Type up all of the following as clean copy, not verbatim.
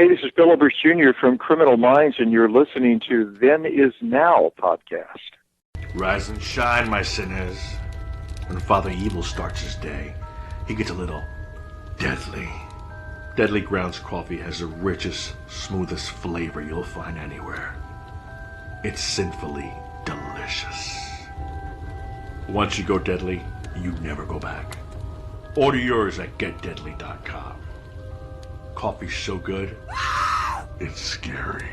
Hey, this is Bill Bruce Jr. from Criminal Minds, and you're listening to Then Is Now podcast. Rise and shine, my sinners. When Father Evil starts his day, he gets a little deadly. Deadly Grounds coffee has the richest, smoothest flavor you'll find anywhere. It's sinfully delicious. Once you go deadly, you never go back. Order yours at getdeadly.com. Coffee's so good, it's scary.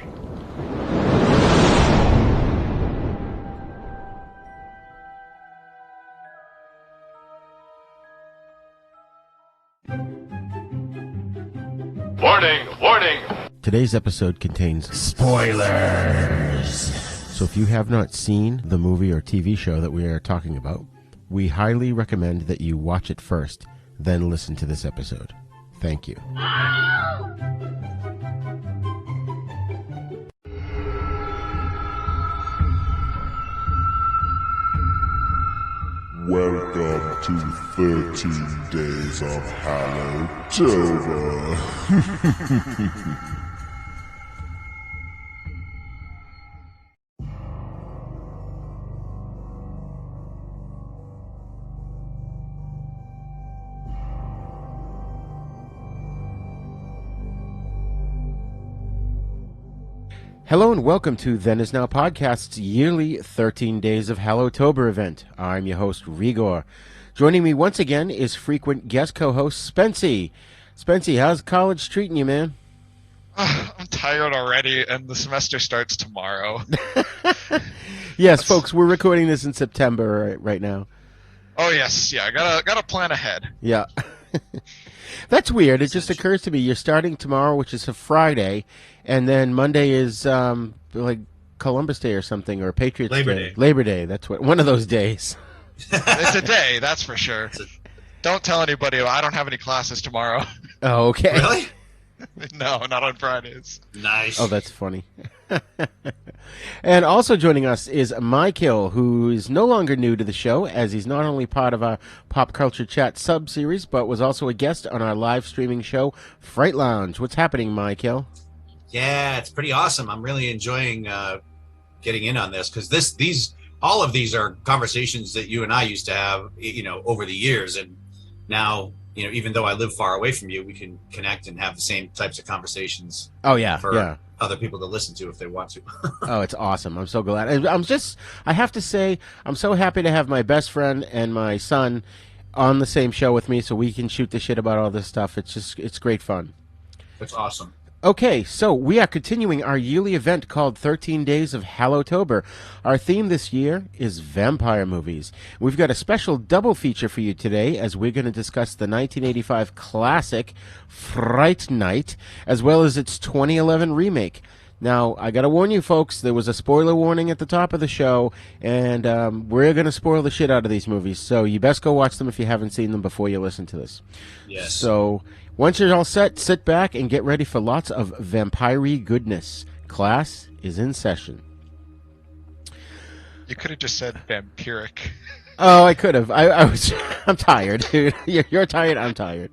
Warning! Warning! Today's episode contains spoilers. So if you have not seen the movie or TV show that we are talking about, we highly recommend that you watch it first, then listen to this episode. Thank you. Welcome to 13 Days of Hallowtober. Hello and welcome to Then Is Now Podcast's yearly 13 Days of Hallowtober event. I'm your host, Rigor. Joining me once again is frequent guest co-host, Spency. Spency, how's college treating you, man? I'm tired already, and the semester starts tomorrow. Yes, folks, we're recording this in September right now. Oh, yes. Yeah, I gotta plan ahead. Yeah. That's weird. It just occurs to me you're starting tomorrow, which is a Friday, and then Monday is like Columbus Day or something, or Patriots Day. Labor Day. That's what one of those days. It's a day, that's for sure. Don't tell anybody. I don't have any classes tomorrow. Oh, okay. Really? No, not on Fridays. Nice. Oh, that's funny. And also joining us is My-Kill, who is no longer new to the show, as he's not only part of our Pop Culture Chat sub-series, but was also a guest on our live streaming show, Fright Lounge. What's happening, My-Kill? Yeah, it's pretty awesome. I'm really enjoying getting in on this, because all of these are conversations that you and I used to have, over the years, and now, even though I live far away from you, we can connect and have the same types of conversations. Oh yeah, for other people to listen to if they want to. Oh, it's awesome. I'm so glad. I have to say, I'm so happy to have my best friend and my son on the same show with me so we can shoot the shit about all this stuff. It's great fun. It's awesome. Okay, so we are continuing our yearly event called 13 Days of Hallowtober. Our theme this year is vampire movies. We've got a special double feature for you today, as we're going to discuss the 1985 classic Fright Night, as well as its 2011 remake. Now, I got to warn you folks, there was a spoiler warning at the top of the show, and we're going to spoil the shit out of these movies, so you best go watch them if you haven't seen them before you listen to this. Yes. So once you're all set, sit back and get ready for lots of vampire-y goodness. Class is in session. You could have just said vampiric. Oh, I could have. I'm tired, dude. You're tired. I'm tired.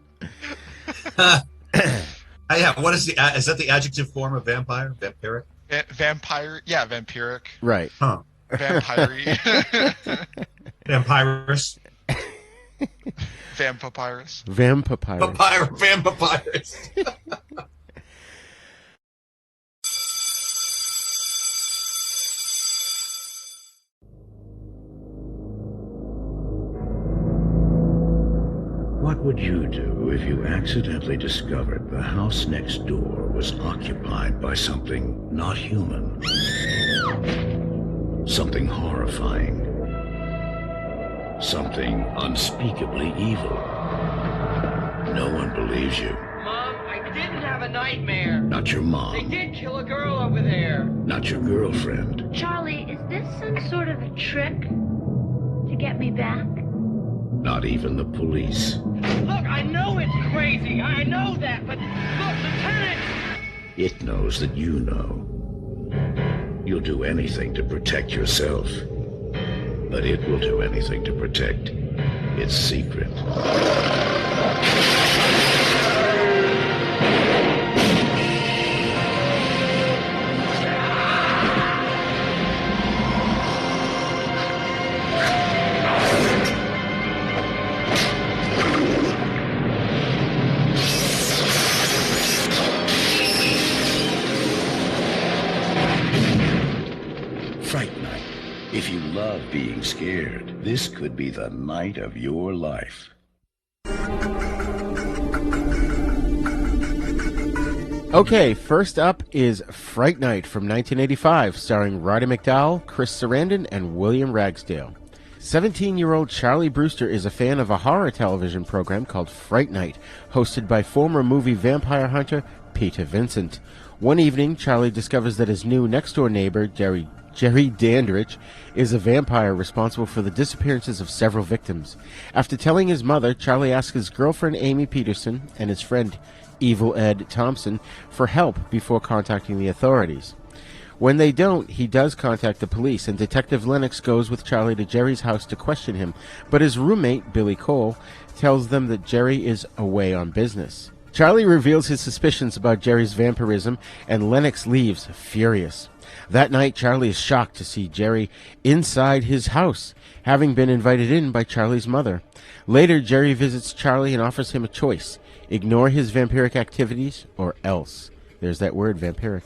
Yeah. What is is that the adjective form of vampire? Vampiric? Vampire? Yeah, vampiric. Right. Huh. Vampire-y. Vampirus. Vampapyrus. Vampapyrus. Vampapyrus. What would you do if you accidentally discovered the house next door was occupied by something not human? Something horrifying. Something unspeakably evil. No one believes you. Mom, I didn't have a nightmare. Not your mom. They did kill a girl over there. Not your girlfriend. Charlie, is this some sort of a trick to get me back? Not even the police. Look, I know it's crazy. I know that, but look, Lieutenant! It knows that you know. You'll do anything to protect yourself. But it will do anything to protect its secret. If you love being scared, this could be the night of your life. Okay, first up is Fright Night from 1985, starring Roddy McDowell, Chris Sarandon, and William Ragsdale. 17-year-old Charlie Brewster is a fan of a horror television program called Fright Night, hosted by former movie vampire hunter Peter Vincent. One evening, Charlie discovers that his new next-door neighbor, Jerry Dandridge, is a vampire responsible for the disappearances of several victims. After telling his mother, Charlie asks his girlfriend Amy Peterson and his friend Evil Ed Thompson for help before contacting the authorities. When they don't, he does contact the police, and Detective Lennox goes with Charlie to Jerry's house to question him, but his roommate, Billy Cole, tells them that Jerry is away on business. Charlie reveals his suspicions about Jerry's vampirism, and Lennox leaves furious. That night, Charlie is shocked to see Jerry inside his house, having been invited in by Charlie's mother. Later, Jerry visits Charlie and offers him a choice: ignore his vampiric activities, or else. There's that word, vampiric.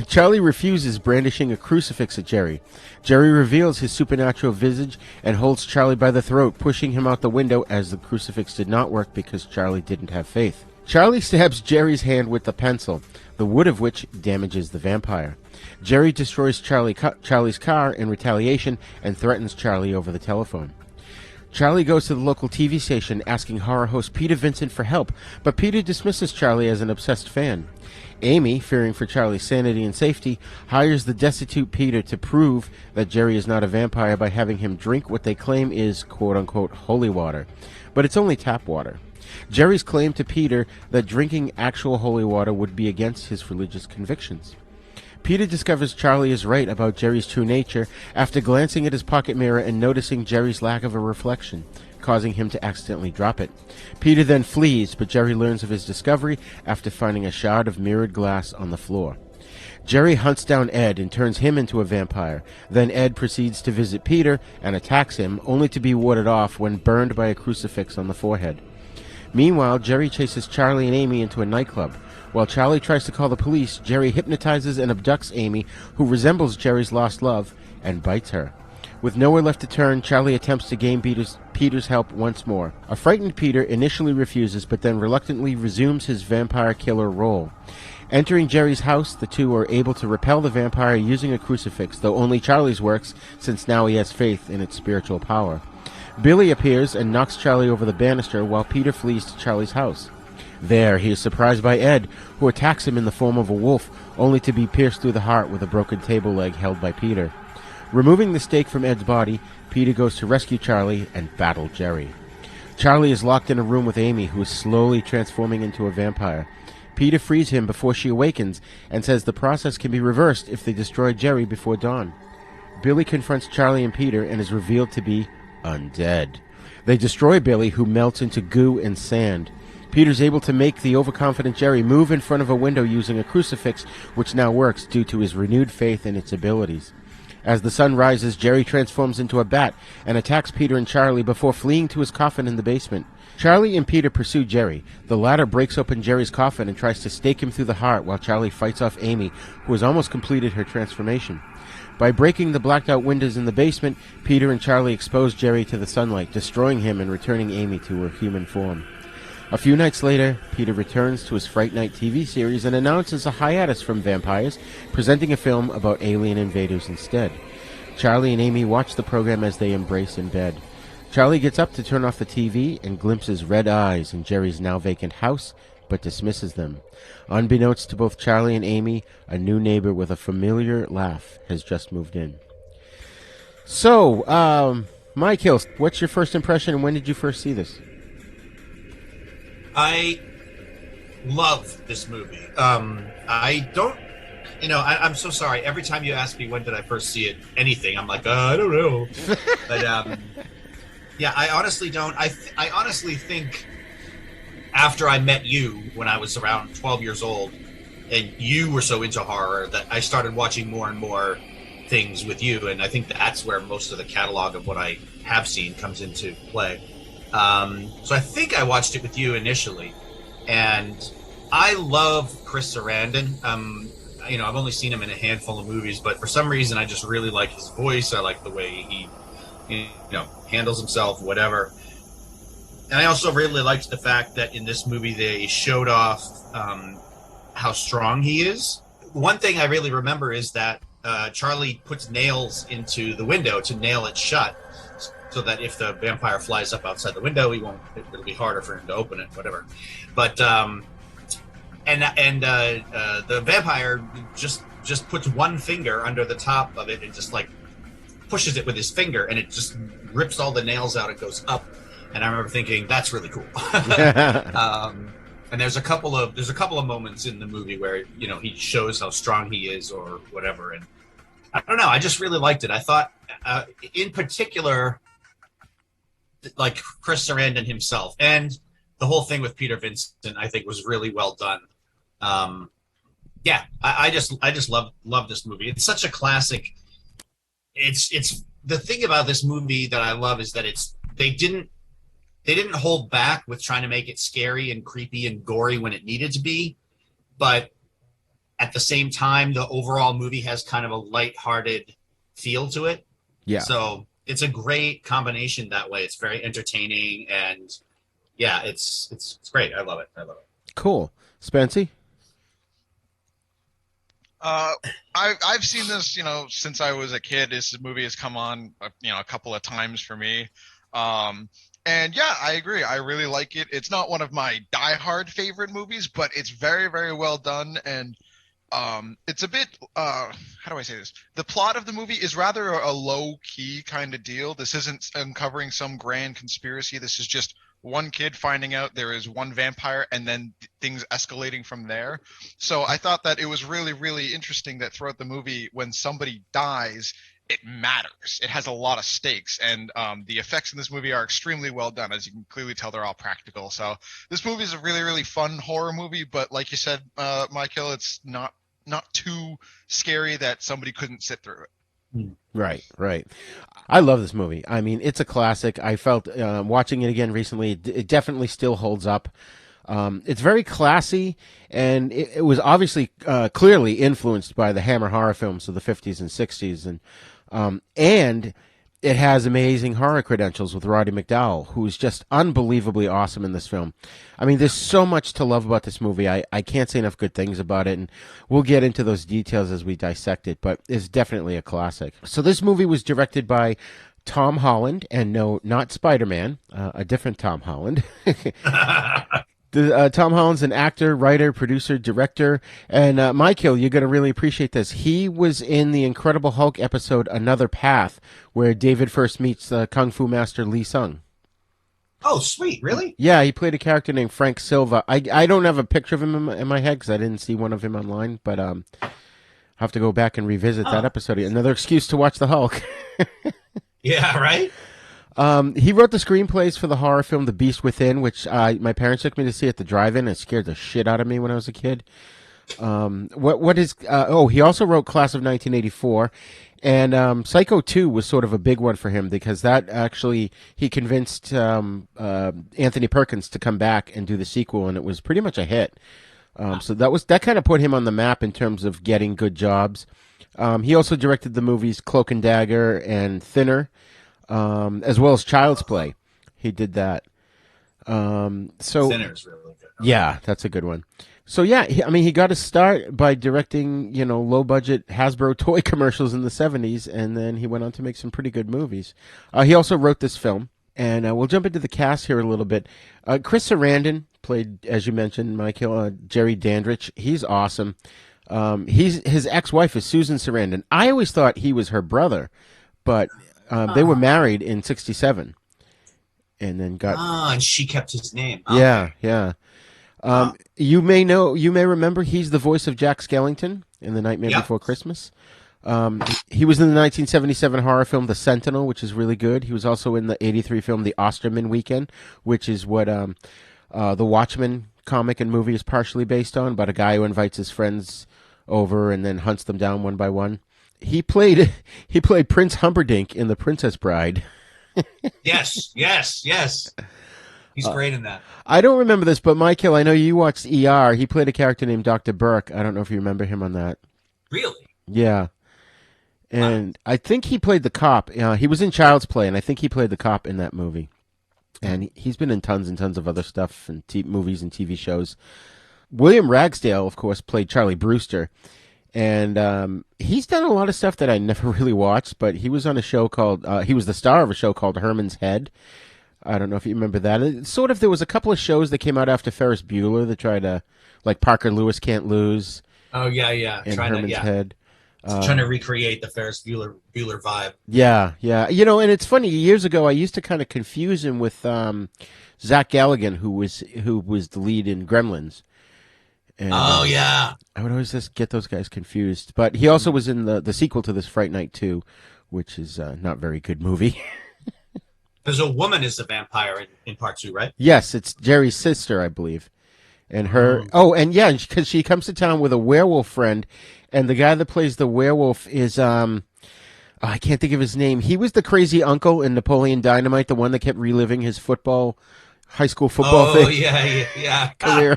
Charlie refuses, brandishing a crucifix at Jerry. Jerry reveals his supernatural visage and holds Charlie by the throat, pushing him out the window as the crucifix did not work because Charlie didn't have faith. Charlie stabs Jerry's hand with the pencil, the wood of which damages the vampire. Jerry destroys Charlie's car in retaliation and threatens Charlie over the telephone. Charlie goes to the local TV station asking horror host Peter Vincent for help, but Peter dismisses Charlie as an obsessed fan. Amy, fearing for Charlie's sanity and safety, hires the destitute Peter to prove that Jerry is not a vampire by having him drink what they claim is quote-unquote holy water, but it's only tap water. Jerry's claim to Peter that drinking actual holy water would be against his religious convictions. Peter discovers Charlie is right about Jerry's true nature after glancing at his pocket mirror and noticing Jerry's lack of a reflection, causing him to accidentally drop it. Peter then flees, but Jerry learns of his discovery after finding a shard of mirrored glass on the floor. Jerry hunts down Ed and turns him into a vampire. Then Ed proceeds to visit Peter and attacks him, only to be warded off when burned by a crucifix on the forehead. Meanwhile, Jerry chases Charlie and Amy into a nightclub. While Charlie tries to call the police, Jerry hypnotizes and abducts Amy, who resembles Jerry's lost love, and bites her. With nowhere left to turn, Charlie attempts to gain Peter's help once more. A frightened Peter initially refuses, but then reluctantly resumes his vampire killer role. Entering Jerry's house, the two are able to repel the vampire using a crucifix, though only Charlie's works, since now he has faith in its spiritual power. Billy appears and knocks Charlie over the banister while Peter flees to Charlie's house. There, he is surprised by Ed, who attacks him in the form of a wolf, only to be pierced through the heart with a broken table leg held by Peter. Removing the stake from Ed's body, Peter goes to rescue Charlie and battle Jerry. Charlie is locked in a room with Amy, who is slowly transforming into a vampire. Peter frees him before she awakens and says the process can be reversed if they destroy Jerry before dawn. Billy confronts Charlie and Peter and is revealed to be undead. They destroy Billy, who melts into goo and sand. Peter's able to make the overconfident Jerry move in front of a window using a crucifix, which now works due to his renewed faith in its abilities. As the sun rises, Jerry transforms into a bat and attacks Peter and Charlie before fleeing to his coffin in the basement. Charlie and Peter pursue Jerry. The latter breaks open Jerry's coffin and tries to stake him through the heart while Charlie fights off Amy, who has almost completed her transformation. By breaking the blacked-out windows in the basement, Peter and Charlie expose Jerry to the sunlight, destroying him and returning Amy to her human form. A few nights later, Peter returns to his Fright Night TV series and announces a hiatus from vampires, presenting a film about alien invaders instead. Charlie and Amy watch the program as they embrace in bed. Charlie gets up to turn off the TV and glimpses red eyes in Jerry's now vacant house, but dismisses them. Unbeknownst to both Charlie and Amy, a new neighbor with a familiar laugh has just moved in. So, My-Kill, what's your first impression and when did you first see this? I love this movie. I don't, I'm so sorry. Every time you ask me when did I first see it, anything, I'm like, I don't know. But yeah, I honestly don't. I honestly think after I met you when I was around 12 years old, and you were so into horror that I started watching more and more things with you, and I think that's where most of the catalog of what I have seen comes into play. So I think I watched it with you initially, and I love Chris Sarandon. I've only seen him in a handful of movies, but for some reason I just really like his voice. I like the way he handles himself, whatever. And I also really liked the fact that in this movie they showed off how strong he is. One thing I really remember is that Charlie puts nails into the window to nail it shut, so that if the vampire flies up outside the window, it'll be harder for him to open it, whatever. But the vampire just puts one finger under the top of it and just like pushes it with his finger, and it just rips all the nails out. It goes up, and I remember thinking that's really cool. And there's a couple of moments in the movie where he shows how strong he is or whatever, and I don't know. I just really liked it. I thought, in particular, like Chris Sarandon himself and the whole thing with Peter Vincent, I think was really well done. I just love this movie. It's such a classic. It's the thing about this movie that I love is that they didn't hold back with trying to make it scary and creepy and gory when it needed to be, but at the same time, the overall movie has kind of a lighthearted feel to it. Yeah. So it's a great combination that way. It's very entertaining, and yeah, it's great. I love it. Cool. Spency? I've seen this, since I was a kid. This movie has come on, a couple of times for me. And yeah, I agree. I really like it. It's not one of my diehard favorite movies, but it's very, very well done. And it's a bit, how do I say this? The plot of the movie is rather a low-key kind of deal. This isn't uncovering some grand conspiracy. This is just one kid finding out there is one vampire and then things escalating from there. So I thought that it was really, really interesting that throughout the movie, when somebody dies, it matters. It has a lot of stakes, and the effects in this movie are extremely well done. As you can clearly tell, they're all practical. So this movie is a really, really fun horror movie, but like you said, My-Kill, it's not too scary that somebody couldn't sit through it. Right. I love this movie. I mean, it's a classic. I felt watching it again recently, it definitely still holds up. It's very classy, and it was obviously clearly influenced by the Hammer horror films of the 50s and 60s, and it has amazing horror credentials with Roddy McDowell, who's just unbelievably awesome in this film. I mean, there's so much to love about this movie. I can't say enough good things about it, and we'll get into those details as we dissect it, but it's definitely a classic. So this movie was directed by Tom Holland, and no, not Spider-Man, a different Tom Holland. Tom Holland's an actor, writer, producer, director, and My-Kill, you're going to really appreciate this. He was in the Incredible Hulk episode Another Path, where David first meets Kung Fu master Lee Sung. Oh, sweet. Really? Yeah, he played a character named Frank Silva. I don't have a picture of him in my head because I didn't see one of him online, but I'll have to go back and revisit that episode. Another excuse to watch the Hulk. Yeah, right? He wrote the screenplays for the horror film The Beast Within, which my parents took me to see at the drive-in. It scared the shit out of me when I was a kid. He also wrote Class of 1984, and Psycho 2 was sort of a big one for him because that actually, he convinced Anthony Perkins to come back and do the sequel, and it was pretty much a hit. So that kind of put him on the map in terms of getting good jobs. He also directed the movies Cloak and Dagger and Thinner, as well as Child's Play. He did that. Thinner's really good. Yeah, that's a good one. So yeah, he got his start by directing, low-budget Hasbro toy commercials in the 70s, and then he went on to make some pretty good movies. He also wrote this film, and we'll jump into the cast here a little bit. Chris Sarandon played, as you mentioned, My-Kill, Jerry Dandridge. He's awesome. His ex-wife is Susan Sarandon. I always thought he was her brother, but they were married in 1967, and then got. And she kept his name. Yeah. You may remember he's the voice of Jack Skellington in The Nightmare Before Christmas. He was in the 1977 horror film The Sentinel, which is really good. He was also in the 1983 film The Osterman Weekend, which is what the Watchmen comic and movie is partially based on, about a guy who invites his friends over and then hunts them down one by one. He played Prince Humperdinck in The Princess Bride. Yes. He's great in that. I don't remember this, but My-Kill, I know you watched ER. He played a character named Dr. Burke. I don't know if you remember him on that. Really? Yeah. And I think he played the cop. He was in Child's Play, and I think he played the cop in that movie. And he's been in tons and tons of other stuff and movies and TV shows. William Ragsdale, of course, played Charlie Brewster. And he's done a lot of stuff that I never really watched, but he was on a show called, he was the star of a show called Herman's Head. I don't know if you remember that. There was a couple of shows that came out after Ferris Bueller that tried to, like Parker Lewis Can't Lose. Oh, yeah. And Herman's Head. Trying to recreate the Ferris Bueller vibe. Yeah. And it's funny. Years ago, I used to kind of confuse him with Zach Galligan, who was the lead in Gremlins. And, yeah. I would always just get those guys confused. But he also was in the sequel to this, Fright Night 2, which is not very good movie. There's a woman is the vampire in part 2, right? Yes, it's Jerry's sister, I believe. And her... Oh, and yeah, because she comes to town with a werewolf friend, and the guy that plays the werewolf is... I can't think of his name. He was the crazy uncle in Napoleon Dynamite, the one that kept reliving his high school football thing. Oh, yeah. Career.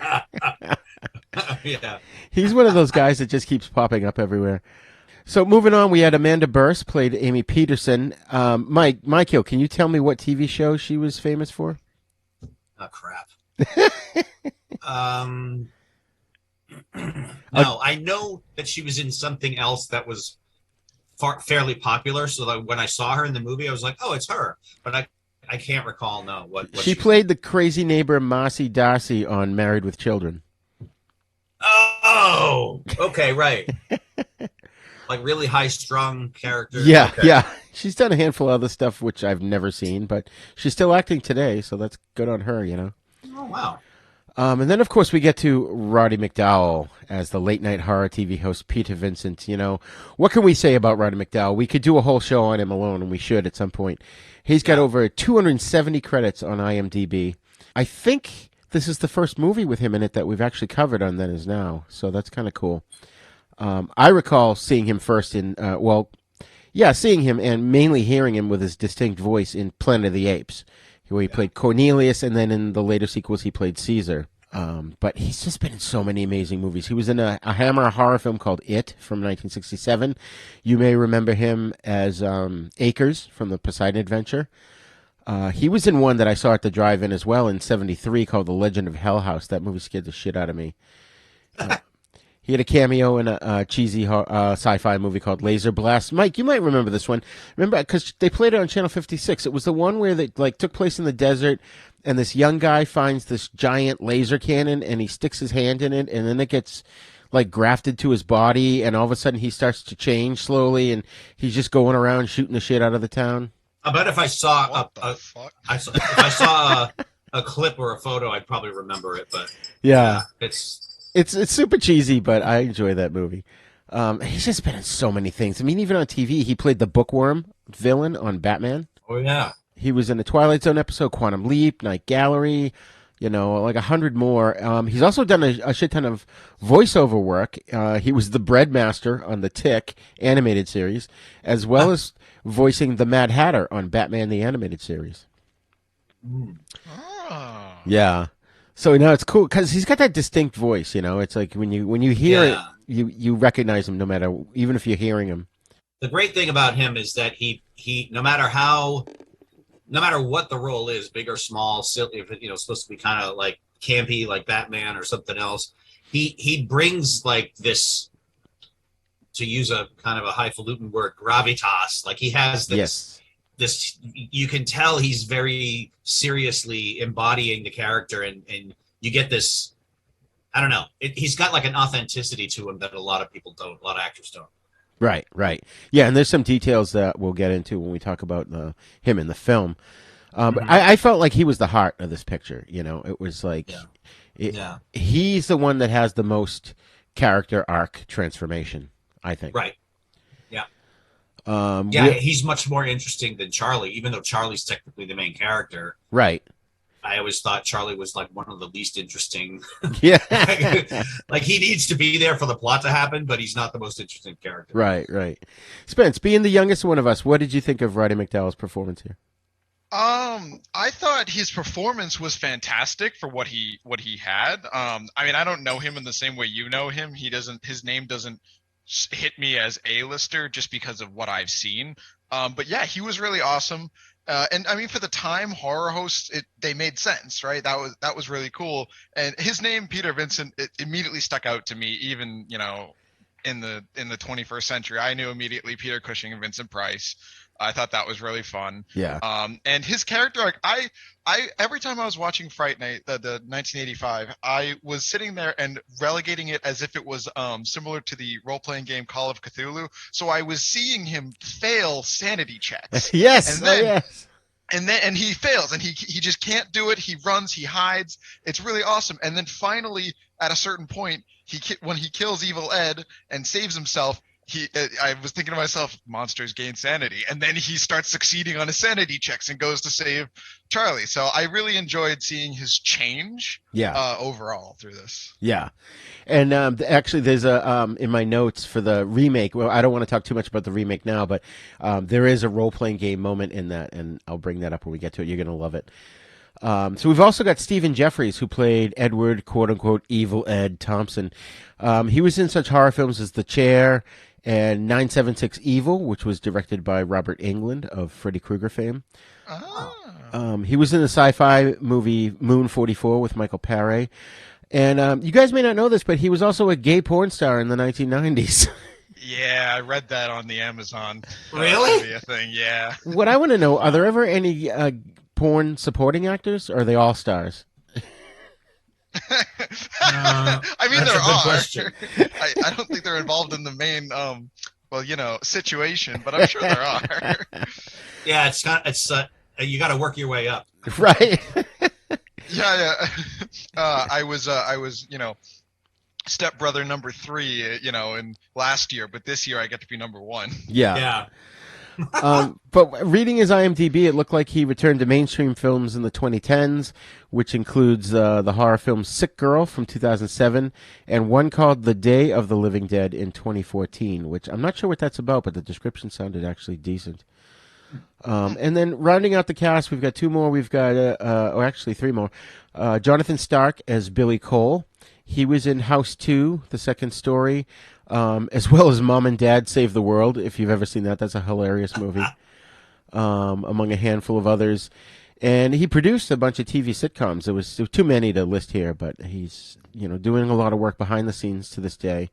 Yeah. He's one of those guys that just keeps popping up everywhere. So moving on, we had Amanda Burse, played Amy Peterson. My-Kill, can you tell me what TV show she was famous for? Oh, crap. No, I know that she was in something else that was fairly popular. So that when I saw her in the movie, I was like, oh, it's her. But I can't recall, no. What she played the crazy neighbor Marcy Darcy on Married with Children. Oh, okay, right. Like really high-strung character. Yeah, okay. Yeah. She's done a handful of other stuff, which I've never seen, but she's still acting today, so that's good on her, you know. Oh, wow. And then, of course, we get to Roddy McDowell as the late-night horror TV host, Peter Vincent. You know, what can we say about Roddy McDowell? We could do a whole show on him alone, and we should at some point. He's got over 270 credits on IMDb. I think this is the first movie with him in it that we've actually covered on Then Is Now, so that's kind of cool. I recall seeing him first in, seeing him and mainly hearing him with his distinct voice in Planet of the Apes, where he played Cornelius, and then in the later sequels he played Caesar. But he's just been in so many amazing movies. He was in a Hammer horror film called It from 1967. You may remember him as Akers from the Poseidon Adventure. He was in one that I saw at the drive-in as well in 73 called The Legend of Hell House. That movie scared the shit out of me. He had a cameo in a cheesy sci-fi movie called Laser Blast. Mike, you might remember this one. Remember, because they played it on Channel 56. It was the one where they took place in the desert, and this young guy finds this giant laser cannon, and he sticks his hand in it, and then it gets grafted to his body, and all of a sudden he starts to change slowly, and he's just going around shooting the shit out of the town. I bet if I saw a clip or a photo, I'd probably remember it. But yeah, it's super cheesy, but I enjoy that movie. He's just been in so many things. I mean, even on TV, he played the Bookworm villain on Batman. Oh yeah, he was in the Twilight Zone episode, Quantum Leap, Night Gallery. 100 more. He's also done a shit ton of voiceover work. He was the Breadmaster on the Tick animated series, as well as voicing the Mad Hatter on Batman the Animated Series. Oh. Yeah. So it's cool because he's got that distinct voice. It's like when you hear it, you recognize him even if you're hearing him. The great thing about him is that he no matter what the role is, big or small, silly, if it's supposed to be kind of like campy, like Batman or something else, he brings this, to use a kind of a highfalutin word, gravitas. Like he has this, you can tell he's very seriously embodying the character, and you get this, I don't know, he's got an authenticity to him that a lot of people don't, a lot of actors don't. Right. Yeah, and there's some details that we'll get into when we talk about him in the film. But I felt like he was the heart of this picture. It was he's the one that has the most character arc transformation, I think. Right. Yeah. He's much more interesting than Charlie, even though Charlie's technically the main character. Right. I always thought Charlie was one of the least interesting. Yeah. He needs to be there for the plot to happen, but he's not the most interesting character. Right. Spence, being the youngest one of us, what did you think of Roddy McDowell's performance here? I thought his performance was fantastic for what he had. I mean, I don't know him in the same way you know him. His name doesn't hit me as A-lister just because of what I've seen. But yeah, he was really awesome. And I mean, for the time, horror hosts, they made sense, right? That was really cool. And his name, Peter Vincent, it immediately stuck out to me. Even in the 21st century, I knew immediately Peter Cushing and Vincent Price. I thought that was really fun. Yeah. And his character, like, I every time I was watching Fright Night, the 1985, I was sitting there and relegating it as if it was similar to the role-playing game Call of Cthulhu. So I was seeing him fail sanity checks. Yes. And then, yes. And he fails, and he just can't do it. He runs, he hides. It's really awesome. And then finally, at a certain point, when he kills Evil Ed and saves himself, I was thinking to myself, monsters gain sanity, and then he starts succeeding on his sanity checks and goes to save Charlie. So I really enjoyed seeing his change. Overall through this. Yeah. And actually, there's in my notes for the remake. Well, I don't want to talk too much about the remake now, but there is a role-playing game moment in that, and I'll bring that up when we get to it. You're going to love it. So we've also got Stephen Jeffries, who played Edward, quote-unquote, Evil Ed Thompson. He was in such horror films as The Chair and 976 Evil, which was directed by Robert Englund of Freddy Krueger fame. He was in the sci-fi movie Moon 44 with Michael Paré. And you guys may not know this, but he was also a gay porn star in the 1990s. Yeah, I read that on the Amazon. Really? A thing, yeah. What I want to know, are there ever any porn supporting actors, or are they all stars? I mean, there are. Question. I don't think they're involved in the main, situation, but I'm sure there are. Yeah, it's you got to work your way up, right? Yeah. I was stepbrother number 3, in last year, but this year I get to be number 1. Yeah. But reading his IMDb, it looked like he returned to mainstream films in the 2010s, which includes the horror film Sick Girl from 2007 and one called The Day of the Living Dead in 2014, which I'm not sure what that's about, but the description sounded actually decent. And then rounding out the cast, we've got 2 more. We've got, or actually 3 more. Jonathan Stark as Billy Cole. He was in House 2, the second story. As well as Mom and Dad Save the World. If you've ever seen that, that's a hilarious movie, among a handful of others. And he produced a bunch of TV sitcoms. There was too many to list here, but he's doing a lot of work behind the scenes to this day.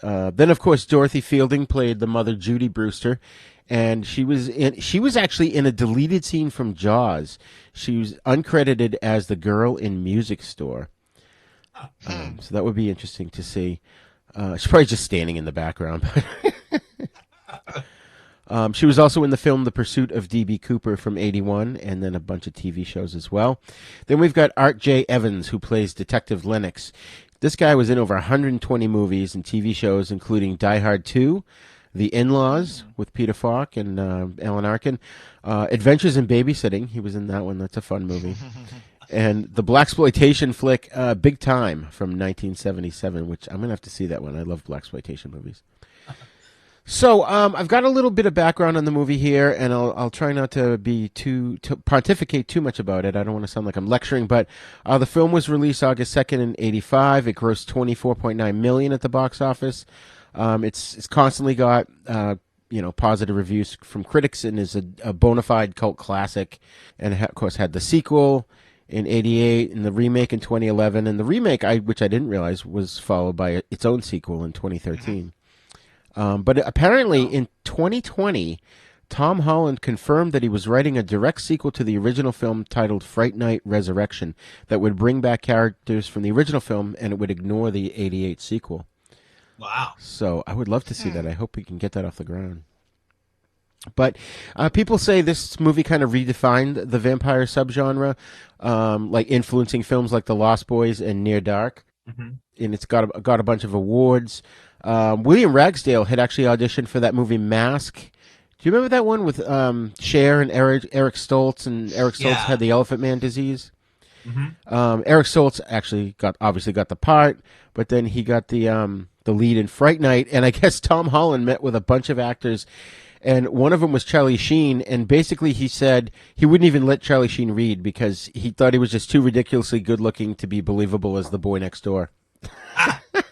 Then, of course, Dorothy Fielding played the mother, Judy Brewster, and she was actually in a deleted scene from Jaws. She was uncredited as the girl in Music Store. So that would be interesting to see. She's probably just standing in the background. She was also in the film The Pursuit of D.B. Cooper from 1981, and then a bunch of TV shows as well. Then we've got Art J. Evans, who plays Detective Lennox. This guy was in over 120 movies and TV shows, including Die Hard 2, The In-Laws with Peter Falk and Alan Arkin, Adventures in Babysitting. He was in that one. That's a fun movie. And the blaxploitation flick Big Time from 1977, which I'm going to have to see that one. I love blaxploitation movies. So I've got a little bit of background on the movie here, and I'll try not to be to pontificate too much about it. I don't want to sound like I'm lecturing, but the film was released August 2nd in 1985. It grossed $24.9 million at the box office. It's constantly got positive reviews from critics, and is a bona fide cult classic. And of course had the sequel in 1988 and the remake in 2011. And the remake, which I didn't realize, was followed by its own sequel in 2013. But apparently in 2020, Tom Holland confirmed that he was writing a direct sequel to the original film titled Fright Night Resurrection that would bring back characters from the original film, and it would ignore the 1988 sequel. Wow. So I would love to see that. I hope we can get that off the ground. But people say this movie kind of redefined the vampire subgenre, like influencing films like The Lost Boys and Near Dark. Mm-hmm. And it's got a bunch of awards. William Ragsdale had actually auditioned for that movie Mask. Do you remember that one with Cher and Eric Stoltz? And Eric Stoltz had the Elephant Man disease. Mm-hmm. Eric Stoltz actually obviously got the part, but then he got the lead in Fright Night. And I guess Tom Holland met with a bunch of actors, and one of them was Charlie Sheen. And basically, he said he wouldn't even let Charlie Sheen read because he thought he was just too ridiculously good looking to be believable as the boy next door.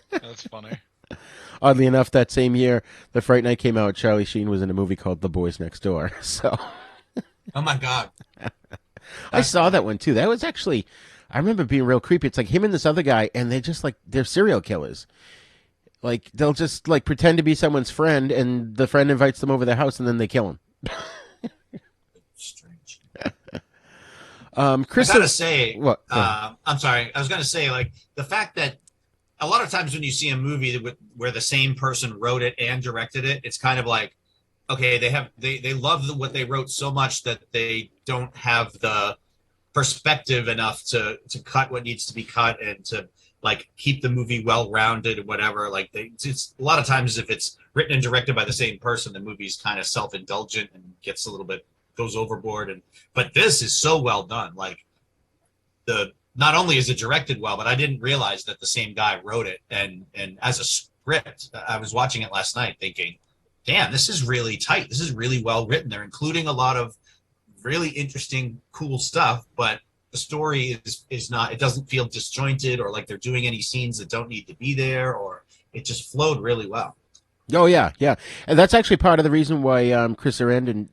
That's funny. Oddly enough, that same year the Fright Night came out, Charlie Sheen was in a movie called The Boys Next Door. So Oh my God. I saw that one too. That was actually, I remember being real creepy. It's like him and this other guy, and they're just like, they're serial killers. Like, they'll just like pretend to be someone's friend, and the friend invites them over their house, and then they kill him. Strange. Chris, I gotta say, what? I'm sorry. I was gonna say, like, the fact that a lot of times when you see a movie where the same person wrote it and directed it, it's kind of like, okay, they love what they wrote so much that they don't have the perspective enough to cut what needs to be cut and to like keep the movie well rounded and whatever. Like it's a lot of times if it's written and directed by the same person, the movie's kind of self indulgent and gets a little bit goes overboard. But this is so well done. Like not only is it directed well, but I didn't realize that the same guy wrote it. And as a script, I was watching it last night thinking, damn, this is really tight. This is really well written. They're including a lot of really interesting, cool stuff, but the story is not, it doesn't feel disjointed or like they're doing any scenes that don't need to be there, or it just flowed really well. Oh, yeah, yeah. And that's actually part of the reason why Chris Sarandon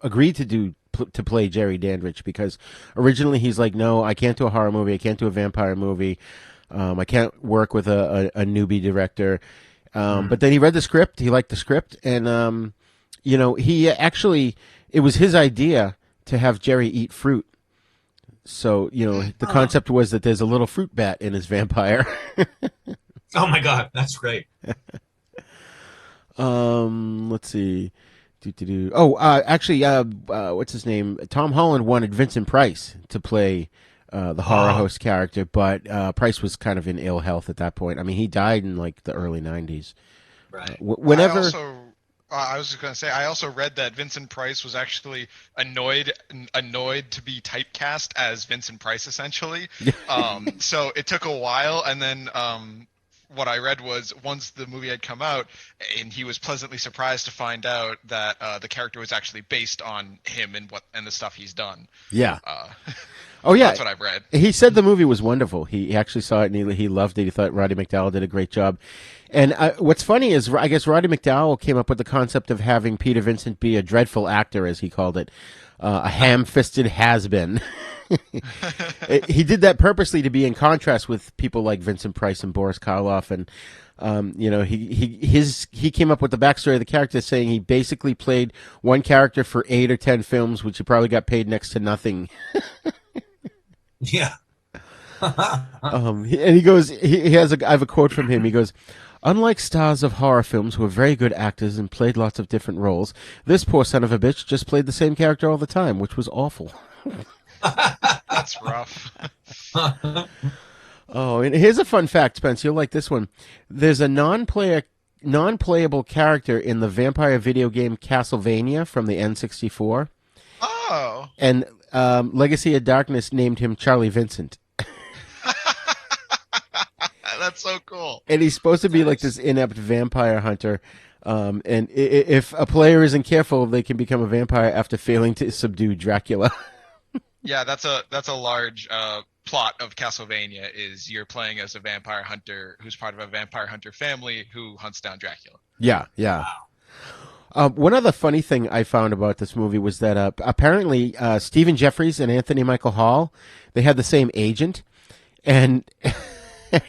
agreed to play Jerry Dandridge, because originally he's like, no, I can't do a horror movie. I can't do a vampire movie. I can't work with a newbie director. But then he read the script. He liked the script. And, he actually, it was his idea to have Jerry eat fruit. So, the concept was that there's a little fruit bat in his vampire. Oh, my God. That's great. Let's see. Actually, what's his name? Tom Holland wanted Vincent Price to play the horror host character, but Price was kind of in ill health at that point. I mean, he died in like the early 90s. Right. Whenever. I was just going to say, I also read that Vincent Price was actually annoyed to be typecast as Vincent Price, essentially. So it took a while, and then what I read was once the movie had come out, and he was pleasantly surprised to find out that the character was actually based on him and the stuff he's done. Yeah. Oh yeah, that's what I've read. He said the movie was wonderful. He actually saw it and he loved it. He thought Roddy McDowell did a great job. And what's funny is, I guess Roddy McDowell came up with the concept of having Peter Vincent be a dreadful actor, as he called it, a ham-fisted has-been. He did that purposely to be in contrast with people like Vincent Price and Boris Karloff, and he came up with the backstory of the character, saying he basically played one character for 8 or 10 films, which he probably got paid next to nothing. Yeah. And he goes, I have a quote from him. He goes, "Unlike stars of horror films who are very good actors and played lots of different roles, this poor son of a bitch just played the same character all the time, which was awful." That's rough. Oh, and here's a fun fact, Spence. You'll like this one. There's a non-playable character in the vampire video game Castlevania from the N64. Oh. And Legacy of Darkness named him Charlie Vincent. That's so cool. And he's supposed to be like this inept vampire hunter. And if a player isn't careful, they can become a vampire after failing to subdue Dracula. Yeah, that's a large plot of Castlevania, is you're playing as a vampire hunter who's part of a vampire hunter family who hunts down Dracula. Yeah, yeah. Wow. One other funny thing I found about this movie was that apparently Stephen Jeffries and Anthony Michael Hall, they had the same agent, and the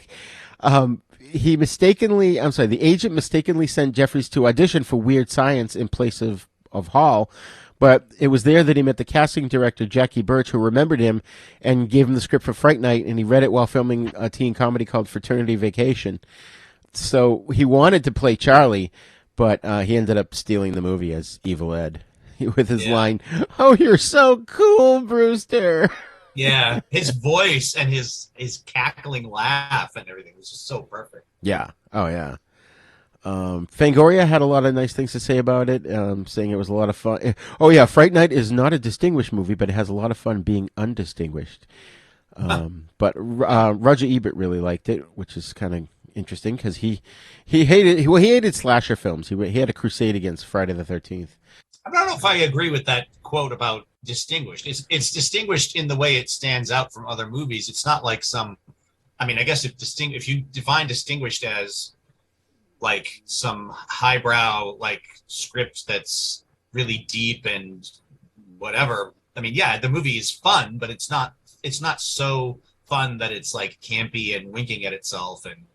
agent mistakenly sent Jeffries to audition for Weird Science in place of Hall. But it was there that he met the casting director, Jackie Birch, who remembered him and gave him the script for Fright Night, and he read it while filming a teen comedy called Fraternity Vacation. So he wanted to play Charlie, but he ended up stealing the movie as Evil Ed with his line, "Oh, you're so cool, Brewster." Yeah, his voice and his cackling laugh and everything was just so perfect. Yeah. Oh, yeah. Fangoria had a lot of nice things to say about it, saying it was a lot of fun. Oh, yeah, Fright Night is not a distinguished movie, but it has a lot of fun being undistinguished. But Roger Ebert really liked it, which is kind of interesting because he hated slasher films. He had a crusade against Friday the 13th. I don't know if I agree with that quote about distinguished. It's distinguished in the way it stands out from other movies. It's not like I guess if you define distinguished as like some highbrow like script that's really deep and whatever. I mean, yeah, the movie is fun, but it's not so fun that it's like campy and winking at itself. And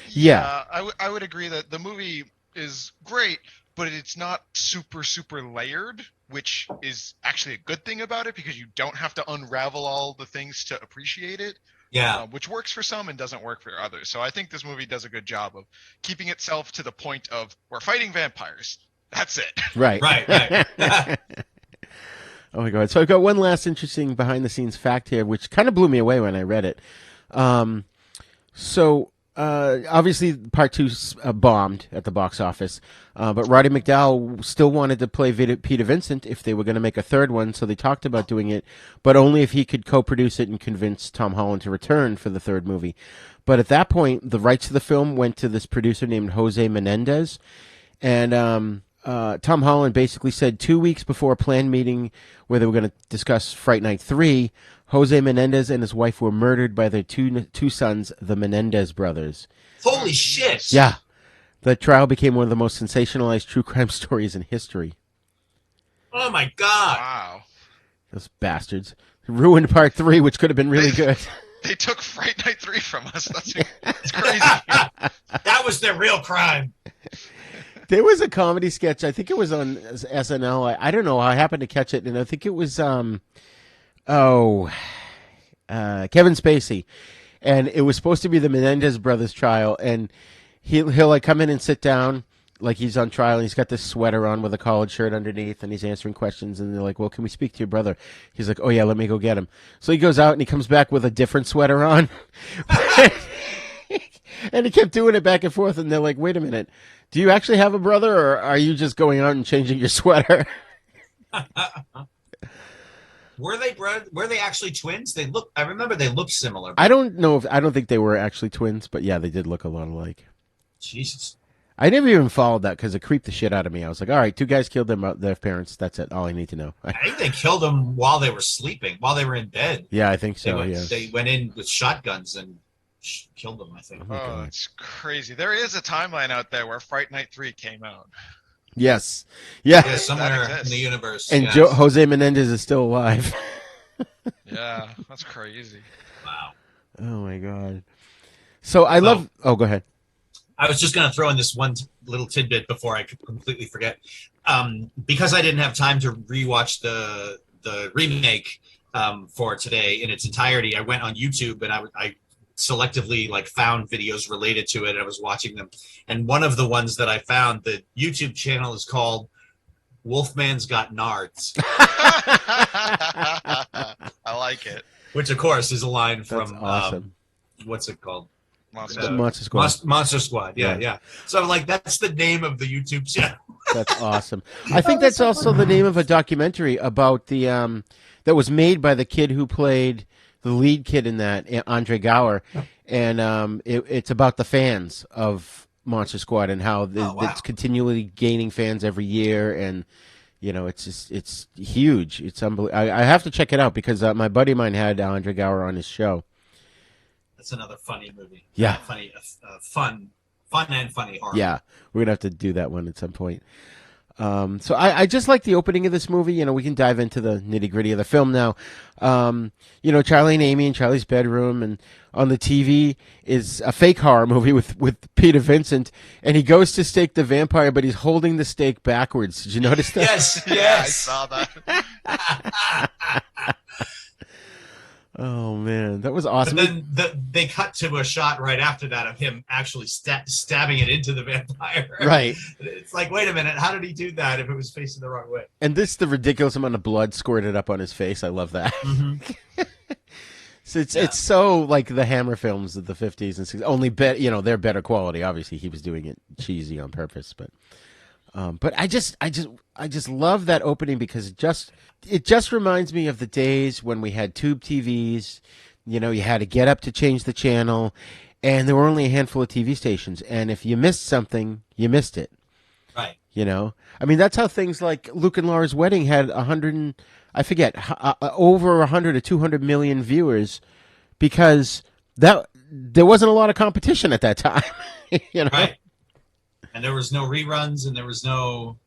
Yeah. I would agree that the movie is great, but it's not super layered, which is actually a good thing about it because you don't have to unravel all the things to appreciate it. yeah, Which works for some and doesn't work for others. So I think this movie does a good job of keeping itself to the point of we're fighting vampires. That's it. Right. right. Oh my God. So I've got one last interesting behind the scenes fact here, which kind of blew me away when I read it. Obviously part 2 bombed at the box office, but Roddy McDowell still wanted to play Peter Vincent if they were going to make a third one, so they talked about doing it, but only if he could co-produce it and convince Tom Holland to return for the third movie. But at that point, the rights to the film went to this producer named Jose Menendez, and Tom Holland basically said 2 weeks before a planned meeting where they were going to discuss Fright Night 3, Jose Menendez and his wife were murdered by their two sons, the Menendez brothers. Holy shit! Yeah. The trial became one of the most sensationalized true crime stories in history. Oh my God! Wow. Those bastards. Ruined part 3, which could have been really good. They took Fright Night 3 from us. That's crazy. That was their real crime. There was a comedy sketch. I think it was on SNL. I don't know. I happened to catch it, and I think it was Kevin Spacey, and it was supposed to be the Menendez brothers trial, and he'll like come in and sit down like he's on trial, and he's got this sweater on with a collared shirt underneath, and he's answering questions, and they're like, "Well, can we speak to your brother?" He's like, "Oh yeah, let me go get him." So he goes out and he comes back with a different sweater on. And he kept doing it back and forth, and they're like, "Wait a minute, do you actually have a brother, or are you just going out and changing your sweater?" Were they actually twins? I remember they looked similar. I don't think they were actually twins, but yeah, they did look a lot alike. Jesus. I never even followed that because it creeped the shit out of me. I was like, all right, 2 guys killed their parents. That's it. All I need to know. I think they killed them while they were sleeping, while they were in bed. Yeah, I think so. They went in with shotguns and killed them, I think. Oh, it's crazy. There is a timeline out there where Fright Night 3 came out. Yes. Yeah. Yeah, somewhere in the universe. And yes. Jose Menendez is still alive. Yeah, that's crazy. Wow. Oh, my God. So I love... Oh, go ahead. I was just going to throw in this one little tidbit before I completely forget. Because I didn't have time to rewatch the remake for today in its entirety, I went on YouTube and I selectively like found videos related to it. And I was watching them. And one of the ones that I found, the YouTube channel is called Wolfman's Got Nards. I like it. Which, of course, is a line That's from... awesome. What's it called? Monster Squad. Monster Squad. Yeah. So like that's the name of the YouTube channel. That's awesome. I think that's also the name of a documentary about the that was made by the kid who played the lead kid in that, Andre Gower, and it's about the fans of Monster Squad and how it's continually gaining fans every year, and you know it's huge. It's unbelievable. I have to check it out because my buddy of mine had Andre Gower on his show. That's another funny movie. Yeah. Funny, fun and funny horror. Yeah, we're gonna have to do that one at some point. So I just like the opening of this movie. You know, we can dive into the nitty gritty of the film now. You know, Charlie and Amy in Charlie's bedroom, and on the TV is a fake horror movie with Peter Vincent, and he goes to stake the vampire, but he's holding the stake backwards. Did you notice that? Yes. Yeah, I saw that. Oh man, that was awesome. And then they cut to a shot right after that of him actually stabbing it into the vampire. Right. It's like, wait a minute, how did he do that if it was facing the wrong way? And the ridiculous amount of blood squirted up on his face. I love that. Mm-hmm. So it's so like the Hammer films of the 50s and 60s. Only they're better quality. Obviously, he was doing it cheesy on purpose, but I just love that opening because it just reminds me of the days when we had tube TVs. You know, you had to get up to change the channel, and there were only a handful of TV stations. And if you missed something, you missed it. Right. You know, I mean, that's how things like Luke and Laura's Wedding had over 100 or 200 million viewers, because there wasn't a lot of competition at that time. You know. Right. and there was no reruns, and there was no,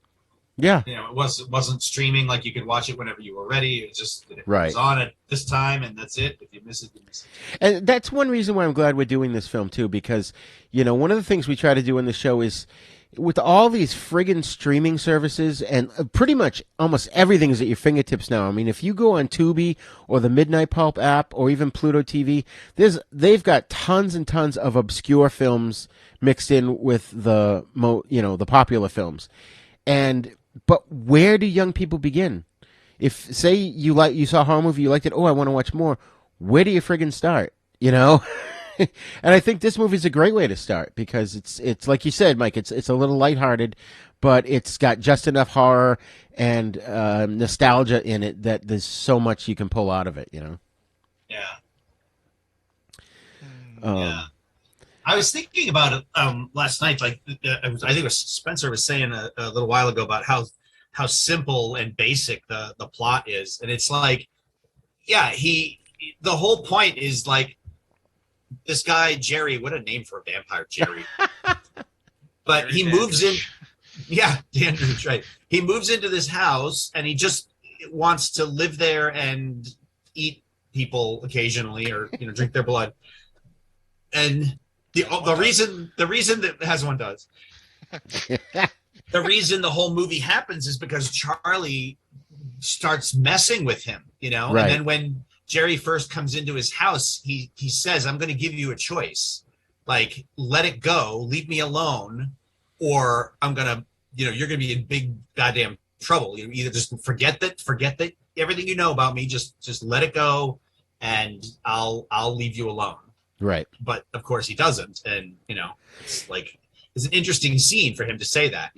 Yeah. it wasn't streaming like you could watch it whenever you were ready. It was just it Right. was on at this time, and that's it. If you miss it, you miss it. And that's one reason why I'm glad we're doing this film too, because one of the things we try to do in the show is, with all these friggin' streaming services and pretty much almost everything is at your fingertips now. I mean, if you go on Tubi or the Midnight Pulp app or even Pluto TV, they've got tons and tons of obscure films mixed in with the popular films. But where do young people begin? If, say, you saw a horror movie, you liked it, I want to watch more. Where do you friggin' start? And I think this movie is a great way to start, because it's like you said, Mike. It's a little lighthearted, but it's got just enough horror and nostalgia in it that there's so much you can pull out of it. Yeah. Yeah. I was thinking about it last night. Like I think it was Spencer was saying a little while ago about how simple and basic the plot is, and it's like, the whole point is like, this guy Jerry, what a name for a vampire, Jerry. But Jerry he Dandridge. moves in. Yeah, Dandridge, right. He moves into this house and he just wants to live there and eat people occasionally, or drink their blood. And the reason that as one does, the reason the whole movie happens is because Charlie starts messing with him, Right. And then when Jerry first comes into his house, he says, I'm going to give you a choice. Like, let it go, leave me alone, or I'm going to, you're going to be in big goddamn trouble. Either just forget that everything you know about me, just let it go, and I'll leave you alone. Right. But of course he doesn't. And, it's an interesting scene for him to say that,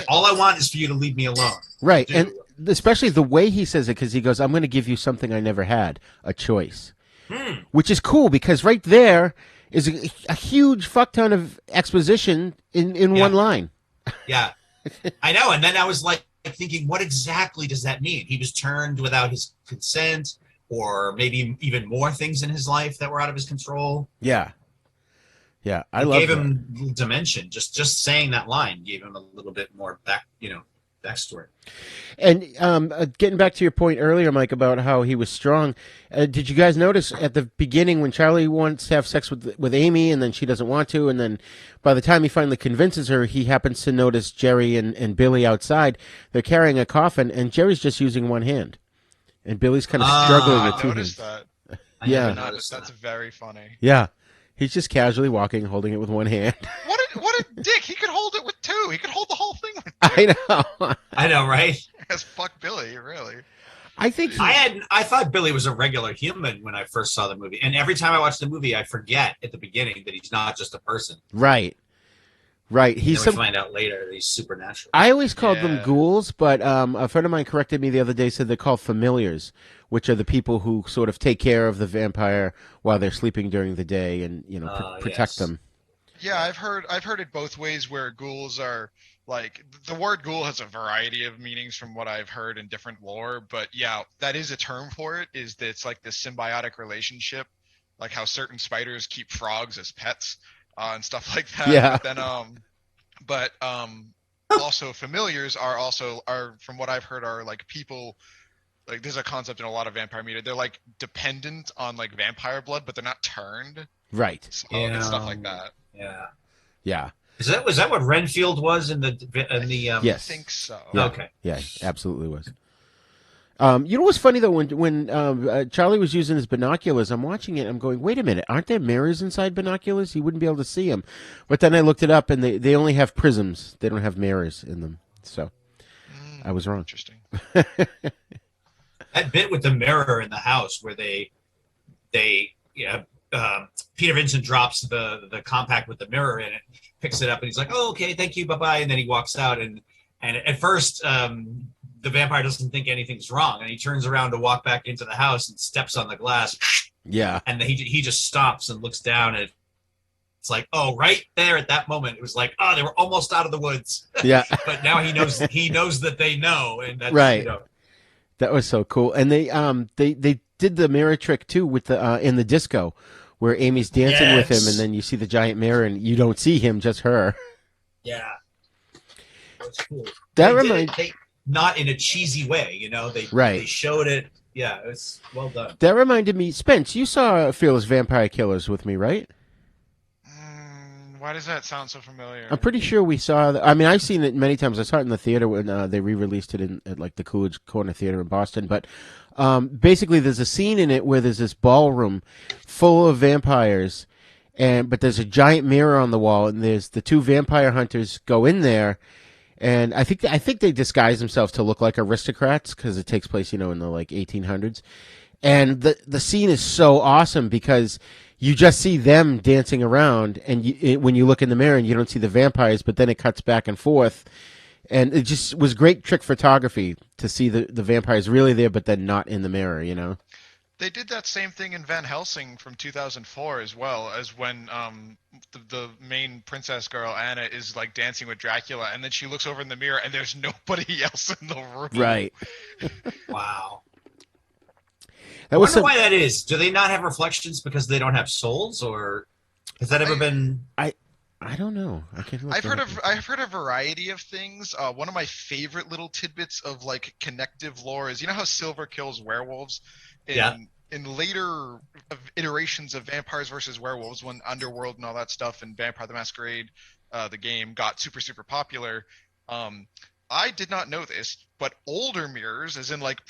all I want is for you to leave me alone. Right. And especially the way he says it, because he goes, I'm going to give you something I never had, a choice. Which is cool, because right there is a huge fuck ton of exposition in one line. Yeah, I know. And then I was like thinking, what exactly does that mean? He was turned without his consent, or maybe even more things in his life that were out of his control. Yeah. Yeah, I gave that. him dimension. Just saying that line gave him a little bit more backstory. And getting back to your point earlier, Mike, about how he was strong, did you guys notice at the beginning when Charlie wants to have sex with Amy, and then she doesn't want to, and then by the time he finally convinces her, he happens to notice Jerry and Billy outside. They're carrying a coffin, and Jerry's just using one hand, and Billy's kind of struggling with two hands. That. Yeah, that's very funny. Yeah. He's just casually walking, holding it with one hand. What a dick! He could hold it with two. He could hold the whole thing with two. I know, right? As fuck Billy, really. I think I thought Billy was a regular human when I first saw the movie, and every time I watch the movie, I forget at the beginning that he's not just a person. Right. We find out later that he's supernatural. I always called them ghouls, but a friend of mine corrected me the other day, said they're called familiars, which are the people who sort of take care of the vampire while they're sleeping during the day and protect them. Yeah, I've heard it both ways, where ghouls are like, the word ghoul has a variety of meanings from what I've heard in different lore, but yeah, that is a term for it, is that it's like this symbiotic relationship, like how certain spiders keep frogs as pets and stuff like that. Yeah. But then also familiars are from what I've heard are like people, like there's a concept in a lot of vampire media, they're like dependent on like vampire blood, but they're not turned. Right. So it's stuff like that. Yeah. Yeah. Was that what Renfield was in the Yes. I think so. Yeah. Okay. Yeah, absolutely was. You know what's funny though, when Charlie was using his binoculars, I'm watching it, I'm going, wait a minute, aren't there mirrors inside binoculars? He wouldn't be able to see them. But then I looked it up, and they only have prisms. They don't have mirrors in them. So I was wrong. Interesting. That bit with the mirror in the house where Peter Vincent drops the compact with the mirror in it, picks it up, and he's like, "Oh, okay, thank you, bye-bye," and then he walks out, and at first the vampire doesn't think anything's wrong, and he turns around to walk back into the house and steps on the glass. Yeah. And he just stops and looks down, and it's like, oh, right there at that moment, it was like, oh, they were almost out of the woods. Yeah. But now he knows that they know, and that's right. That was so cool. And they did the mirror trick too with the in the disco, where Amy's dancing with him, and then you see the giant mirror, and you don't see him, just her. Yeah, that's cool. That They remind did it not in a cheesy way, you know. They Right. showed it. Yeah, it's well done. That reminded me, Spence, you saw Fearless Vampire Killers with me, right? Why does that sound so familiar? I'm pretty sure we saw. I mean, I've seen it many times. I saw it in the theater when they re-released it at like the Coolidge Corner Theater in Boston. But basically, there's a scene in it where there's this ballroom full of vampires, but there's a giant mirror on the wall, and there's the two vampire hunters go in there, and I think they disguise themselves to look like aristocrats because it takes place, in the like 1800s. And the scene is so awesome because you just see them dancing around, and when you look in the mirror, and you don't see the vampires, but then it cuts back and forth, and it just was great trick photography to see the vampires really there, but then not in the mirror. They did that same thing in Van Helsing from 2004 as well, as when the main princess girl Anna is like dancing with Dracula, and then she looks over in the mirror, and there's nobody else in the room. Right. Wow. That I was wonder why that is. Do they not have reflections because they don't have souls, or has that ever been? I don't know. I've heard a variety of things. One of my favorite little tidbits of like connective lore is, how Silver kills werewolves in later iterations of Vampires versus Werewolves, when Underworld and all that stuff and Vampire the Masquerade, the game, got super super popular. I did not know this, but older mirrors, as in like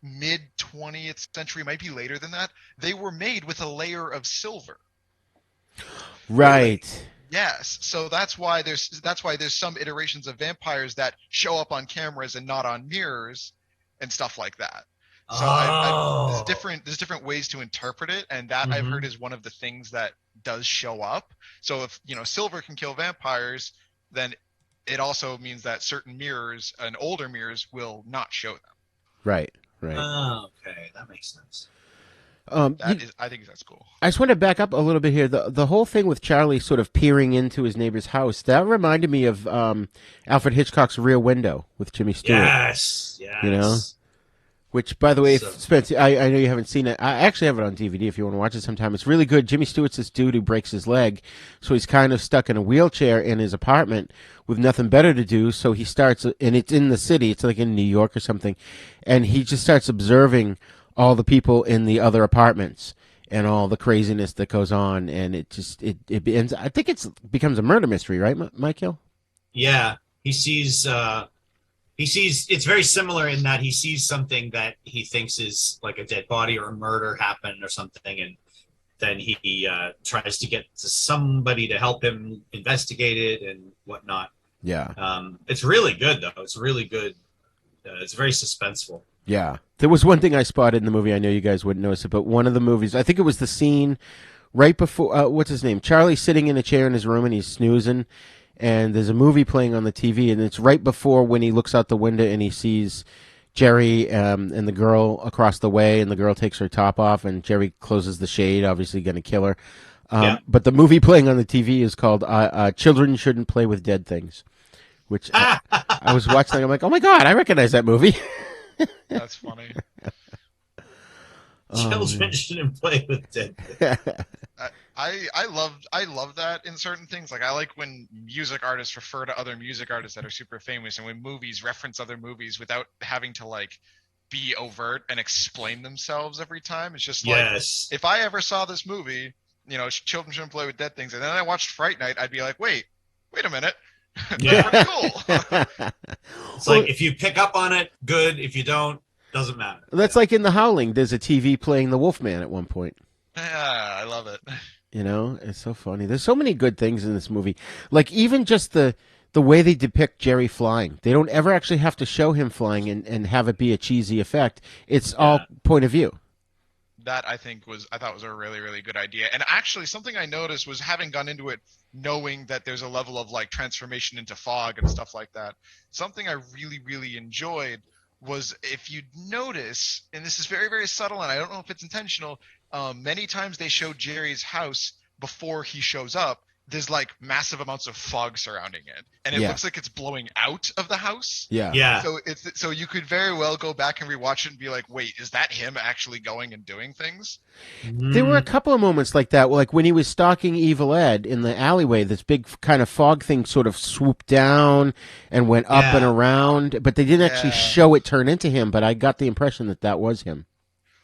mid 20th century, might be later than that, they were made with a layer of silver. Right. Yes, so that's why there's some iterations of vampires that show up on cameras and not on mirrors and stuff like that. So there's different ways to interpret it, and that I've heard is one of the things that does show up. So if silver can kill vampires, then it also means that certain mirrors and older mirrors will not show them. Right. Oh, okay, that makes sense. I think that's cool. I just want to back up a little bit here. The whole thing with Charlie sort of peering into his neighbor's house, that reminded me of Alfred Hitchcock's Rear Window with Jimmy Stewart. Yes. Which, by the way, Spence, I know you haven't seen it. I actually have it on DVD if you want to watch it sometime. It's really good. Jimmy Stewart's this dude who breaks his leg, so he's kind of stuck in a wheelchair in his apartment with nothing better to do. So he starts, and it's in the city. It's like in New York or something, and he just starts observing all the people in the other apartments and all the craziness that goes on, and it ends. I think it becomes a murder mystery, right, My-Kill? Yeah, he sees. It's very similar in that he sees something that he thinks is like a dead body or a murder happened or something, and then he tries to get to somebody to help him investigate it and whatnot. Yeah. It's really good, though. It's really good. It's very suspenseful. Yeah. There was one thing I spotted in the movie. I know you guys wouldn't notice it, but one of the movies, I think it was the scene right before, what's his name? Charlie's sitting in a chair in his room and he's snoozing, and there's a movie playing on the TV, and it's right before when he looks out the window and he sees Jerry and the girl across the way, and the girl takes her top off, and Jerry closes the shade, obviously going to kill her. But the movie playing on the TV is called Children Shouldn't Play with Dead Things, which I was watching. I'm like, oh my God, I recognize that movie. That's funny. Children shouldn't play with dead things. I love that in certain things. Like I like when music artists refer to other music artists that are super famous, and when movies reference other movies without having to like be overt and explain themselves every time. It's just like, if I ever saw this movie, Children Shouldn't Play with Dead Things, and then I watched Fright Night, I'd be like, wait a minute. Yeah. Pretty cool. It's like, if you pick up on it, good. If you don't, doesn't matter. That's like in The Howling. There's a TV playing The Wolfman at one point. Yeah, I love it. It's so funny. There's so many good things in this movie. Like even just the way they depict Jerry flying. They don't ever actually have to show him flying and have it be a cheesy effect. It's all point of view. That I thought was a really, really good idea. And actually something I noticed was, having gone into it knowing that there's a level of like transformation into fog and stuff like that, something I really, really enjoyed was, if you notice, and this is very, very subtle and I don't know if it's intentional, many times they show Jerry's house before he shows up, there's like massive amounts of fog surrounding it, and it Yeah. looks like it's blowing out of the house. Yeah. Yeah. So you could very well go back and rewatch it and be like, wait, is that him actually going and doing things? There were a couple of moments like that, like when he was stalking Evil Ed in the alleyway, this big kind of fog thing sort of swooped down and went up and around, but they didn't actually show it turn into him, but I got the impression that that was him.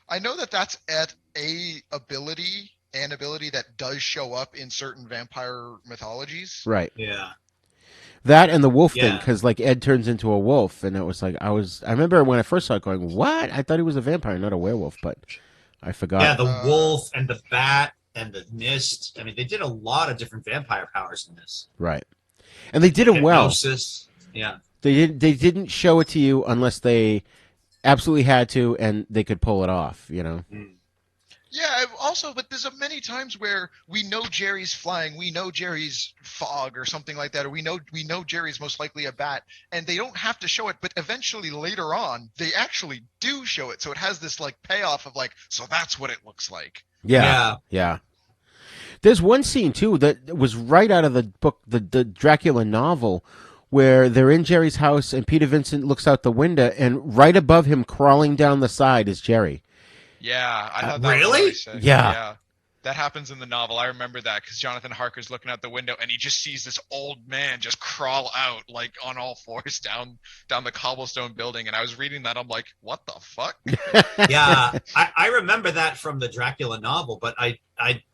I know that that's at an ability that does show up in certain vampire mythologies. Right. Yeah. That and the wolf thing, Yeah. because like Ed turns into a wolf, and it was like I remember when I first saw it going, what? I thought he was a vampire, not a werewolf, but I forgot. Yeah, the wolf and the bat and the mist. I mean, they did a lot of different vampire powers in this. Right. And they did it well. Hypnosis. Yeah. They didn't show it to you unless they absolutely had to, and they could pull it off, you know. Yeah, also, but there's many times where we know Jerry's flying, we know Jerry's fog or something like that, or we know Jerry's most likely a bat, and they don't have to show it, but eventually later on, they actually do show it. So it has this like payoff of like, so that's what it looks like. Yeah. There's one scene too that was right out of the book, the Dracula novel, where they're in Jerry's house and Peter Vincent looks out the window, and right above him, crawling down the side, is Jerry. Yeah, I thought that really? was really sick. Yeah. That happens in the novel. I remember that because Jonathan Harker's looking out the window and he just sees this old man just crawl out like on all fours down the cobblestone building. And I was reading that, I'm like, what the fuck? Yeah, I remember that from the Dracula novel, but I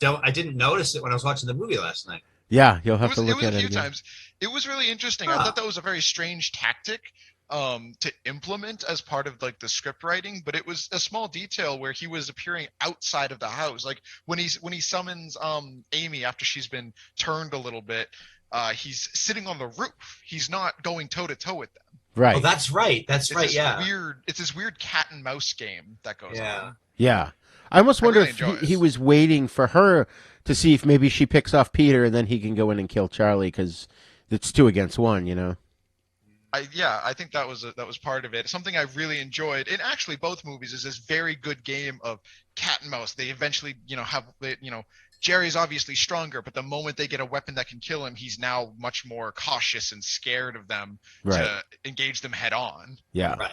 didn't notice it when I was watching the movie last night. Yeah, you'll have to look at it. It was a few again. times. It was really interesting. I thought that was a very strange tactic to implement as part of like the script writing, but it was a small detail where he was appearing outside of the house. Like when he summons Amy after she's been turned a little bit, he's sitting on the roof. He's not going toe to toe with them. Right. Oh, that's right. That's right. Yeah. It's this weird cat and mouse game that goes on. Yeah. I almost wonder really if enjoy he was waiting for her to see if maybe she picks off Peter and then he can go in and kill Charlie, because it's 2 against 1, you know? I think that was part of it. Something I really enjoyed in actually both movies is this very good game of cat and mouse. They eventually, Jerry's obviously stronger, but the moment they get a weapon that can kill him, he's now much more cautious and scared of them to engage them head on. Yeah. Right.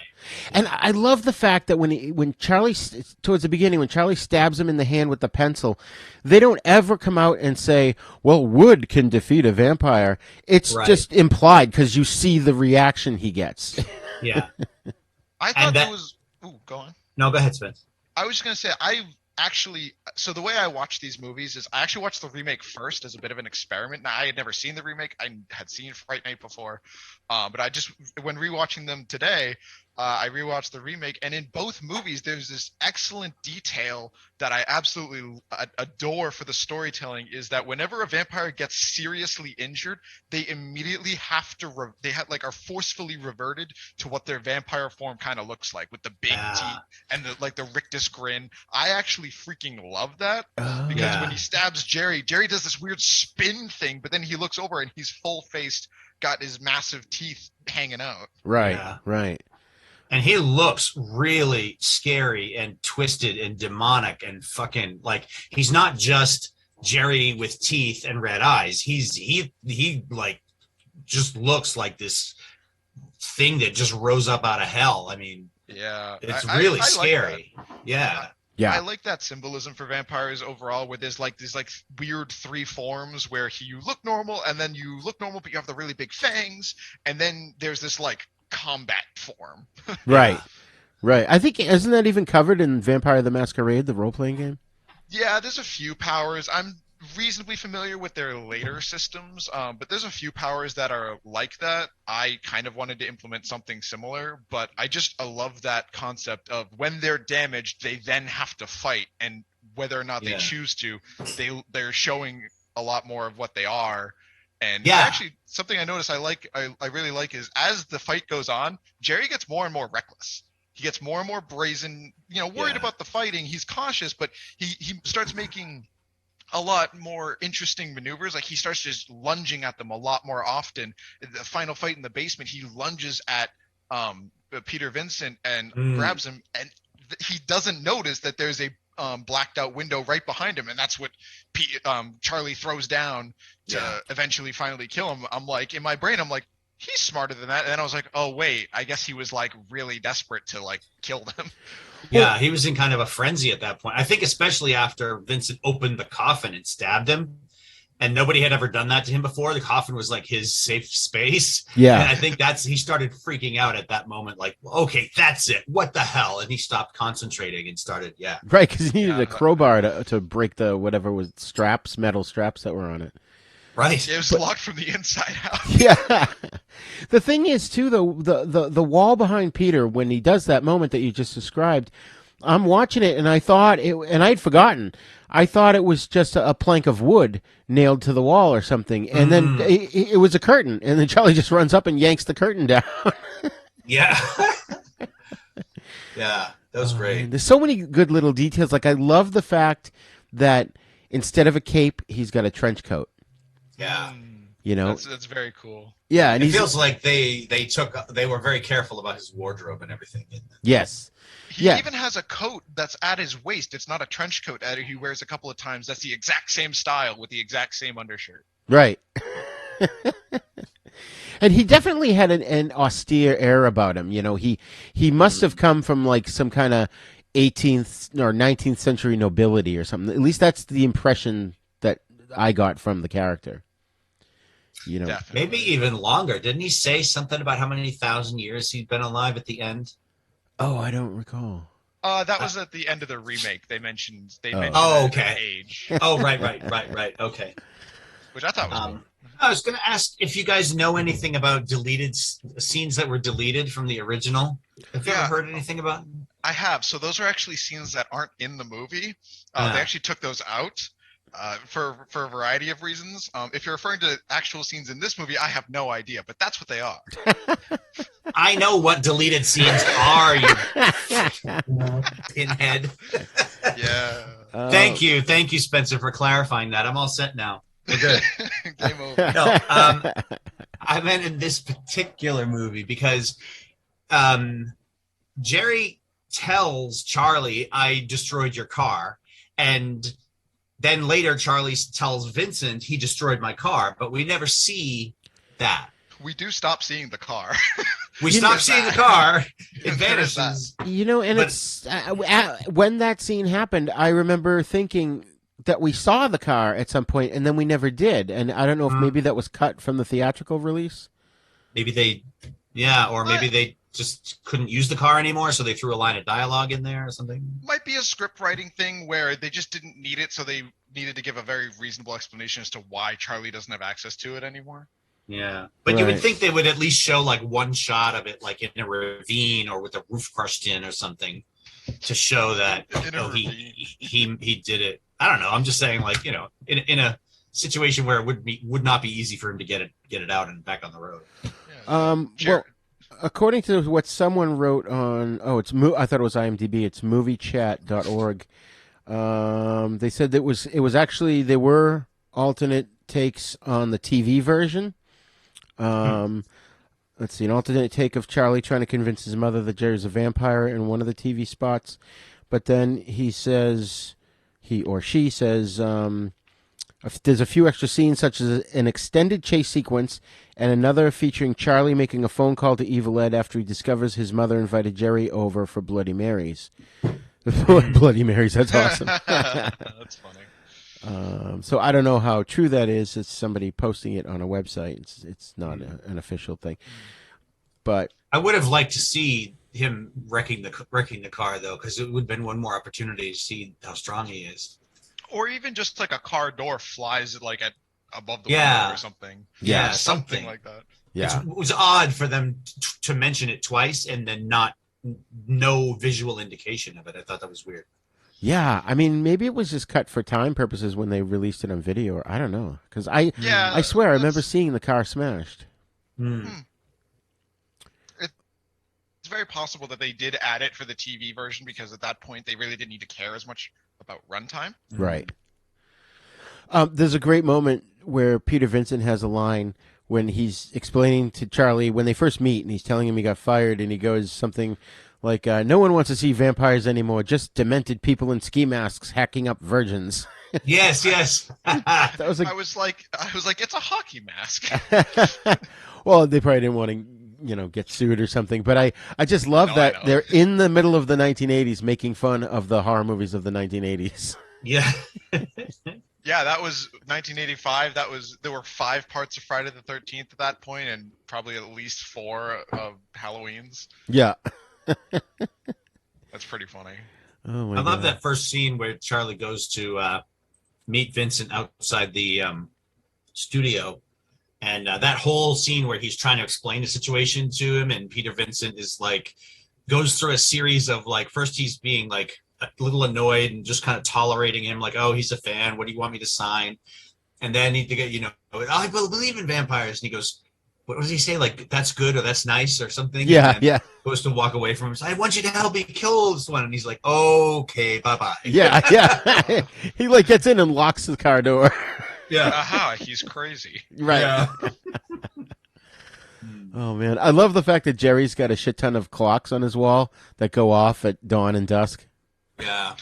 And I love the fact that when Charlie, towards the beginning, when Charlie stabs him in the hand with the pencil, they don't ever come out and say, well, wood can defeat a vampire. It's just implied because you see the reaction he gets. Yeah. I thought that was... Ooh, go on. No, go ahead, Spence. I was just going to say, so the way I watch these movies is I actually watched the remake first as a bit of an experiment. Now, I had never seen the remake. I had seen Fright Night before. But when rewatching them today, I rewatched the remake. And in both movies, there's this excellent detail that I absolutely adore for the storytelling, is that whenever a vampire gets seriously injured, they immediately have to, are forcefully reverted to what their vampire form kind of looks like, with the big teeth and the rictus grin. I actually freaking love that because when he stabs Jerry does this weird spin thing, but then he looks over and he's full-faced, got his massive teeth hanging out. Right. And he looks really scary and twisted and demonic and fucking like he's not just Jerry with teeth and red eyes. He like just looks like this thing that just rose up out of hell. I mean, it's really scary. Like I like that symbolism for vampires overall, where there's like these like weird 3 forms where you look normal and then you look normal but you have the really big fangs, and then there's this like combat form. Right. I think, isn't that even covered in Vampire the Masquerade, the role-playing game? Yeah, there's a few powers. I'm reasonably familiar with their later systems, but there's a few powers that are like that. I kind of wanted to implement something similar, but I love that concept of when they're damaged, they then have to fight, and whether or not they choose to, they're showing a lot more of what they are. And actually, something I noticed I really like is as the fight goes on, Jerry gets more and more reckless. He gets more and more brazen, worried about the fighting. He's cautious, but he starts making a lot more interesting maneuvers. Like he starts just lunging at them a lot more often. The final fight in the basement, he lunges at Peter Vincent and grabs him, and he doesn't notice that there's a blacked out window right behind him, and that's what Charlie throws down to eventually finally kill him. I'm like, in my brain, I'm like, he's smarter than that. And then I was like, oh wait, I guess he was like really desperate to like kill them. Yeah, he was in kind of a frenzy at that point. I think especially after Vincent opened the coffin and stabbed him, and nobody had ever done that to him before. The coffin was like his safe space. Yeah. And I think he started freaking out at that moment, like, okay, that's it. What the hell? And he stopped concentrating and started, Right, because he needed a crowbar to break the whatever was metal straps that were on it. Right. It was locked from the inside out. Yeah. The thing is, too, the wall behind Peter, when he does that moment that you just described, I'm watching it, and I thought and I'd forgotten. I thought it was just a plank of wood nailed to the wall or something, and then it was a curtain, and then Charlie just runs up and yanks the curtain down. Yeah. Yeah, that was great. There's so many good little details. Like, I love the fact that instead of a cape, he's got a trench coat. Yeah. You know, that's very cool. Yeah, and it feels like they were very careful about his wardrobe and everything. Yes. He even has a coat that's at his waist. It's not a trench coat that he wears a couple of times. That's the exact same style with the exact same undershirt. Right. And he definitely had an austere air about him. You know, he must have come from like some kind of 18th or 19th century nobility or something. At least that's the impression that I got from the character. You know, Definitely. Maybe even longer. Didn't he say something about how many thousand years he'd been alive at the end? Oh, I don't recall. That was at the end of the remake. They mentioned okay. age. Oh, right. Okay. Which I thought was cool. I was going to ask if you guys know anything about deleted scenes that were deleted from the original. Have you ever heard anything about them? I have. So those are actually scenes that aren't in the movie. They actually took those out for a variety of reasons. If you're referring to actual scenes in this movie, I have no idea, but that's what they are. I know what deleted scenes are, you pinhead. Yeah. Thank you, Spencer, for clarifying that. I'm all set now. We're good. Game over. No, I meant in this particular movie because Jerry tells Charlie, I destroyed your car. And then later, Charlie tells Vincent he destroyed my car, but we never see that. We do stop seeing the car. We stop seeing the car. It vanishes. You know, and it's when that scene happened, I remember thinking that we saw the car at some point, and then we never did. And I don't know if maybe that was cut from the theatrical release. Maybe they just couldn't use the car anymore, so they threw a line of dialogue in there or something. Might be a script writing thing where they just didn't need it, so they needed to give a very reasonable explanation as to why Charlie doesn't have access to it anymore. Yeah, but you would think they would at least show like one shot of it, like in a ravine or with the roof crushed in or something, to show that he did it. I don't know. I'm just saying, like, you know, in a situation where it would not be easy for him to get it out and back on the road. Yeah. Well, according to what someone wrote on, I thought it was IMDb. It's moviechat.org. They said that it was actually, there were alternate takes on the TV version. Let's see, an alternate take of Charlie trying to convince his mother that Jerry's a vampire in one of the TV spots. But then he or she says, there's a few extra scenes, such as an extended chase sequence and another featuring Charlie making a phone call to Evil Ed after he discovers his mother invited Jerry over for Bloody Marys. Bloody Marys, that's awesome. That's funny. So I don't know how true that is. It's somebody posting it on a website. It's not an official thing. But I would have liked to see him wrecking the car, though, because it would have been one more opportunity to see how strong he is. Or even just like a car door flies like above the window or something. Yeah, something like that. Yeah, it was odd for them to mention it twice and then no visual indication of it. I thought that was weird. Yeah, I mean, maybe it was just cut for time purposes when they released it on video, or I don't know. Because I swear I remember seeing the car smashed. It's very possible that they did add it for the TV version because at that point they really didn't need to care as much about runtime. Right. There's a great moment where Peter Vincent has a line when he's explaining to Charlie when they first meet, and he's telling him he got fired, and he goes something Like, no one wants to see vampires anymore. Just demented people in ski masks hacking up virgins. Yes, yes. That was I was like, it's a hockey mask. Well, they probably didn't want to, get sued or something. But I just love that they're in the middle of the 1980s making fun of the horror movies of the 1980s. Yeah. Yeah, that was 1985. There were 5 parts of Friday the 13th at that point, and probably at least 4 of Halloween's. Yeah. That's pretty funny. Oh my I love God. that first scene where Charlie goes to meet Vincent outside the studio. And that whole scene where he's trying to explain the situation to him, and Peter Vincent is like, goes through a series of like, first he's being like a little annoyed and just kind of tolerating him, like, oh, he's a fan. What do you want me to sign? And then he get, I believe in vampires. And he goes, what does he say? Like, that's good or that's nice or something. Yeah, yeah. Goes to walk away from him. I want you to help me kill this one. And he's like, okay, bye-bye. Yeah, yeah. He like gets in and locks the car door. Yeah. Aha, he's crazy. Right. Yeah. Oh man, I love the fact that Jerry's got a shit ton of clocks on his wall that go off at dawn and dusk. Yeah.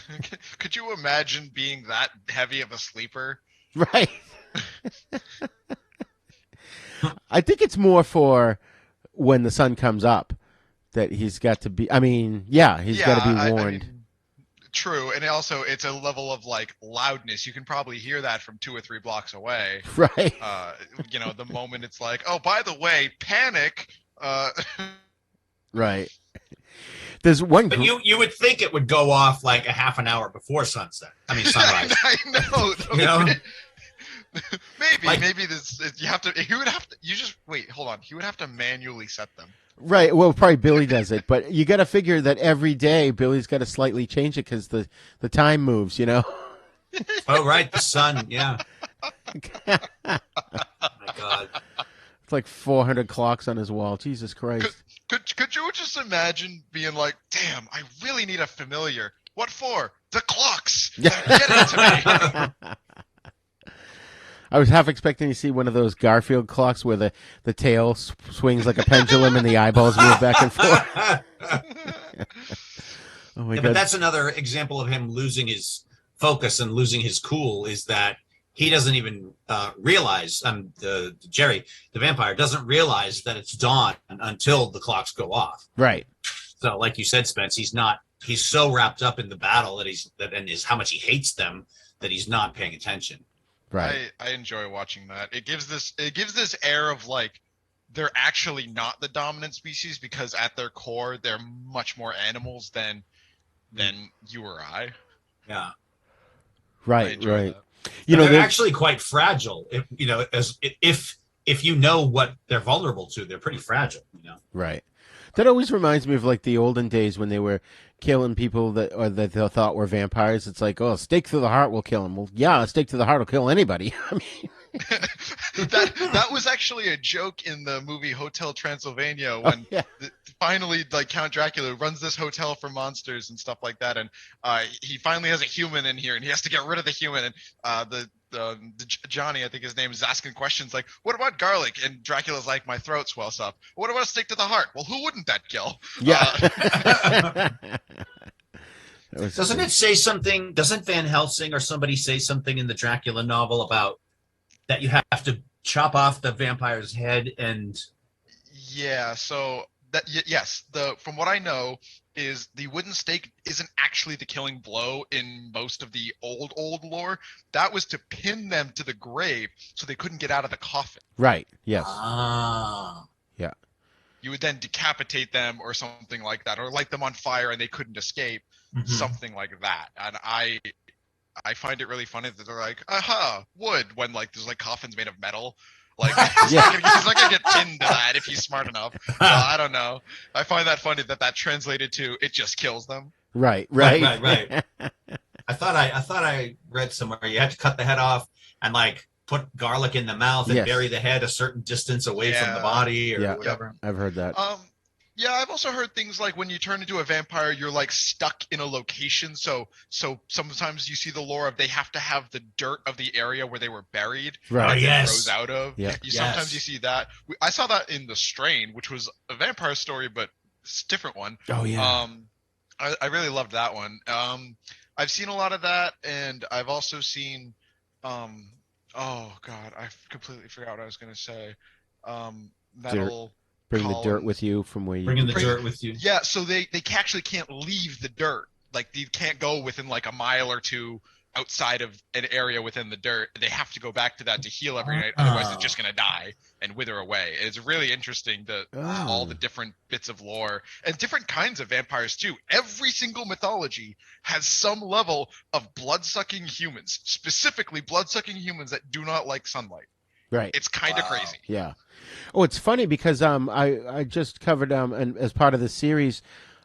Could you imagine being that heavy of a sleeper? Right. I think it's more for when the sun comes up that he's got to be. I mean, yeah, he's got to be warned. True, and also it's a level of like loudness. You can probably hear that from 2 or 3 blocks away. Right. The moment it's like, oh, by the way, panic. Right. There's one. But you would think it would go off like a half an hour before sunset. I mean sunrise. I know. You know? Maybe this you have to. He would have to. You just wait. Hold on. He would have to manually set them. Right. Well, probably Billy does it, but you got to figure that every day Billy's got to slightly change it because the time moves. Oh, right. The sun. Yeah. Oh, my God. It's like 400 clocks on his wall. Jesus Christ. Could you just imagine being like, damn, I really need a familiar. What for? The clocks. Get it to me. I was half expecting to see one of those Garfield clocks where the tail swings like a pendulum and the eyeballs move back and forth. Oh my God. But that's another example of him losing his focus and losing his cool, is that he doesn't even realize, Jerry, the vampire, doesn't realize that it's dawn until the clocks go off. Right. So like you said, Spence, he's so wrapped up in the battle and how much he hates them that he's not paying attention. Right. I enjoy watching that. It gives this air of like they're actually not the dominant species, because at their core they're much more animals than you or I. Yeah. Right. Right. That. They're actually quite fragile. If you know what they're vulnerable to, they're pretty fragile. Right. That always reminds me of like the olden days when they were killing people that they thought were vampires. It's like, oh, stake through the heart will kill them. Well, yeah, a stake through the heart will kill anybody. I mean, that was actually a joke in the movie Hotel Transylvania when finally like Count Dracula runs this hotel for monsters and stuff like that, and he finally has a human in here and he has to get rid of the human, and the Johnny, I think his name, is asking questions like, what about garlic? And Dracula's like, my throat swells up. What about a stick to the heart? Well, who wouldn't that kill? Yeah. Doesn't it say something? Doesn't Van Helsing or somebody say something in the Dracula novel about that you have to chop off the vampire's head? And yeah, so that yes, from what I know is the wooden stake isn't actually the killing blow in most of the old lore. That was to pin them to the grave so they couldn't get out of the coffin. Right. Yes. Ah. Yeah. You would then decapitate them or something like that, or light them on fire and they couldn't escape. Mm-hmm. Something like that. And I find it really funny that they're like, aha, wood, when like there's like coffins made of metal. Like he's not gonna get pinned to that if he's smart enough. I don't know. I find that funny that translated to it just kills them. Right. I thought I read somewhere you had to cut the head off and like put garlic in the mouth and bury the head a certain distance away from the body or whatever. I've heard that. Yeah, I've also heard things like when you turn into a vampire, you're like stuck in a location. So sometimes you see the lore of they have to have the dirt of the area where they were buried. Right. Grows out of. Yeah. Sometimes you see that. I saw that in The Strain, which was a vampire story, but different one. Oh yeah. I really loved that one. I've seen a lot of that, and I've also seen, oh god, I completely forgot what I was gonna say. Metal. Bring the dirt Collins. with you from where you Bringing the dirt with you. Yeah, so they actually can't leave the dirt. Like they can't go within like a mile or two outside of an area within the dirt. They have to go back to that to heal every night, otherwise they're just gonna die and wither away. It's really interesting all the different bits of lore and different kinds of vampires too. Every single mythology has some level of blood-sucking humans, specifically blood-sucking humans that do not like sunlight. Right. It's kind of crazy. Yeah. Oh, it's funny because I just covered and as part of the series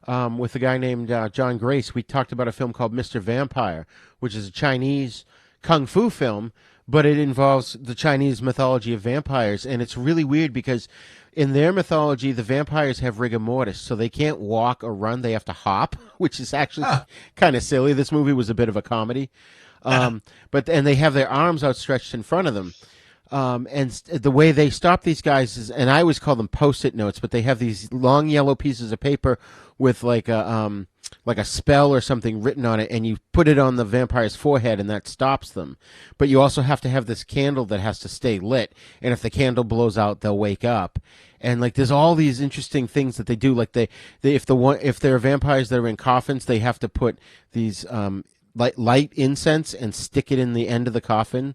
with a guy named John Grace, we talked about a film called Mr. Vampire, which is a Chinese kung fu film, but it involves the Chinese mythology of vampires, and it's really weird because in their mythology the vampires have rigor mortis, so they can't walk or run; they have to hop, which is actually kind of silly. This movie was a bit of a comedy, and they have their arms outstretched in front of them. The way they stop these guys is, and I always call them Post-it notes, but they have these long yellow pieces of paper with like a spell or something written on it, and you put it on the vampire's forehead, and that stops them. But you also have to have this candle that has to stay lit, and if the candle blows out, they'll wake up. And like, there's all these interesting things that they do. Like if there are vampires that are in coffins, they have to put these light incense and stick it in the end of the coffin.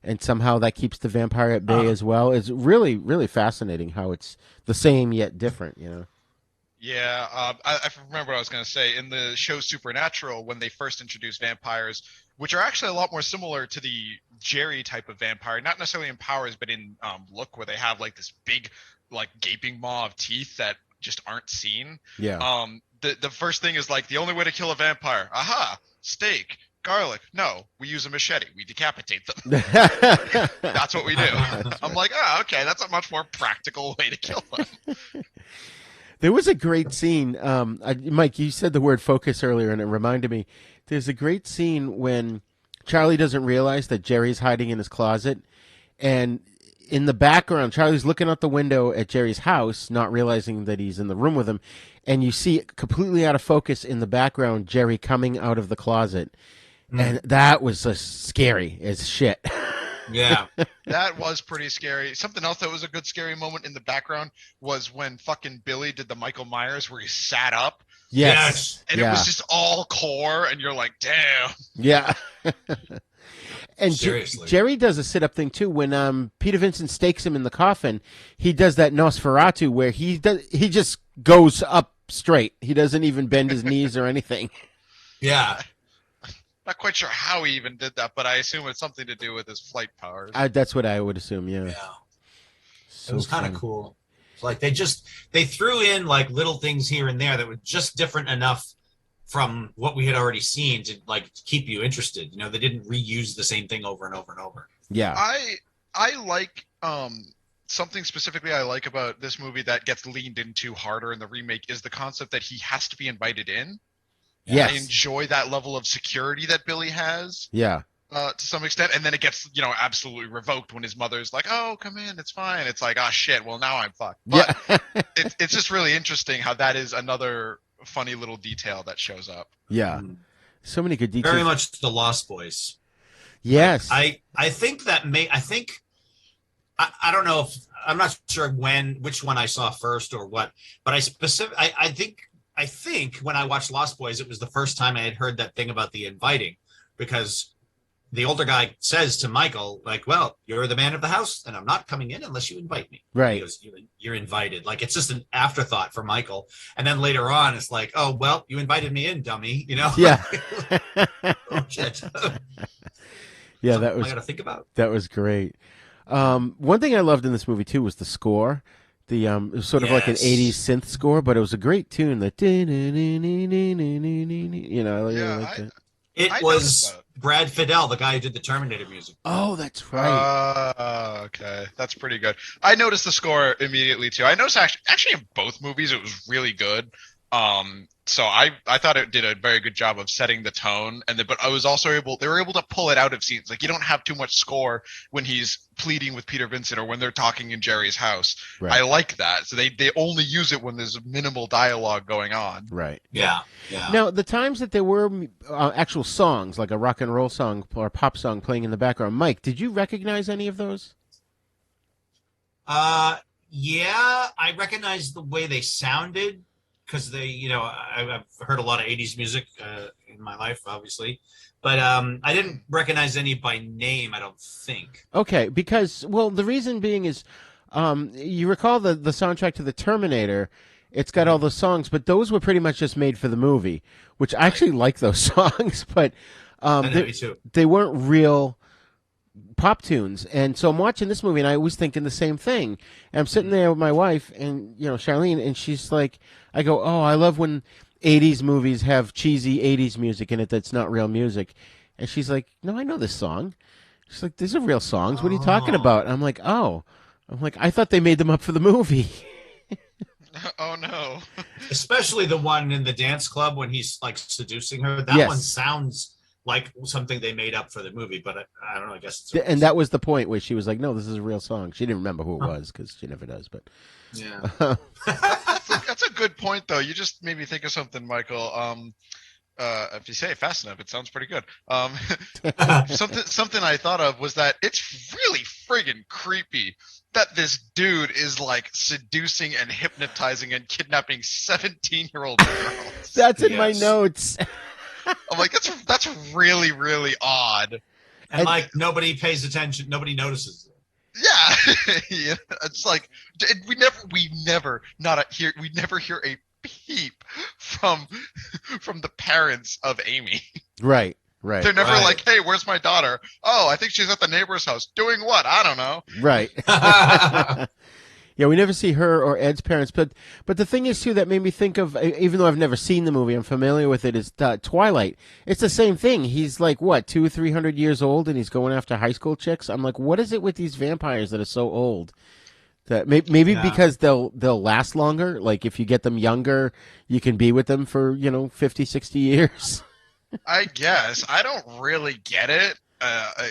And somehow that keeps the vampire at bay as well. It's really, really fascinating how it's the same yet different, you know? Yeah, I remember what I was going to say. In the show Supernatural, when they first introduced vampires, which are actually a lot more similar to the Jerry type of vampire, not necessarily in powers, but in look, where they have like this big, like gaping maw of teeth that just aren't seen. Yeah. The first thing is like, the only way to kill a vampire, steak. Garlic. No, we use a machete. We decapitate them. That's what we do. I'm like, okay, that's a much more practical way to kill them. There was a great scene. Mike, you said the word focus earlier, and it reminded me. There's a great scene when Charlie doesn't realize that Jerry's hiding in his closet, and in the background, Charlie's looking out the window at Jerry's house, not realizing that he's in the room with him, and you see completely out of focus in the background Jerry coming out of the closet. And that was scary as shit. Yeah. That was pretty scary. Something else that was a good scary moment in the background was when fucking Billy did the Michael Myers where he sat up. Yes. And it was just all core, and you're like, damn. Yeah. And Seriously. Jerry does a sit-up thing, too. When Peter Vincent stakes him in the coffin, he does that Nosferatu where he just goes up straight. He doesn't even bend his knees or anything. Yeah. Not quite sure how he even did that, but I assume it's something to do with his flight powers. That's what I would assume, yeah. So it was kind of cool. It's like they threw in like little things here and there that were just different enough from what we had already seen to like keep you interested. You know, they didn't reuse the same thing over and over and over. Yeah. I like something specifically I like about this movie that gets leaned into harder in the remake is the concept that he has to be invited in. Yes. I enjoy that level of security that Billy has. Yeah. To some extent, and then it gets, absolutely revoked when his mother's like, "Oh, come in, it's fine." It's like, "Oh shit, well now I'm fucked." But it's just really interesting how that is another funny little detail that shows up. Yeah. So many good details. Very much the Lost Boys. Yes. I think that I don't know if I'm not sure which one I saw first or what, but I think when I watched Lost Boys, it was the first time I had heard that thing about the inviting, because the older guy says to Michael, like, "Well, you're the man of the house, and I'm not coming in unless you invite me." Right. He goes, "You're invited." Like, it's just an afterthought for Michael. And then later on, it's like, "Oh, well, you invited me in, dummy." You know? Yeah. Oh, shit. Yeah, Something that was. I got to think about. That was great. One thing I loved in this movie too was the score. It was sort of like an '80s synth score, but it was a great tune. That It was Brad Fiedel, the guy who did the Terminator music. Oh, that's right. Okay, that's pretty good. I noticed the score immediately too. I noticed actually in both movies it was really good. So I thought it did a very good job of setting the tone, but I was also they were able to pull it out of scenes. Like you don't have too much score when he's pleading with Peter Vincent or when they're talking in Jerry's house. Right. I like that. So they only use it when there's minimal dialogue going on. Right. Yeah. Now, the times that there were actual songs, like a rock and roll song or a pop song playing in the background, Mike, did you recognize any of those? Yeah, I recognized the way they sounded because I've heard a lot of 80s music in my life, obviously. But I didn't recognize any by name, I don't think. Okay, because, well, the reason being is you recall the soundtrack to the Terminator. It's got all those songs, but those were pretty much just made for the movie, which I actually like those songs, but Me too. they weren't real pop tunes. And so I'm watching this movie, and I was thinking the same thing. And I'm sitting there with my wife, and Charlene, and she's like, I go, oh, I love when 80s movies have cheesy 80s music in it that's not real music. And she's like, no, I know this song. She's like, these are real songs. What are you talking about? And I'm like, oh. I thought they made them up for the movie. Oh no! Especially the one in the dance club when he's like seducing her. That one sounds like something they made up for the movie, but I don't know. I guess it's and that was the point where she was like, "No, this is a real song." She didn't remember who it was because she never does. But yeah, that's a good point, though. You just made me think of something, Michael. If you say it fast enough, it sounds pretty good. Something I thought of was that it's really friggin' creepy that this dude is like seducing and hypnotizing and kidnapping 17-year-old girls. That's in my notes. I'm like, that's really, really odd. And like nobody pays attention, nobody notices it. Yeah, it's like we never hear a peep from the parents of Amy. Right. They're never like, hey, where's my daughter? Oh, I think she's at the neighbor's house. Doing what? I don't know. Right. Yeah, we never see her or Ed's parents. But the thing is, too, that made me think of, even though I've never seen the movie, I'm familiar with it, is Twilight. It's the same thing. He's like, what, 200-300 years old, and he's going after high school chicks? I'm like, what is it with these vampires that are so old? That maybe because they'll last longer. Like, if you get them younger, you can be with them for, 50, 60 years. I guess. I don't really get it. I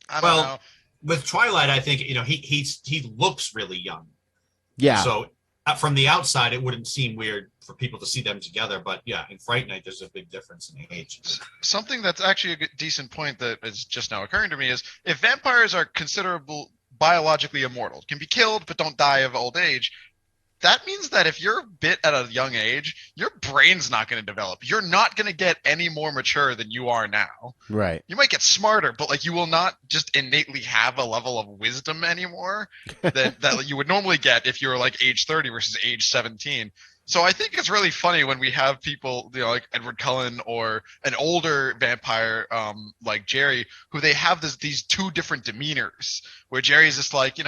don't know. With Twilight, I think, he looks really young. Yeah. So from the outside, it wouldn't seem weird for people to see them together. But yeah, in Fright Night, there's a big difference in age. Something that's actually a decent point that is just now occurring to me is if vampires are biologically immortal, can be killed but don't die of old age, that means that if you're bit at a young age, your brain's not going to develop. You're not going to get any more mature than you are now. Right. You might get smarter, but like you will not just innately have a level of wisdom anymore that you would normally get if you were like age 30 versus age 17. So I think it's really funny when we have people, like Edward Cullen or an older vampire like Jerry, who they have these two different demeanors, where Jerry's just like,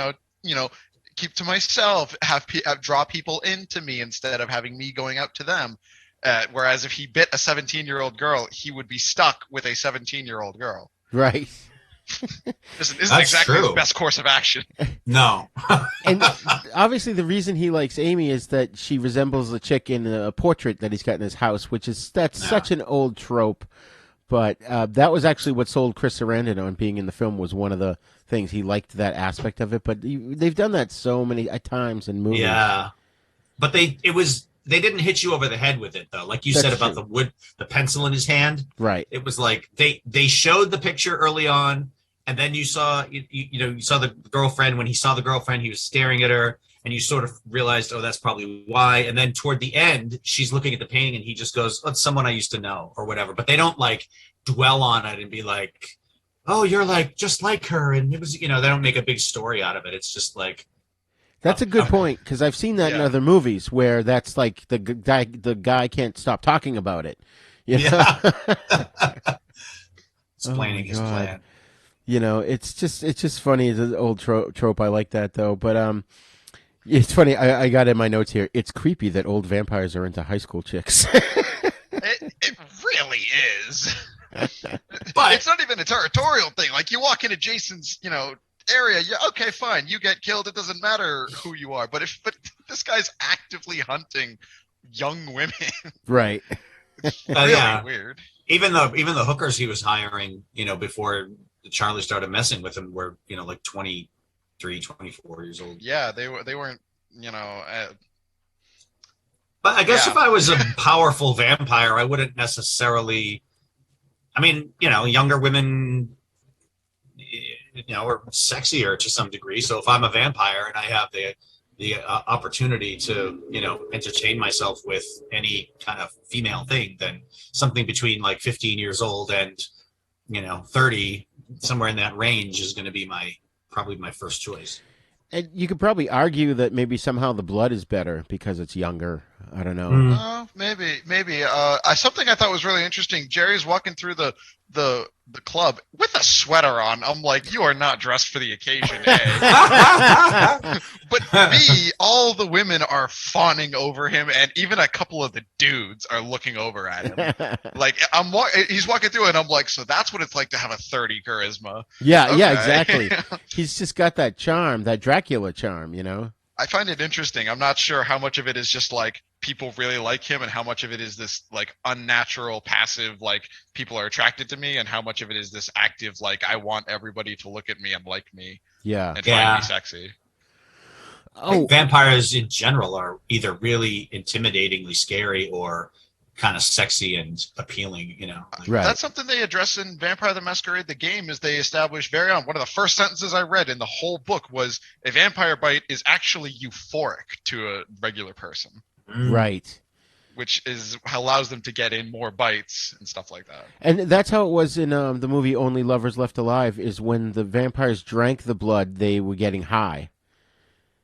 keep to myself, draw people into me instead of having me going out to them. Whereas if he bit a 17-year-old girl, he would be stuck with a 17-year-old girl. Right. Isn't exactly the best course of action. No. And obviously the reason he likes Amy is that she resembles the chick in a portrait that he's got in his house, that's such an old trope. But that was actually what sold Chris Sarandon on being in the film, was one of the things. He liked that aspect of it. But they've done that so many times in movies. Yeah. But they didn't hit you over the head with it, though. Like you said about the pencil in his hand. Right. It was like they showed the picture early on, and then you saw you saw the girlfriend. When he saw the girlfriend, he was staring at her, and you sort of realized, oh, that's probably why. And then toward the end, she's looking at the painting, and he just goes, oh, it's someone I used to know, or whatever. But they don't like dwell on it and be like, oh, you're like just like her, and it was, they don't make a big story out of it. It's just like. That's a good point, because I've seen that in other movies where that's like the guy can't stop talking about it. Yeah. Explaining his plan. It's just funny. It's an old trope. I like that, though. But it's funny. I got in my notes here. It's creepy that old vampires are into high school chicks. It really is. But it's not even a territorial thing. Like you walk into Jason's, area, yeah, okay, fine, you get killed, it doesn't matter who you are. But this guy's actively hunting young women. Right. It's really Yeah. weird. Even the hookers he was hiring, before Charlie started messing with him were, like 23, 24 years old. Yeah, they weren't, But I guess Yeah. if I was a powerful vampire, I wouldn't necessarily. I mean, younger women, are sexier to some degree. So if I'm a vampire and I have the opportunity to, entertain myself with any kind of female thing, then something between like 15 years old and, 30, somewhere in that range is going to be probably my first choice. And you could probably argue that maybe somehow the blood is better because it's younger. I don't know. Maybe. Something I thought was really interesting. Jerry's walking through the club with a sweater on. I'm like, you are not dressed for the occasion, A. But B, all the women are fawning over him, and even a couple of the dudes are looking over at him. Like he's walking through, and I'm like, so that's what it's like to have a 30 charisma. Yeah, Okay. yeah, exactly. He's just got that charm, that Dracula charm, I find it interesting. I'm not sure how much of it is just like people really like him and how much of it is this like unnatural, passive, like people are attracted to me, and how much of it is this active, like I want everybody to look at me and like me. Yeah. And find me sexy. Like vampires in general are either really intimidatingly scary or kind of sexy and appealing, Right. That's something they address in Vampire the Masquerade the game. Is they establish very on one of the first sentences I read in the whole book was a vampire bite is actually euphoric to a regular person, Right. which allows them to get in more bites and stuff like that. And that's how it was in the movie Only Lovers Left Alive, is when the vampires drank the blood, they were getting high.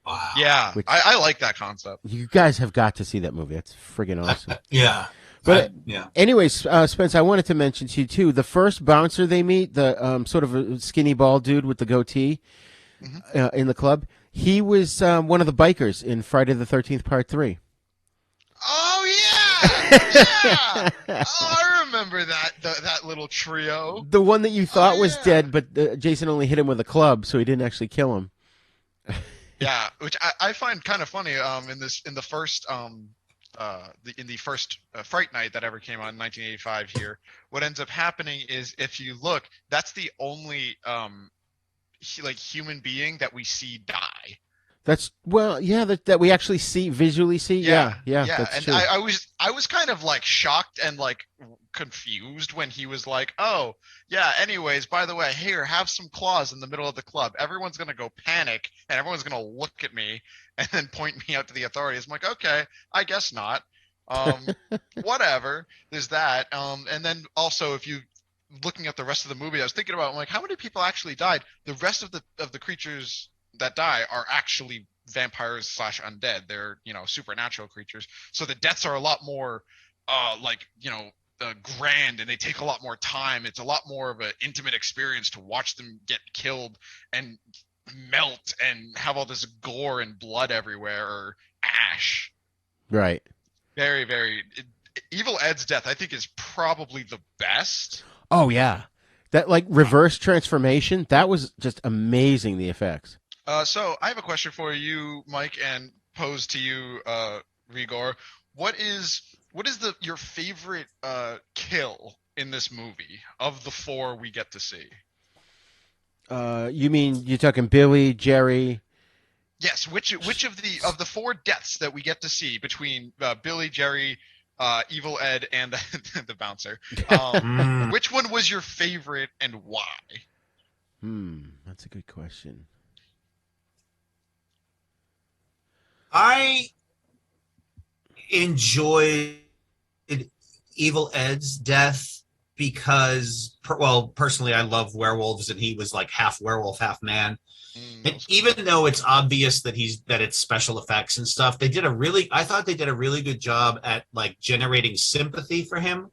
Wow. Yeah, I like that concept. You guys have got to see that movie. That's friggin' awesome. Yeah. But yeah. anyways, Spence, I wanted to mention to you, too, the first bouncer they meet, the sort of a skinny bald dude with the goatee in the club, he was one of the bikers in Friday the 13th Part 3. Oh, yeah! Oh, I remember that little trio. The one that you thought was dead, but Jason only hit him with a club, so he didn't actually kill him. Yeah, which I find kind of funny. In the first Fright Night that ever came out in 1985 here, what ends up happening is, if you look, that's the only human being that we see die. That's that we actually visually see. Yeah. That's and true. I was kind of like shocked and like confused when he was like, oh yeah, anyways, by the way, here, have some claws in the middle of the club. Everyone's gonna go panic and everyone's gonna look at me and then point me out to the authorities. I'm like, okay, I guess not. Whatever. There's that. And then also, if you looking at the rest of the movie, I was thinking about, I'm like, how many people actually died? The rest of the creatures that die are actually vampires / undead. They're, supernatural creatures. So the deaths are a lot more grand, and they take a lot more time. It's a lot more of an intimate experience to watch them get killed and melt and have all this gore and blood everywhere, or ash. Right. Very, very. Evil Ed's death, I think, is probably the best. Oh, yeah. That, reverse transformation, that was just amazing, the effects. So I have a question for you, Mike, and pose to you, Rigor. What is your favorite kill in this movie of the 4 we get to see? You mean you're talking Billy, Jerry? Yes. Which of the 4 deaths that we get to see between Billy, Jerry, Evil Ed, and the bouncer? Which one was your favorite and why? That's a good question. I enjoyed Evil Ed's death because, personally, I love werewolves, and he was like half werewolf, half man. And even though it's obvious that it's special effects and stuff, I thought they did a really good job at generating sympathy for him.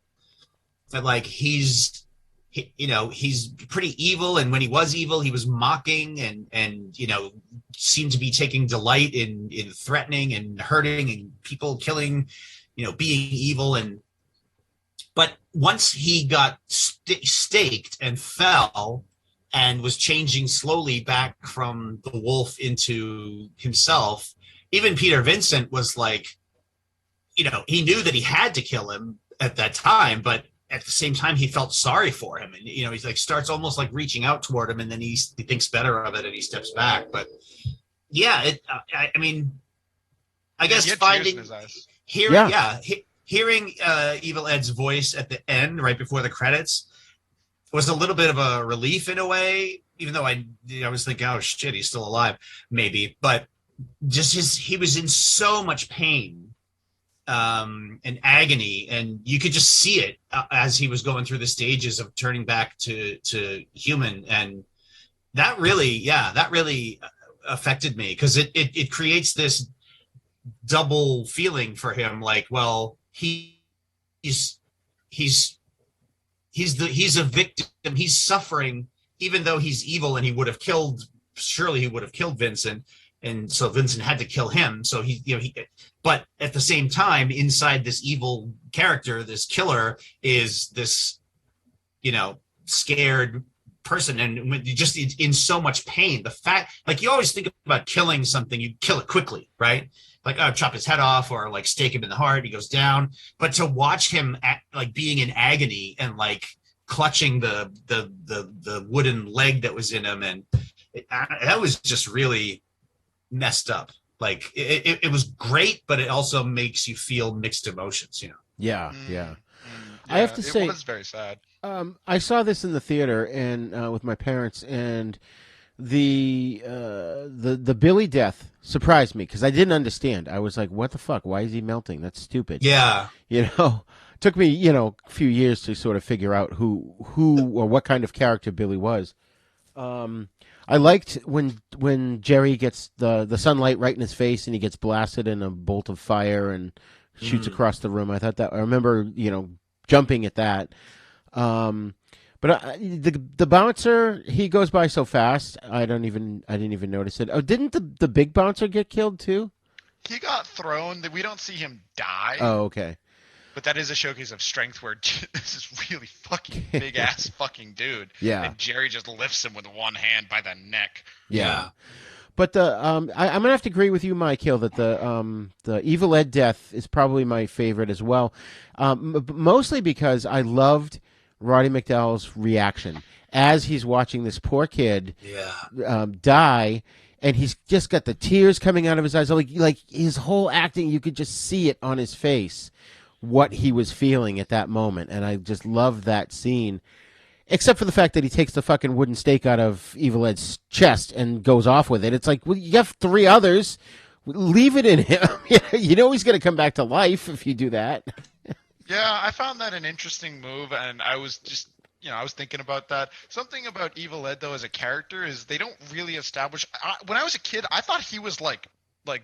That he's pretty evil, and when he was evil, he was mocking and seemed to be taking delight in threatening and hurting and people, killing, being evil. But once he got staked and fell and was changing slowly back from the wolf into himself, even Peter Vincent was like, he knew that he had to kill him at that time, but at the same time, he felt sorry for him. And, he's like, starts almost like reaching out toward him, and then he thinks better of it and he steps back. But yeah, I mean, I guess finding, hearing Evil Ed's voice at the end, right before the credits, was a little bit of a relief in a way, even though I was thinking, oh shit, he's still alive, maybe. But just he was in so much pain and agony, and you could just see it as he was going through the stages of turning back to human, and that really affected me, because it creates this double feeling for him, like, well, he's a victim, he's suffering, even though he's evil, and he would have killed Vincent. And so Vincent had to kill him. So but at the same time, inside this evil character, this killer is this, scared person, and just in so much pain. The fact, like, you always think about killing something, you kill it quickly, right? Like, chop his head off, or like stake him in the heart, he goes down. But to watch him like being in agony and like clutching the wooden leg that was in him, and that was just really messed up. Like, it was great, but it also makes you feel mixed emotions, Yeah. I have to say, it was very sad. I saw this in the theater and with my parents, and the Billy death surprised me, because I didn't understand. I was like, what the fuck? Why is he melting? That's stupid. Yeah. It took me, a few years to sort of figure out who or what kind of character Billy was. I liked when Jerry gets the sunlight right in his face and he gets blasted in a bolt of fire and shoots across the room. I remember, jumping at that. But the bouncer, he goes by so fast, I didn't even notice it. Oh, didn't the big bouncer get killed too? He got thrown. We don't see him die. Oh, okay. But that is a showcase of strength, where this is really fucking big ass fucking dude. Yeah. And Jerry just lifts him with one hand by the neck. Yeah. But I'm gonna have to agree with you, My-Kill, that the Evil Ed death is probably my favorite as well. Mostly because I loved Roddy McDowell's reaction as he's watching this poor kid die, and he's just got the tears coming out of his eyes, like his whole acting, you could just see it on his face, what he was feeling at that moment. And I just love that scene, except for the fact that he takes the fucking wooden stake out of Evil Ed's chest and goes off with it. It's like, well, you have 3 others, leave it in him. He's going to come back to life if you do that. Yeah, I found that an interesting move, and I was just, I was thinking about that. Something about Evil Ed, though, as a character, is they don't really establish. When I was a kid, I thought he was like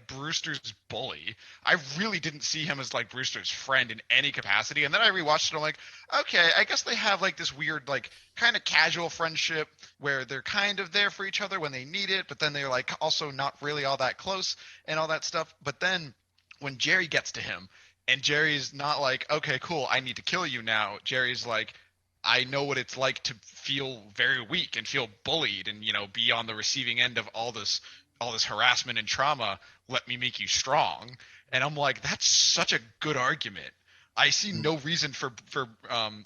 Brewster's bully. I really didn't see him as like Brewster's friend in any capacity. And then I rewatched it, and I'm like, okay, I guess they have like this weird, like, kind of casual friendship where they're kind of there for each other when they need it, but then they're like also not really all that close and all that stuff. But then when Jerry gets to him, and Jerry's not like, okay, cool, I need to kill you now. Jerry's like, I know what it's like to feel very weak and feel bullied and, be on the receiving end of all this harassment and trauma. Let me make you strong. And I'm like, that's such a good argument. I see no reason for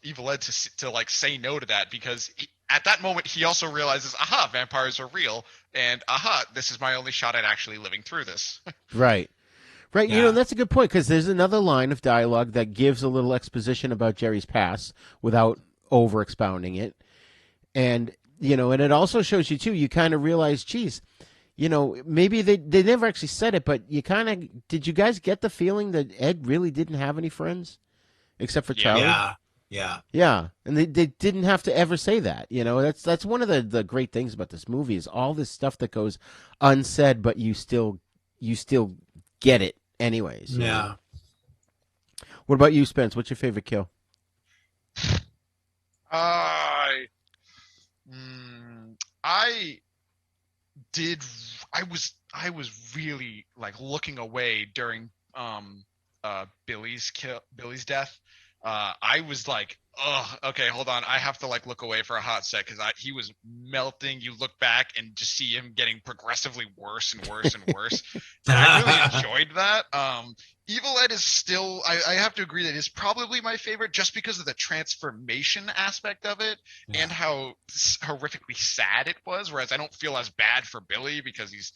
Evil Ed to like say no to that, because at that moment he also realizes, aha, vampires are real, and aha, this is my only shot at actually living through this. Right. Yeah. That's a good point, because there's another line of dialogue that gives a little exposition about Jerry's past without over expounding it. And, and it also shows you too, you kind of realize, geez, maybe they never actually said it, but did you guys get the feeling that Ed really didn't have any friends except for Charlie? Yeah. And they didn't have to ever say that. That's one of the great things about this movie, is all this stuff that goes unsaid, but you still get it anyways. Yeah. What about you, Spence? What's your favorite kill? I was really like looking away during Billy's death. I was like, oh, okay, hold on, I have to like look away for a hot sec, because he was melting. You look back and just see him getting progressively worse and worse and worse. And I really enjoyed that. Evil Night is still, I have to agree that it's probably my favorite just because of the transformation aspect of it and how horrifically sad it was. Whereas I don't feel as bad for Billy because he's,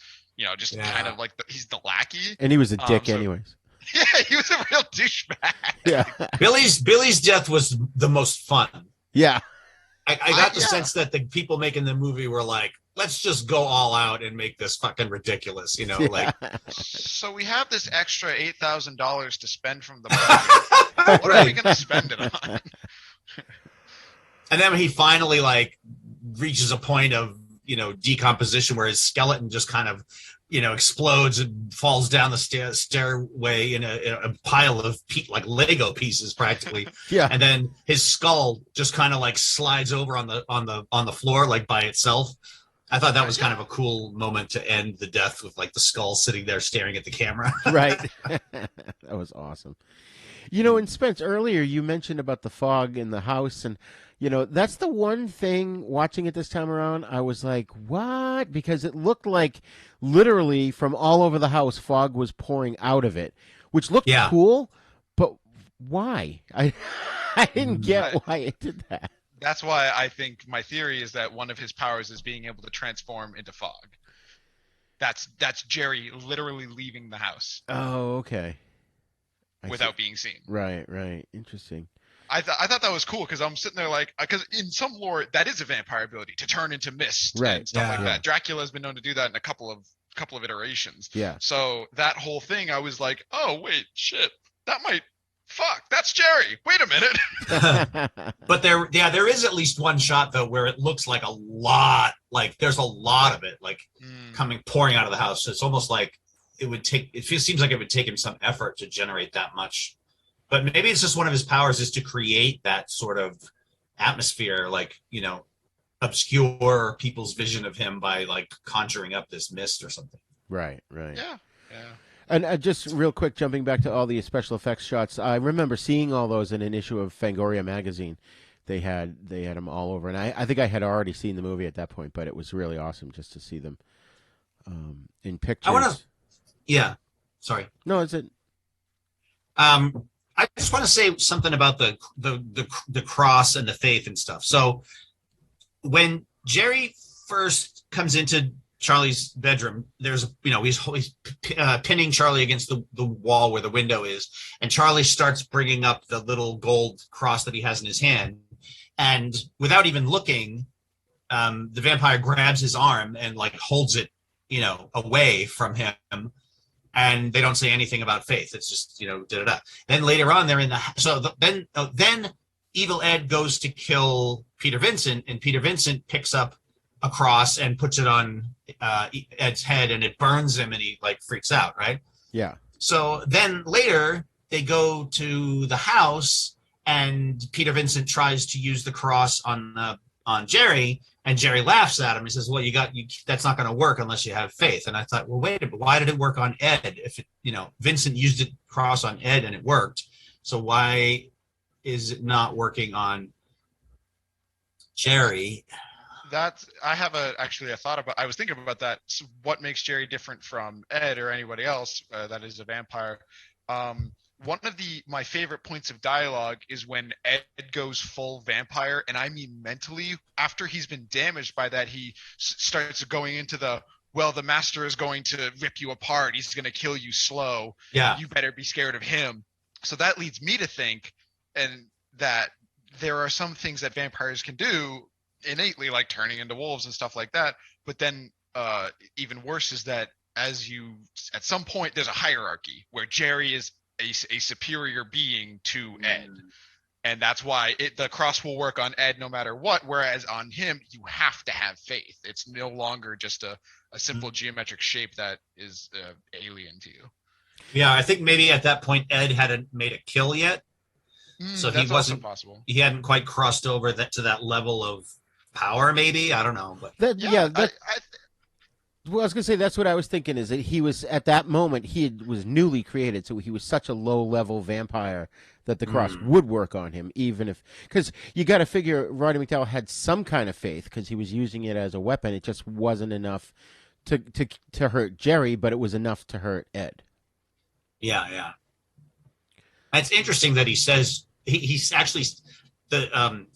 just kind of like he's the lackey. And he was a dick anyways. Yeah, he was a real douchebag. Yeah. Billy's death was the most fun. Yeah. I got the sense that the people making the movie were like, let's just go all out and make this fucking ridiculous, like. So we have this extra $8,000 to spend from the budget. What are we going to spend it on? And then he finally reaches a point of, decomposition where his skeleton just kind of, explodes and falls down the stairway in a pile of Lego pieces practically. Yeah. And then his skull just kind of slides over on the floor by itself. I thought that was kind of a cool moment to end the death with the skull sitting there staring at the camera. Right. That was awesome. And Spence, earlier you mentioned about the fog in the house, and that's the one thing watching it this time around I was like, what? Because it looked like literally from all over the house fog was pouring out of it, which looked cool, but why? I didn't get why it did that. That's why I think my theory is that one of his powers is being able to transform into fog. That's Jerry literally leaving the house. Oh, okay. Without being seen. Right. Interesting. I thought that was cool because I'm sitting there because in some lore that is a vampire ability to turn into mist and stuff like that. Dracula has been known to do that in a couple of iterations. Yeah. So that whole thing, I was like, oh wait, shit, that's Jerry. Wait a minute. But there is at least one shot though where it looks like a lot, there's a lot of it pouring out of the house. So it's almost like it seems like it would take him some effort to generate that much. But maybe it's just one of his powers is to create that sort of atmosphere, obscure people's vision of him by conjuring up this mist or something. Right. Yeah. And just real quick, jumping back to all the special effects shots, I remember seeing all those in an issue of Fangoria magazine. They had them all over, and I think I had already seen the movie at that point, but it was really awesome just to see them in pictures. Yeah. Sorry. No, is it? I just want to say something about the cross and the faith and stuff. So when Jerry first comes into Charlie's bedroom, there's he's pinning Charlie against the wall where the window is, and Charlie starts bringing up the little gold cross that he has in his hand, and without even looking, the vampire grabs his arm and holds it away from him. And they don't say anything about faith. It's just, da-da-da. Then later on, they're in the... then Evil Ed goes to kill Peter Vincent, and Peter Vincent picks up a cross and puts it on Ed's head, and it burns him, and he, freaks out, right? Yeah. So then later, they go to the house, and Peter Vincent tries to use the cross on Jerry, and Jerry laughs at him. He says, well, that's not going to work unless you have faith. And I thought, well, wait a minute, why did it work on Ed? If Vincent used the cross on Ed and it worked, so why is it not working on Jerry? I have actually a thought about. I was thinking about that. So what makes Jerry different from Ed or anybody else that is a vampire? One of my favorite points of dialogue is when Ed goes full vampire, and I mean mentally. After he's been damaged by that, he starts going into the master is going to rip you apart. He's going to kill you slow. Yeah, you better be scared of him. So that leads me to think, and that there are some things that vampires can do innately, like turning into wolves and stuff like that. But then even worse is that at some point there's a hierarchy where Jerry is a superior being to Ed, and that's why the cross will work on Ed no matter what, whereas on him you have to have faith. It's no longer just a simple geometric shape that is alien to you. Yeah, I think maybe at that point Ed hadn't made a kill yet, so he wasn't possible. He hadn't quite crossed over to that level of power. Maybe, I don't know, but well, I was going to say that's what I was thinking, is that he was at that moment was newly created, so he was such a low level vampire that the cross would work on him, even if, because you got to figure Roddy McDowell had some kind of faith because he was using it as a weapon. It just wasn't enough to hurt Jerry, but it was enough to hurt Ed. Yeah. It's interesting that he says he's actually the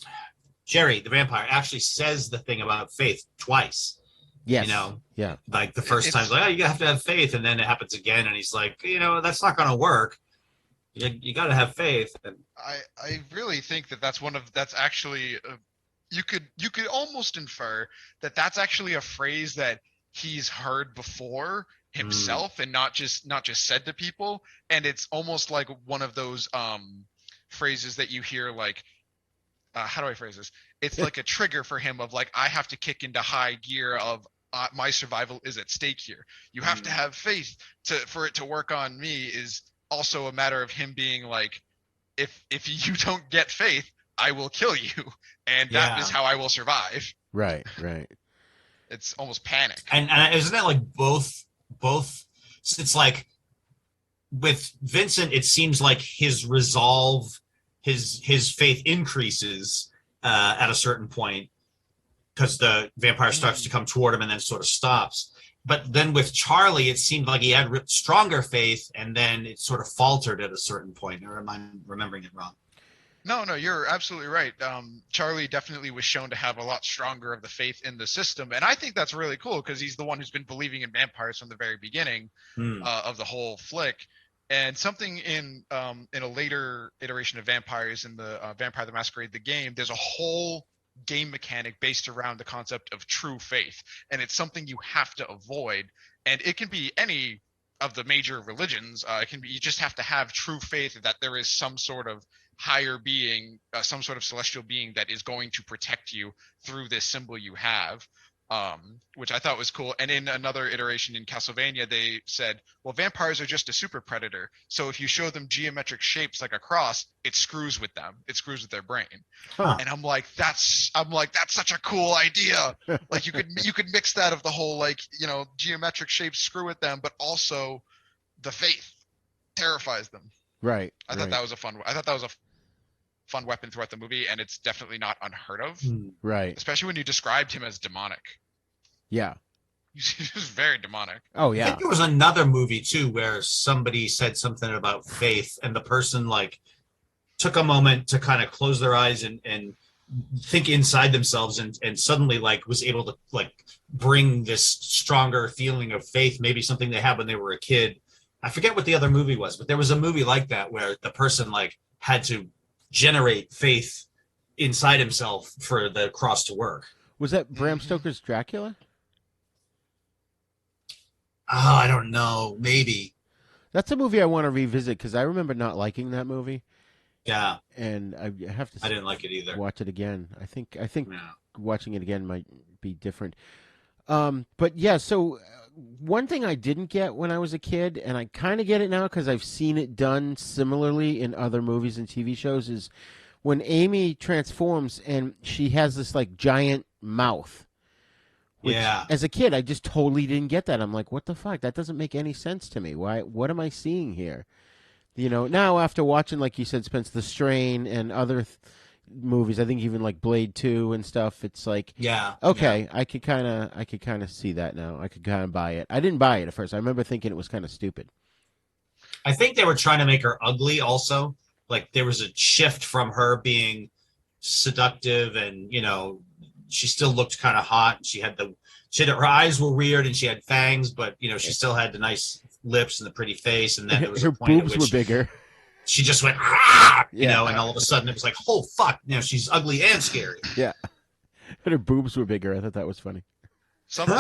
Jerry, the vampire, actually says the thing about faith twice. Yes. You know, yeah. Like the first time, like, oh, you have to have faith, and then it happens again, and he's like, that's not going to work. You got to have faith. And I really think that's actually you could almost infer that that's actually a phrase that he's heard before himself and not just said to people, and it's almost like one of those phrases that you hear like how do I phrase this? It's like a trigger for him of like, I have to kick into high gear of my survival is at stake here. You have to have faith for it to work on me is also a matter of him being like, if you don't get faith, I will kill you, and that is how I will survive. Right. It's almost panic. And isn't it like both? It's like with Vincent, it seems like his resolve, his faith increases at a certain point because the vampire starts to come toward him and then sort of stops. But then with Charlie, it seemed like he had stronger faith, and then it sort of faltered at a certain point. Or am I remembering it wrong? No, you're absolutely right. Charlie definitely was shown to have a lot stronger of the faith in the system, and I think that's really cool because he's the one who's been believing in vampires from the very beginning of the whole flick. And something in a later iteration of vampires, in the Vampire the Masquerade the game, there's a whole game mechanic based around the concept of true faith, and it's something you have to avoid. And it can be any of the major religions. It can be you just have to have true faith that there is some sort of higher being, some sort of celestial being that is going to protect you through this symbol you have, which I thought was cool. And in another iteration in Castlevania, they said, well, vampires are just a super predator, so if you show them geometric shapes like a cross, it screws with them, it screws with their brain. And I'm like, that's such a cool idea. Like you could mix that of the whole, like, geometric shapes screw with them, but also the faith terrifies them. Right. I thought that was a fun weapon throughout the movie, and it's definitely not unheard of. Right. Especially when you described him as demonic. Yeah. He was very demonic. Oh yeah. I think there was another movie too where somebody said something about faith, and the person like took a moment to kind of close their eyes and think inside themselves, and suddenly like was able to like bring this stronger feeling of faith, maybe something they had when they were a kid. I forget what the other movie was, but there was a movie like that where the person like had to generate faith inside himself for the cross to work. Was that Bram Stoker's Dracula? Oh, I don't know. Maybe. That's a movie I want to revisit because I remember not liking that movie. Yeah. And I have to. I didn't like it either. Watch it again. I think watching it again might be different. But yeah, so one thing I didn't get when I was a kid, and I kind of get it now because I've seen it done similarly in other movies and TV shows, is when Amy transforms and she has this like giant mouth. Which, as a kid, I just totally didn't get that. I'm like, what the fuck? That doesn't make any sense to me. Why? What am I seeing here? Now after watching, like you said, Spence, The Strain and other movies, I think even like Blade 2 and stuff, it's like, okay, I could kind of see that now. I could kind of buy it. I didn't buy it at first. I remember thinking it was kind of stupid. I think they were trying to make her ugly also. Like there was a shift from her being seductive and, she still looked kind of hot. She had her eyes were weird and she had fangs, but she still had the nice lips and the pretty face. And then there was her a point boobs at which were bigger. She just went, and all of a sudden it was like, oh fuck, she's ugly and scary. Yeah, and her boobs were bigger. I thought that was funny. Something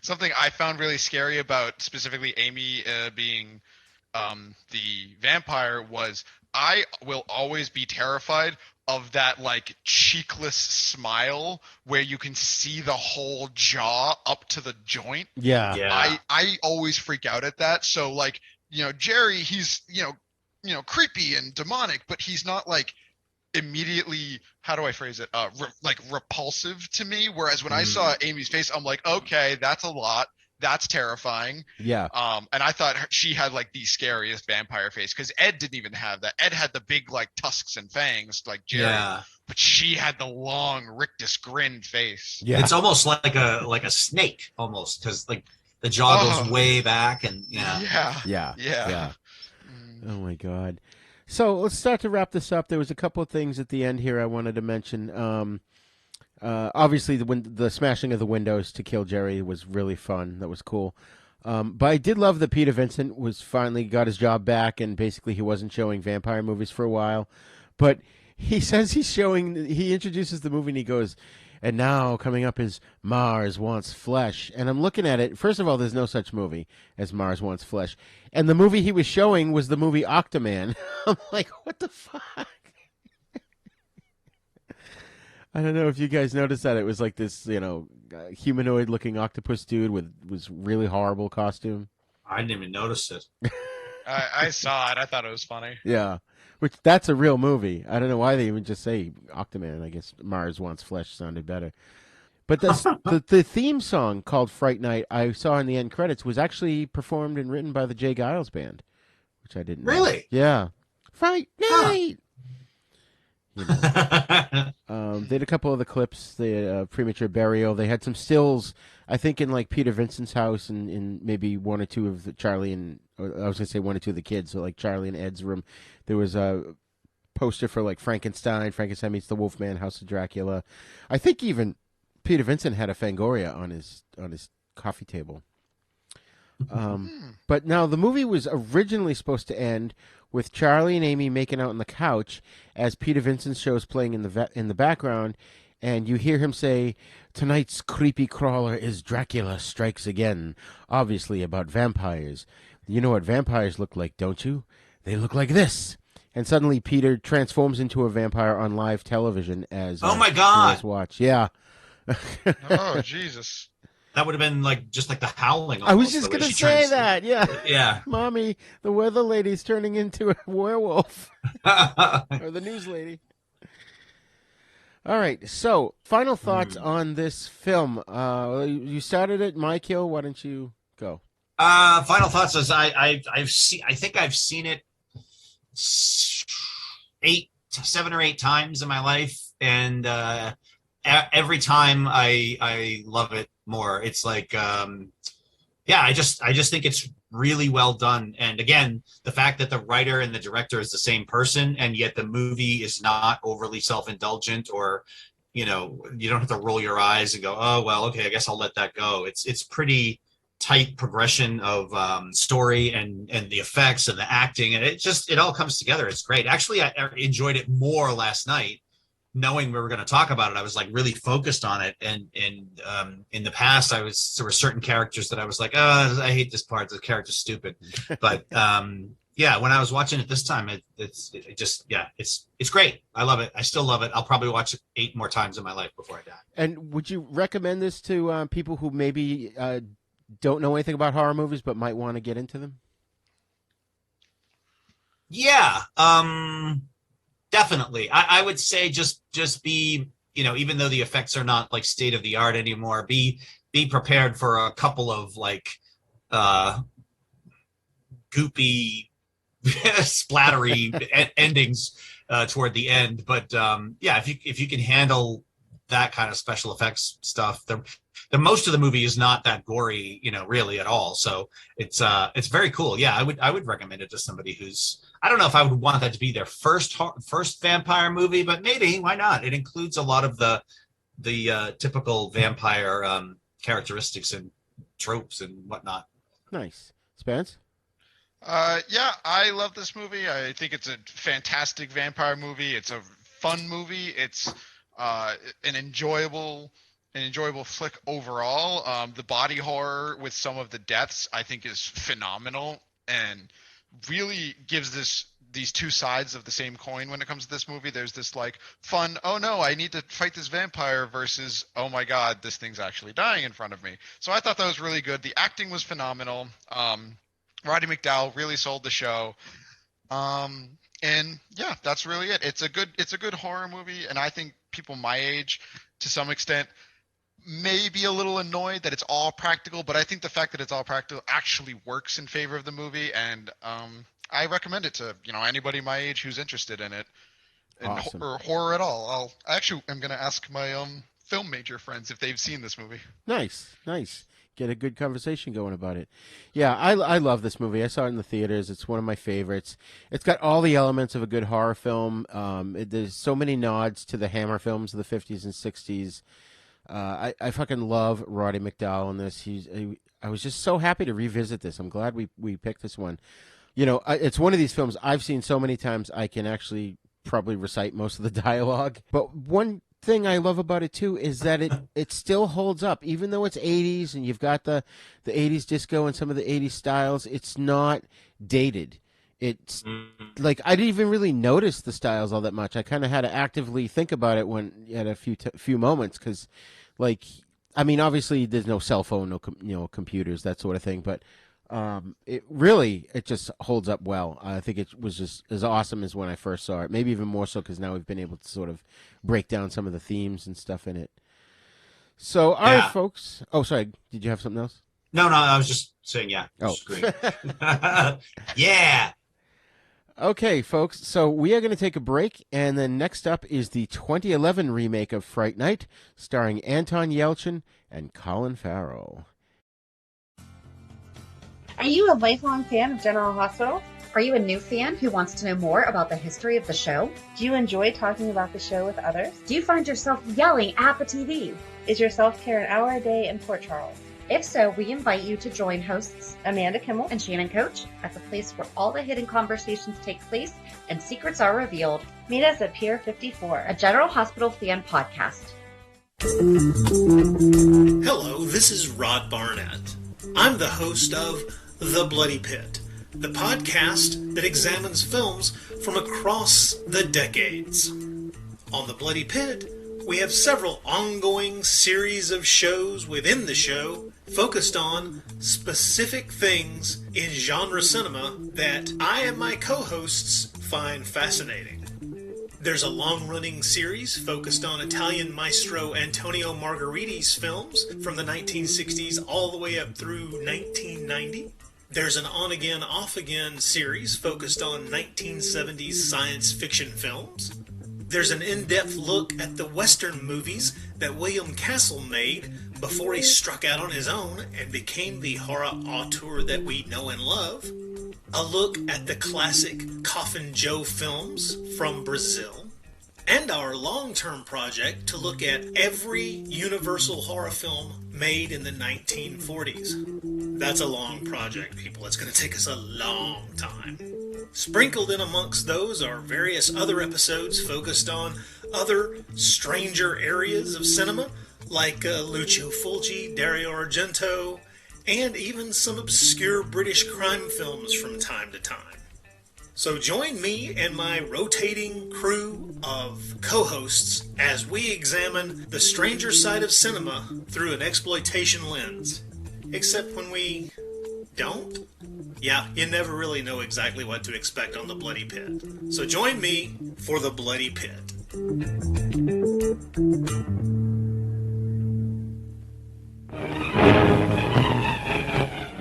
I found really scary about specifically Amy being the vampire was I will always be terrified of that like cheekless smile where you can see the whole jaw up to the joint. Yeah. I always freak out at that. So like, Jerry, he's, creepy and demonic, but he's not like immediately, how do I phrase it? Repulsive to me. Whereas when I saw Amy's face, I'm like, okay, that's a lot. That's terrifying. Yeah. And I thought she had like the scariest vampire face because Ed didn't even have that. Ed had the big like tusks and fangs like Jerry, but she had the long rictus grin face. Yeah. It's almost like a snake almost because like the jaw goes way back and Yeah. Oh my God. So let's start to wrap this up. There was a couple of things at the end here I wanted to mention. Obviously, the smashing of the windows to kill Jerry was really fun. That was cool. But I did love that Peter Vincent was finally got his job back, and basically he wasn't showing vampire movies for a while. But he says he introduces the movie and he goes, and now coming up is Mars Wants Flesh. And I'm looking at it. First of all, there's no such movie as Mars Wants Flesh. And the movie he was showing was the movie Octoman. I'm like, what the fuck? I don't know if you guys noticed that. It was like this, humanoid-looking octopus dude was really horrible costume. I didn't even notice it. I saw it. I thought it was funny. Yeah, that's a real movie. I don't know why they even just say Octoman. I guess Mars Wants Flesh sounded better. But the theme song called Fright Night I saw in the end credits was actually performed and written by the Jay Giles Band, which I didn't know. Really? Yeah. Fright Night! They had a couple of the clips. They had Premature Burial. They had some stills, I think, in like Peter Vincent's house and in maybe one or two of Charlie and I was going to say one or two of the kids, so like Charlie and Ed's room. There was a poster for like Frankenstein meets the Wolfman, House of Dracula. I think even Peter Vincent had a Fangoria on his coffee table. But now the movie was originally supposed to end with Charlie and Amy making out on the couch as Peter Vincent's show is playing in the background, and you hear him say, "Tonight's creepy crawler is Dracula Strikes Again, obviously about vampires. You know what vampires look like, don't you? They look like this." And suddenly Peter transforms into a vampire on live television as oh my God! Watch, yeah. Oh Jesus! That would have been just like the Howling. I was just going to say that, yeah. Yeah. Mommy, the weather lady's turning into a werewolf. Or the news lady. All right, so final thoughts on this film. You started it, My-Kill. Why don't you go? Final thoughts is I think I've seen it 7 or 8 times in my life, and every time I love it more. It's like I just think it's really well done. And again, the fact that the writer and the director is the same person, and yet the movie is not overly self-indulgent, or you don't have to roll your eyes and go, oh well, okay, I guess I'll let that go. It's pretty tight progression of story and the effects and the acting, and it all comes together. It's great. Actually, I enjoyed it more last night, knowing we were going to talk about it. I was like really focused on it, and in the past there were certain characters that I was like, oh, I hate this part, the character's stupid. But when I was watching it this time, it's great. I love it. I still love it. I'll probably watch it 8 more times in my life before I die. And would you recommend this to people who maybe don't know anything about horror movies but might want to get into them? Yeah. Definitely. I would say just be, even though the effects are not like state of the art anymore, be prepared for a couple of goopy, splattery endings toward the end. But if you can handle that kind of special effects stuff, the most of the movie is not that gory, really at all. So it's very cool. Yeah, I would recommend it to somebody who's, I don't know if I would want that to be their first vampire movie, but maybe, why not? It includes a lot of the typical vampire characteristics and tropes and whatnot. Nice. Spence? I love this movie. I think it's a fantastic vampire movie. It's a fun movie. It's an enjoyable flick overall. The body horror with some of the deaths, I think, is phenomenal and really gives these two sides of the same coin when it comes to this movie. There's this fun, oh no, I need to fight this vampire, versus, oh my God, this thing's actually dying in front of me. So I thought that was really good. The acting was phenomenal. Roddy McDowell really sold the show. And yeah, that's really it. It's a good horror movie, and I think people my age, to some extent, may be a little annoyed that it's all practical, but I think the fact that it's all practical actually works in favor of the movie, and I recommend it to anybody my age who's interested in it, Awesome. or horror at all. I actually am going to ask my film major friends if they've seen this movie. Nice. get a good conversation going about it. Yeah, I love this movie. I saw it in the theaters. It's one of my favorites. It's got all the elements of a good horror film. There's so many nods to the Hammer films of the 50s and 60s. I fucking love Roddy McDowell in this. I was just so happy to revisit this. I'm glad we picked this one. You know, it's one of these films I've seen so many times I can actually probably recite most of the dialogue. But one thing I love about it too is that it still holds up, even though it's 80s and you've got the 80s disco and some of the 80s styles. It's not dated. It's like I didn't even really notice the styles all that much. I kind of had to actively think about it when at a few moments because, like, I mean, obviously there's no cell phone, no computers, that sort of thing, but. It just holds up well. I think it was just as awesome as when I first saw it. Maybe even more so because now we've been able to sort of break down some of the themes and stuff in it. So, all right, folks. Oh, sorry. Did you have something else? No, I was just saying, yeah. Oh. Yeah. Okay, folks. So we are going to take a break, and then next up is the 2011 remake of Fright Night, starring Anton Yelchin and Colin Farrell. Are you a lifelong fan of General Hospital? Are you a new fan who wants to know more about the history of the show? Do you enjoy talking about the show with others? Do you find yourself yelling at the TV? Is your self-care an hour a day in Port Charles? If so, we invite you to join hosts Amanda Kimmel and Shannon Coach at the place where all the hidden conversations take place and secrets are revealed. Meet us at Pier 54, a General Hospital fan podcast. Hello, this is Rod Barnett. I'm the host of The Bloody Pit, the podcast that examines films from across the decades. On The Bloody Pit, we have several ongoing series of shows within the show focused on specific things in genre cinema that I and my co-hosts find fascinating. There's a long-running series focused on Italian maestro Antonio Margheriti's films from the 1960s all the way up through 1990. There's an on-again, off-again series focused on 1970s science fiction films. There's an in-depth look at the Western movies that William Castle made before he struck out on his own and became the horror auteur that we know and love. A look at the classic Coffin Joe films from Brazil. And our long-term project to look at every Universal horror film made in the 1940s. That's a long project, people. It's going to take us a long time. Sprinkled in amongst those are various other episodes focused on other stranger areas of cinema, like Lucio Fulci, Dario Argento, and even some obscure British crime films from time to time. So join me and my rotating crew of co-hosts as we examine the stranger side of cinema through an exploitation lens. Except when we don't. Yeah, you never really know exactly what to expect on The Bloody Pit. So join me for The Bloody Pit.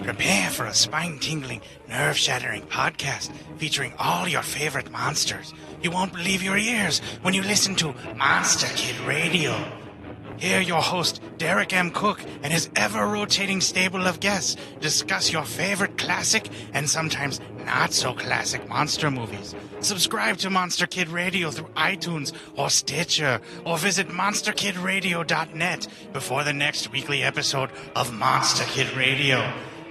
Prepare for a spine-tingling, nerve-shattering podcast featuring all your favorite monsters. You won't believe your ears when you listen to Monster Kid Radio. Hear your host, Derek M. Cook, and his ever-rotating stable of guests discuss your favorite classic and sometimes not-so-classic monster movies. Subscribe to Monster Kid Radio through iTunes or Stitcher, or visit monsterkidradio.net before the next weekly episode of Monster Kid Radio.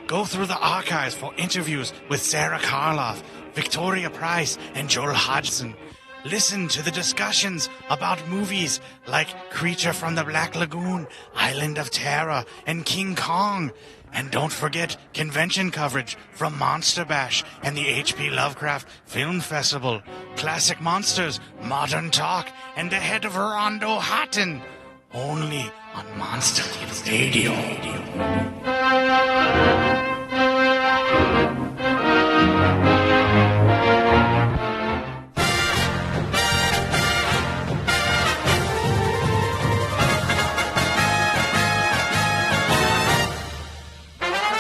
Go through the archives for interviews with Sarah Karloff, Victoria Price, and Joel Hodgson. Listen to the discussions about movies like Creature from the Black Lagoon, Island of Terror, and King Kong. And don't forget convention coverage from Monster Bash and the H.P. Lovecraft Film Festival, Classic Monsters, Modern Talk, and the Head of Rondo Hatton. Only on Monster Kid Radio.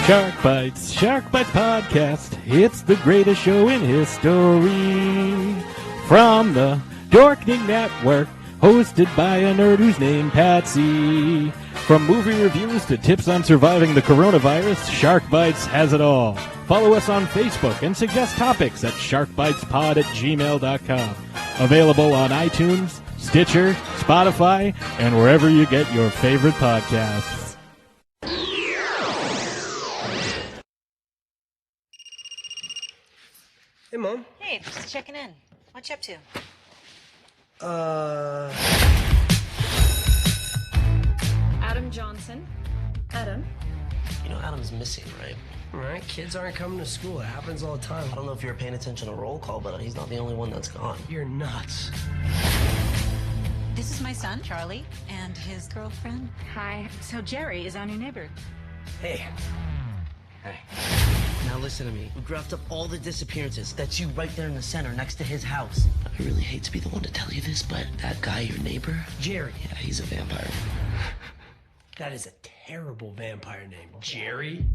Shark Bites Podcast. It's the greatest show in history. From the Dorkening Network, hosted by a nerd who's named Patsy. From movie reviews to tips on surviving the coronavirus, Shark Bites has it all. Follow us on Facebook and suggest topics at sharkbitespod@gmail.com. Available on iTunes, Stitcher, Spotify, and wherever you get your favorite podcasts. Hey, Mom. Hey, just checking in. What you up to? Adam Johnson. Adam? You know Adam's missing, right? Right, kids aren't coming to school. It happens all the time. I don't know if you were paying attention to roll call, but he's not the only one that's gone. You're nuts. This is my son, Charlie, and his girlfriend. Hi. So Jerry is our new neighbor. Hey. Hey. Now listen to me. We graphed up all the disappearances. That's you right there in the center next to his house. I really hate to be the one to tell you this, but that guy, your neighbor? Jerry. Yeah, he's a vampire. That is a terrible vampire name. Jerry?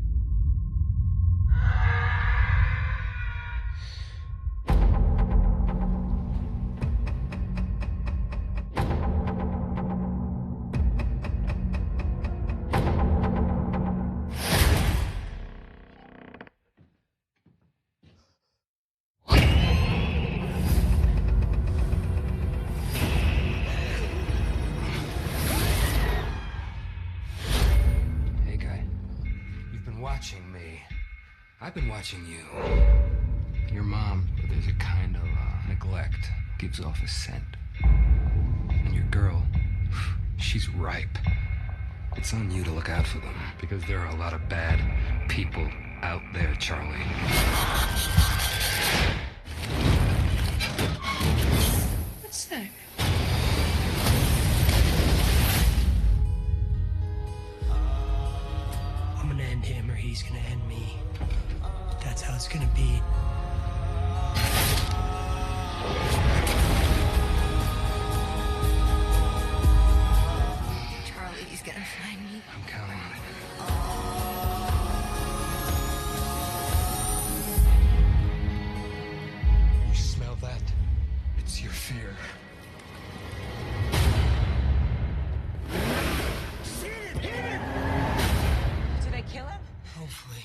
Watching me. I've been watching you. Your mom, there's a kind of neglect, gives off a scent. And your girl, she's ripe. It's on you to look out for them, because there are a lot of bad people out there, Charlie. What's that? I'm gonna end him or he's gonna end me. That's how it's gonna be. Charlie's gonna find me. I'm counting on it. You smell that? It's your fear. Did I kill him? Hopefully.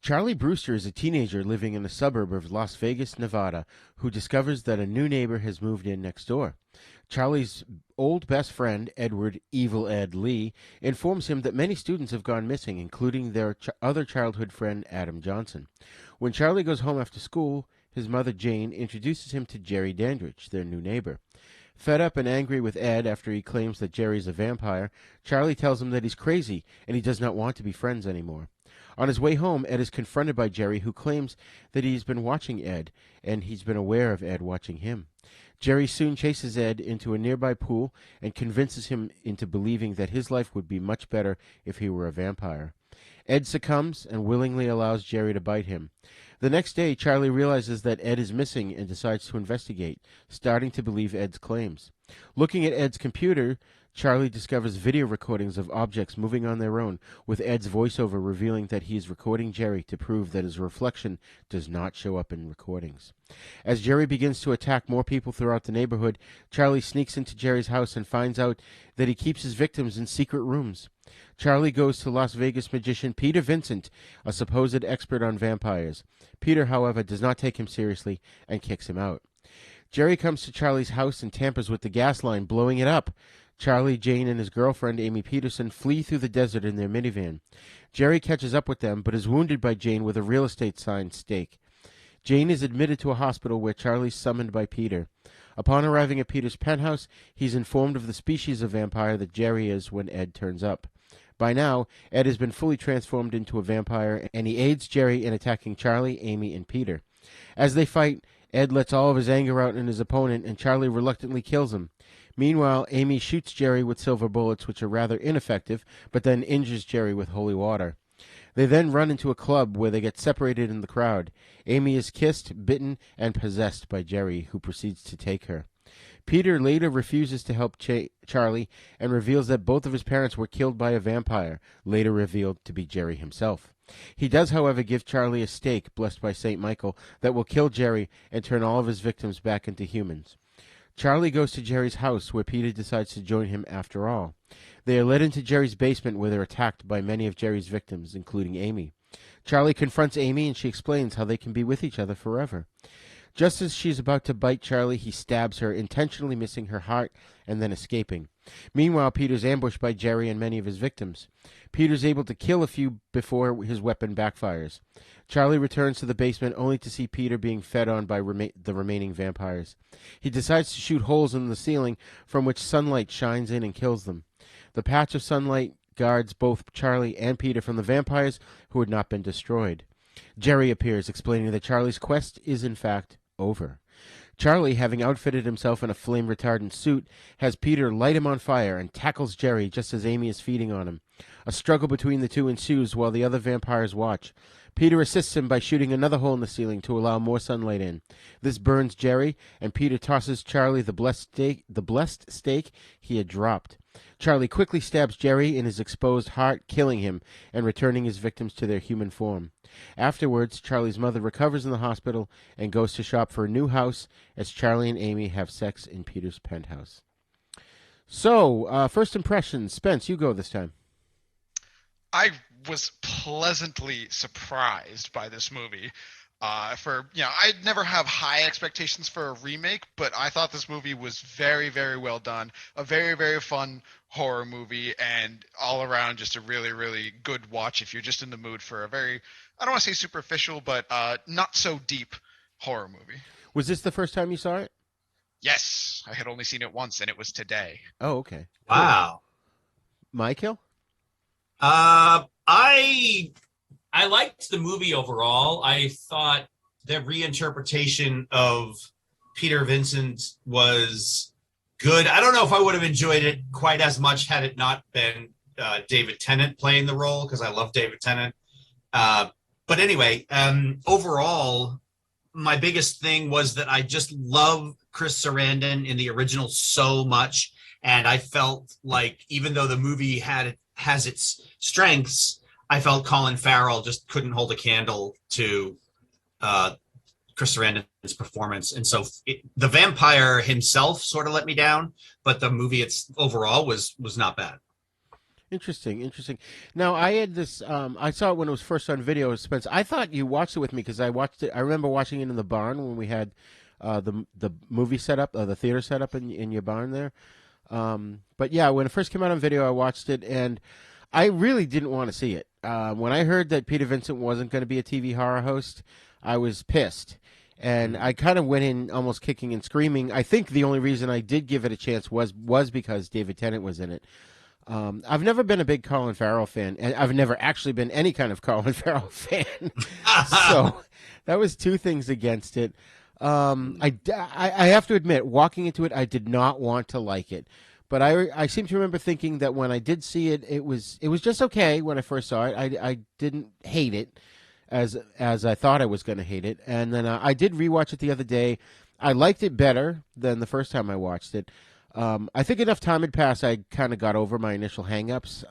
Charlie Brewster is a teenager living in a suburb of Las Vegas, Nevada, who discovers that a new neighbor has moved in next door. Charlie's old best friend, Edward Evil Ed Lee, informs him that many students have gone missing, including their other childhood friend, Adam Johnson. When Charlie goes home after school, his mother, Jane, introduces him to Jerry Dandridge, their new neighbor. Fed up and angry with Ed after he claims that Jerry's a vampire, Charlie tells him that he's crazy and he does not want to be friends anymore. On his way home, Ed is confronted by Jerry, who claims that he's been watching Ed, and he's been aware of Ed watching him. Jerry soon chases Ed into a nearby pool and convinces him into believing that his life would be much better if he were a vampire. Ed succumbs and willingly allows Jerry to bite him. The next day, Charlie realizes that Ed is missing and decides to investigate, starting to believe Ed's claims. Looking at Ed's computer, Charlie discovers video recordings of objects moving on their own, with Ed's voiceover revealing that he is recording Jerry to prove that his reflection does not show up in recordings. As Jerry begins to attack more people throughout the neighborhood, Charlie sneaks into Jerry's house and finds out that he keeps his victims in secret rooms. Charlie goes to Las Vegas magician Peter Vincent, a supposed expert on vampires. Peter, however, does not take him seriously and kicks him out. Jerry comes to Charlie's house and tampers with the gas line, blowing it up. Charlie, Jane, and his girlfriend, Amy Peterson, flee through the desert in their minivan. Jerry catches up with them, but is wounded by Jane with a real estate sign stake. Jane is admitted to a hospital where Charlie is summoned by Peter. Upon arriving at Peter's penthouse, he's informed of the species of vampire that Jerry is when Ed turns up. By now, Ed has been fully transformed into a vampire, and he aids Jerry in attacking Charlie, Amy, and Peter. As they fight, Ed lets all of his anger out in his opponent, and Charlie reluctantly kills him. Meanwhile, Amy shoots Jerry with silver bullets, which are rather ineffective, but then injures Jerry with holy water. They then run into a club where they get separated in the crowd. Amy is kissed, bitten, and possessed by Jerry, who proceeds to take her. Peter later refuses to help Charlie and reveals that both of his parents were killed by a vampire, later revealed to be Jerry himself. He does, however, give Charlie a stake, blessed by St. Michael, that will kill Jerry and turn all of his victims back into humans. Charlie goes to Jerry's house, where Peter decides to join him after all. They are led into Jerry's basement, where they're attacked by many of Jerry's victims, including Amy. Charlie confronts Amy, and she explains how they can be with each other forever. Just as she's about to bite Charlie, he stabs her, intentionally missing her heart and then escaping. Meanwhile, Peter's ambushed by Jerry and many of his victims. Peter's able to kill a few before his weapon backfires. Charlie returns to the basement only to see Peter being fed on by the remaining vampires. He decides to shoot holes in the ceiling from which sunlight shines in and kills them. The patch of sunlight guards both Charlie and Peter from the vampires who had not been destroyed. Jerry appears, explaining that Charlie's quest is in fact over. Charlie, having outfitted himself in a flame-retardant suit, has Peter light him on fire and tackles Jerry just as Amy is feeding on him. A struggle between the two ensues while the other vampires watch. Peter assists him by shooting another hole in the ceiling to allow more sunlight in. This burns Jerry, and Peter tosses Charlie the blessed steak he had dropped. Charlie quickly stabs Jerry in his exposed heart, killing him and returning his victims to their human form. Afterwards, Charlie's mother recovers in the hospital and goes to shop for a new house as Charlie and Amy have sex in Peter's penthouse. So, first impressions. Spence, you go this time. I was pleasantly surprised by this movie. I'd never have high expectations for a remake, but I thought this movie was very, very well done. A very, very fun horror movie, and all around just a really, really good watch if you're just in the mood for a very, I don't want to say superficial, but not so deep horror movie. Was this the first time you saw it? Yes, I had only seen it once, and it was today. Oh, okay. Wow. My-Kill? I liked the movie overall. I thought the reinterpretation of Peter Vincent was good. I don't know if I would have enjoyed it quite as much had it not been David Tennant playing the role, because I love David Tennant. But anyway, overall, my biggest thing was that I just love Chris Sarandon in the original so much. And I felt like even though the movie has its strengths, I felt Colin Farrell just couldn't hold a candle to Chris Sarandon's performance. And so the vampire himself sort of let me down, but the movie overall was not bad. Interesting. Now, I had this, I saw it when it was first on video, Spence. I thought you watched it with me because I watched it. I remember watching it in the barn when we had the movie set up, the theater set up in your barn there. But yeah, when it first came out on video, I watched it, and I really didn't want to see it. When I heard that Peter Vincent wasn't going to be a TV horror host, I was pissed. And I kind of went in almost kicking and screaming. I think the only reason I did give it a chance was because David Tennant was in it. I've never been a big Colin Farrell fan, and I've never actually been any kind of Colin Farrell fan. So that was two things against it. I have to admit, walking into it, I did not want to like it. But I seem to remember thinking that when I did see it, it was just okay when I first saw it. I didn't hate it as I thought I was going to hate it. And then I did rewatch it the other day. I liked it better than the first time I watched it. I think enough time had passed, I kind of got over my initial hang-ups.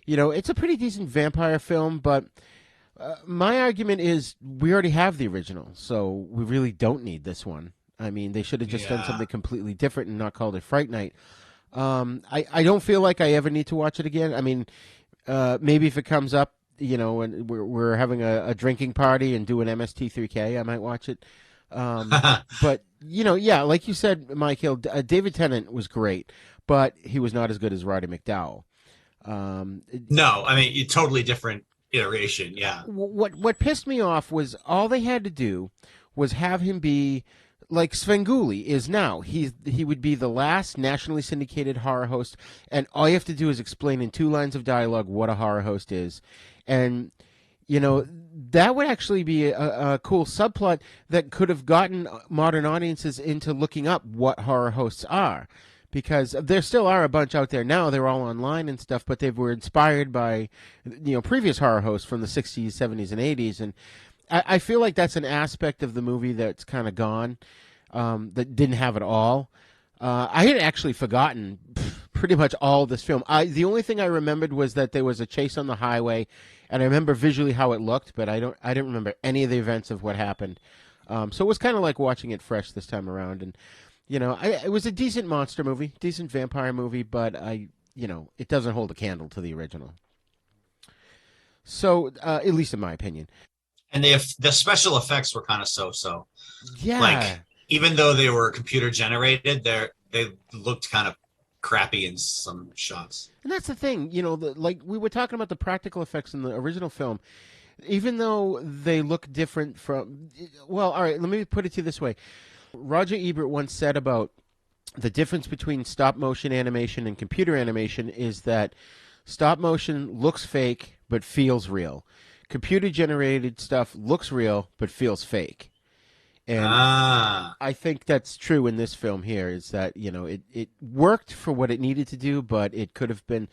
It's a pretty decent vampire film, but my argument is we already have the original, so we really don't need this one. I mean, they should have just done something completely different and not called it Fright Night. I don't feel like I ever need to watch it again. I mean, maybe if it comes up, and we're having a drinking party and do an MST3K, I might watch it. But, like you said, My-Kill, David Tennant was great, but he was not as good as Roddy McDowell. No, I mean, totally different iteration, yeah. What pissed me off was all they had to do was have him be like Svengoolie is now. He would be the last nationally syndicated horror host, and all you have to do is explain in 2 lines of dialogue what a horror host is. And, that would actually be a cool subplot that could have gotten modern audiences into looking up what horror hosts are. Because there still are a bunch out there now. They're all online and stuff, but they were inspired by, previous horror hosts from the 60s, 70s, and 80s. And I feel like that's an aspect of the movie that's kind of gone. that didn't have it all. I had actually forgotten pretty much all of this film. The only thing I remembered was that there was a chase on the highway, and I remember visually how it looked, but I didn't remember any of the events of what happened. So it was kind of like watching it fresh this time around. And it was a decent monster movie, decent vampire movie, but it doesn't hold a candle to the original. So at least in my opinion. And the special effects were kind of so. Yeah. Like, even though they were computer generated, they looked kind of crappy in some shots. And that's the thing, like we were talking about the practical effects in the original film, even though they look different from, well, all right, let me put it to you this way. Roger Ebert once said about the difference between stop motion animation and computer animation is that stop motion looks fake but feels real. Computer generated stuff looks real but feels fake. And I think that's true in this film here, is that, it worked for what it needed to do, but it could have been,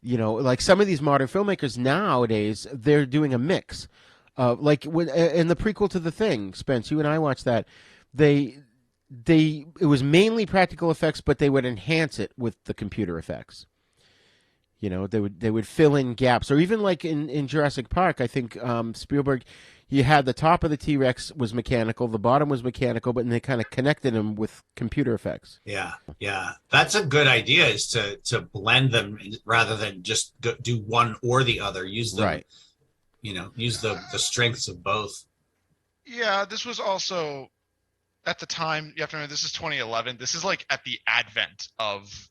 like some of these modern filmmakers nowadays, they're doing a mix. Like in the prequel to The Thing, Spence, you and I watched that, it was mainly practical effects, but they would enhance it with the computer effects. They would fill in gaps. Or even like in Jurassic Park, I think Spielberg, you had the top of the T-Rex was mechanical, the bottom was mechanical, but then they kind of connected them with computer effects. Yeah. That's a good idea, is to blend them rather than just do one or the other. Use them, right. Use the strengths of both. Yeah, this was also, at the time, you have to remember, this is 2011. This is like at the advent of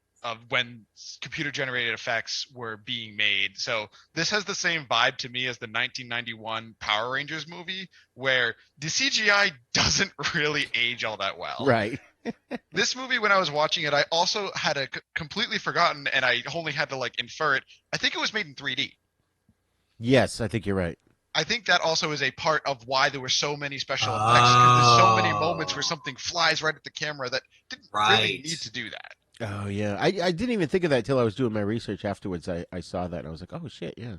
when computer generated effects were being made. So this has the same vibe to me as the 1991 Power Rangers movie, where the CGI doesn't really age all that well. Right. This movie, when I was watching it, I also had completely forgotten, and I only had to infer it. I think it was made in 3D. Yes, I think you're right. I think that also is a part of why there were so many special effects, because there's so many moments where something flies right at the camera that didn't really need to do that. Oh, yeah. I didn't even think of that until I was doing my research afterwards. I saw that, and I was like, oh, shit, yeah.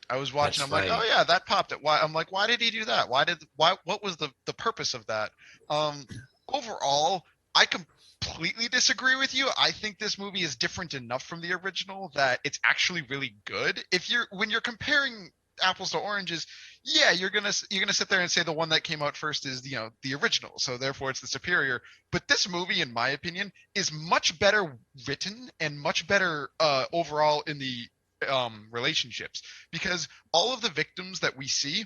I was watching, I'm like, oh, yeah, that popped it. Why? I'm like, why did he do that? What was the purpose of that? Overall, I completely disagree with you. I think this movie is different enough from the original that it's actually really good. When you're comparing apples to oranges, yeah, you're gonna sit there and say the one that came out first is the original, so therefore it's the superior. But this movie, in my opinion, is much better written and much better overall in the relationships, because all of the victims that we see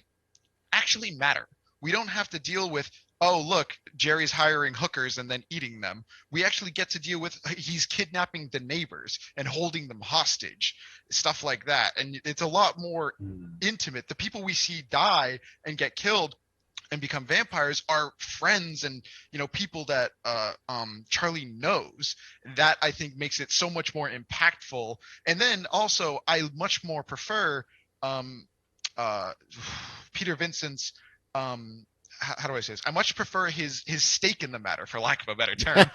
actually matter. We don't have to deal with, oh, look, Jerry's hiring hookers and then eating them. We actually get to deal with, he's kidnapping the neighbors and holding them hostage, stuff like that. And it's a lot more intimate. The people we see die and get killed and become vampires are friends and, people that Charlie knows. That, I think, makes it so much more impactful. And then also, I much more prefer Peter Vincent's how do I say this? I much prefer his stake in the matter, for lack of a better term,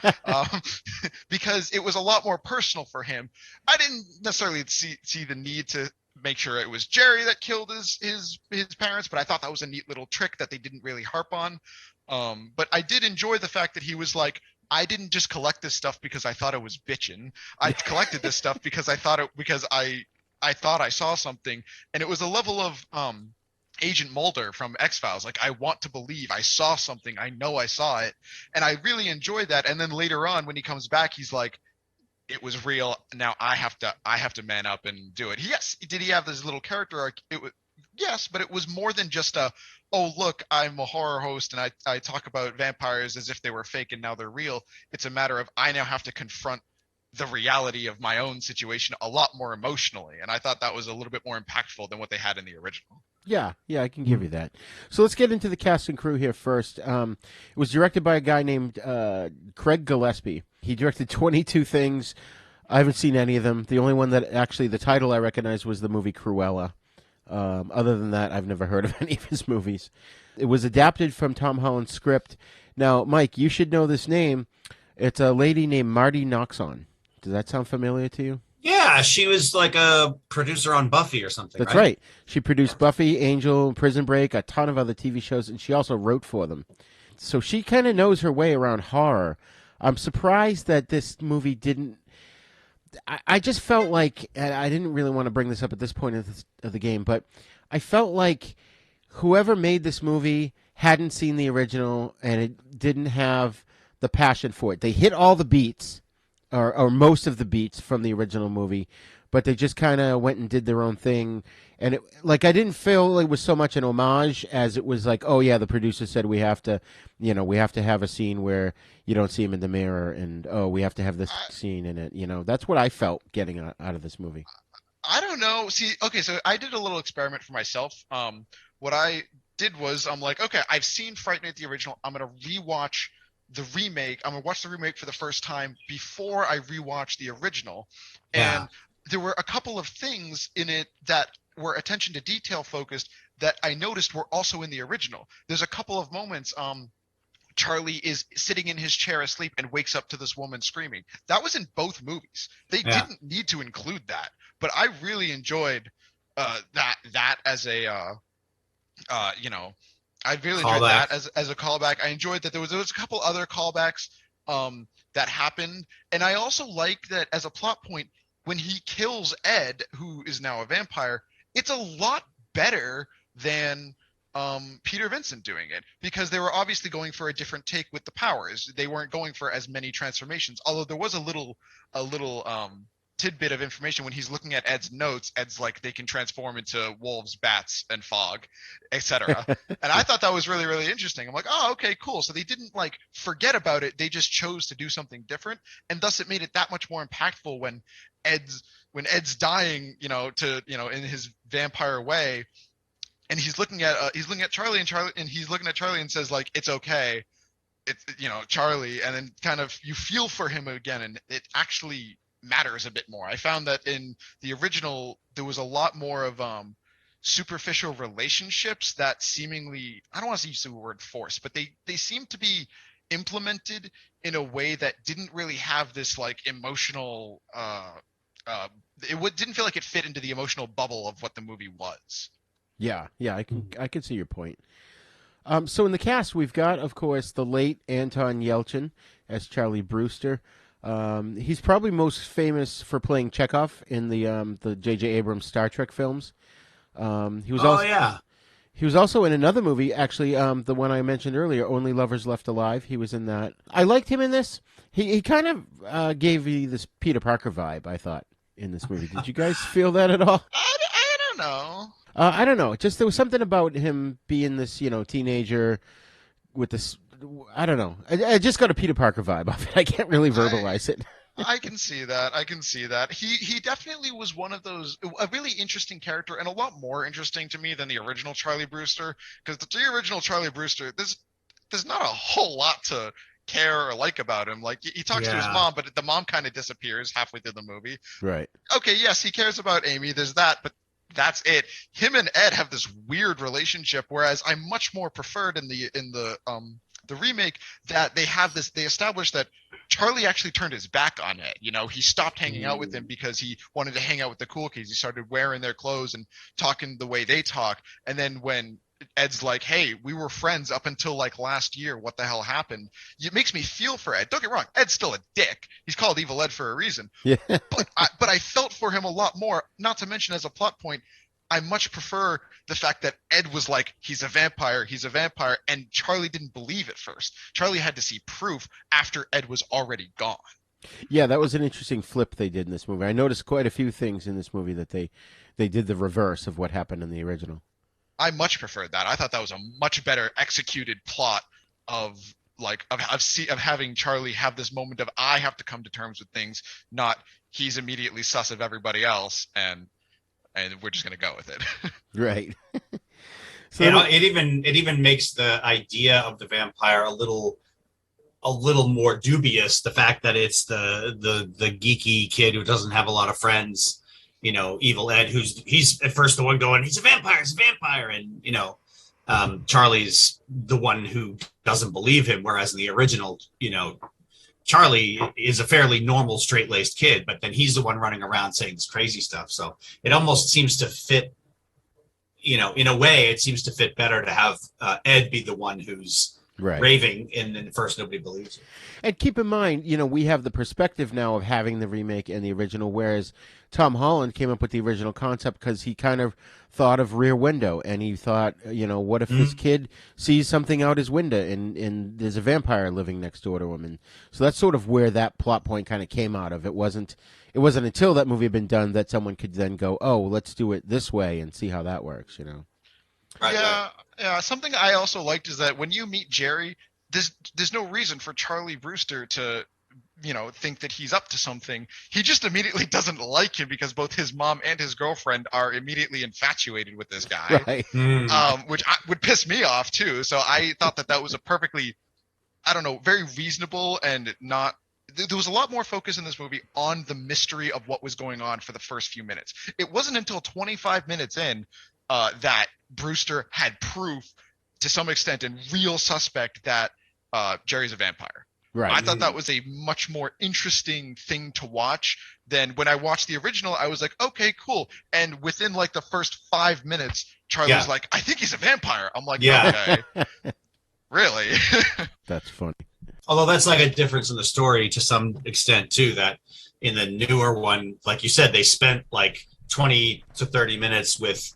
because it was a lot more personal for him. I didn't necessarily see the need to make sure it was Jerry that killed his parents, but I thought that was a neat little trick that they didn't really harp on. But I did enjoy the fact that he was like, I didn't just collect this stuff because I thought it was bitchin'. I collected this stuff because I thought I saw something, and it was a level of Agent Mulder from X-Files. Like, I want to believe I saw something. I know I saw it. And I really enjoyed that. And then later on, when he comes back, he's like, it was real. Now I have to man up and do it. Yes. Did he have this little character arc? Yes, but it was more than just oh, look, I'm a horror host and I talk about vampires as if they were fake and now they're real. It's a matter of, I now have to confront the reality of my own situation a lot more emotionally. And I thought that was a little bit more impactful than what they had in the original. Yeah, I can give you that. So let's get into the cast and crew here first. It was directed by a guy named Craig Gillespie. He directed 22 things. I haven't seen any of them. The only one that actually, the title I recognized was the movie Cruella. Other than that, I've never heard of any of his movies. It was adapted from Tom Holland's script. Now, Mike, you should know this name. It's a lady named Marty Noxon. Does that sound familiar to you? Yeah, she was like a producer on Buffy or something. That's right. She produced Buffy, Angel, Prison Break, a ton of other TV shows, and she also wrote for them. So she kind of knows her way around horror. I'm surprised that this movie didn't. I just felt like, and I didn't really want to bring this up at this point of the game, but I felt like whoever made this movie hadn't seen the original and it didn't have the passion for it. They hit all the beats, or most of the beats from the original movie, but they just kind of went and did their own thing. And I didn't feel it was so much an homage as it was like, oh yeah, the producer said we have to have a scene where you don't see him in the mirror, and oh, we have to have this scene in it. That's what I felt getting out of this movie. I don't know. See, okay, so I did a little experiment for myself. What I did was I'm like, okay, I've seen Fright Night the original. I'm gonna rewatch the remake. I'm gonna watch the remake for the first time before I rewatch the original. Yeah. And there were a couple of things in it that were attention to detail focused that I noticed were also in the original. There's a couple of moments. Charlie is sitting in his chair asleep and wakes up to this woman screaming. That was in both movies. They didn't need to include that, but I really enjoyed that as a I really enjoyed that as a callback. I enjoyed that there was a couple other callbacks that happened, and I also like that as a plot point when he kills Ed, who is now a vampire. It's a lot better than Peter Vincent doing it, because they were obviously going for a different take with the powers. They weren't going for as many transformations, although there was a little tidbit of information when he's looking at Ed's notes. Ed's like, they can transform into wolves, bats, and fog, etc. And I thought that was really, really interesting. I'm like, oh, okay, cool. So they didn't forget about it. They just chose to do something different, and thus it made it that much more impactful when Ed's dying, in his vampire way. And he's looking at Charlie, and he's looking at Charlie and says, like, it's okay, it's Charlie, and then kind of you feel for him again, and it actually matters a bit more. I found that in the original there was a lot more of superficial relationships that seemingly, I don't want to use the word force, but they seem to be implemented in a way that didn't really have this emotional didn't feel like it fit into the emotional bubble of what the movie was. Yeah, I can see your point. So in the cast, we've got, of course, the late Anton Yelchin as Charlie Brewster. He's probably most famous for playing Chekhov in the J.J. Abrams Star Trek films. He was also in another movie, actually, the one I mentioned earlier, Only Lovers Left Alive. He was in that. I liked him in this. He kind of gave me this Peter Parker vibe, I thought, in this movie. Did you guys feel that at all? I don't know. I don't know. Just there was something about him being this, teenager with this. I don't know. I just got a Peter Parker vibe off it. I can't really verbalize it. I can see that. He definitely was one of those, a really interesting character, and a lot more interesting to me than the original Charlie Brewster. Because the original Charlie Brewster, there's not a whole lot to care or like about him. Like, he talks to his mom, but the mom kind of disappears halfway through the movie. Right. Okay, yes, he cares about Amy. There's that, but that's it. Him and Ed have this weird relationship, whereas I much more preferred in the remake that they established that Charlie actually turned his back on Ed. He stopped hanging out with him because he wanted to hang out with the cool kids. He started wearing their clothes and talking the way they talk. And then when Ed's like, hey, we were friends up until last year, what the hell happened? It makes me feel for Ed. Don't get me wrong, Ed's still a dick. He's called Evil Ed for a reason. Yeah. but I felt for him a lot more, not to mention as a plot point, I much prefer the fact that Ed was like, he's a vampire, and Charlie didn't believe it first. Charlie had to see proof after Ed was already gone. Yeah, that was an interesting flip they did in this movie. I noticed quite a few things in this movie that they did the reverse of what happened in the original. I much preferred that. I thought that was a much better executed plot of having Charlie have this moment of, I have to come to terms with things, not he's immediately sus of everybody else and we're just going to go with it. Right. So it even makes the idea of the vampire a little more dubious. The fact that it's the geeky kid who doesn't have a lot of friends, Evil Ed, he's at first the one going, he's a vampire, and Charlie's the one who doesn't believe him, whereas in the original, Charlie is a fairly normal, straight-laced kid, but then he's the one running around saying this crazy stuff. So it almost seems to fit, in a way, it seems to fit better to have Ed be the one who's raving, and then first nobody believes it. And keep in mind, we have the perspective now of having the remake and the original, whereas Tom Holland came up with the original concept because he kind of thought of Rear Window, and he thought, what if this kid sees something out his window and there's a vampire living next door to him? And so that's sort of where that plot point kind of came out of. It wasn't until that movie had been done that someone could then go, oh, let's do it this way and see how that works, Yeah. Something I also liked is that when you meet Jerry, there's no reason for Charlie Brewster to, think that he's up to something. He just immediately doesn't like him because both his mom and his girlfriend are immediately infatuated with this guy, right. Which would piss me off too. So I thought that was a perfectly, very reasonable and not. There was a lot more focus in this movie on the mystery of what was going on for the first few minutes. It wasn't until 25 minutes in that Brewster had proof to some extent and real suspect that Jerry's a vampire. Right. I thought that was a much more interesting thing to watch than when I watched the original. I was like, okay, cool. And within like the first 5 minutes, Charlie was like, I think he's a vampire. I'm like, okay. Really? That's funny. Although that's like a difference in the story to some extent too, that in the newer one, like you said, they spent like 20 to 30 minutes with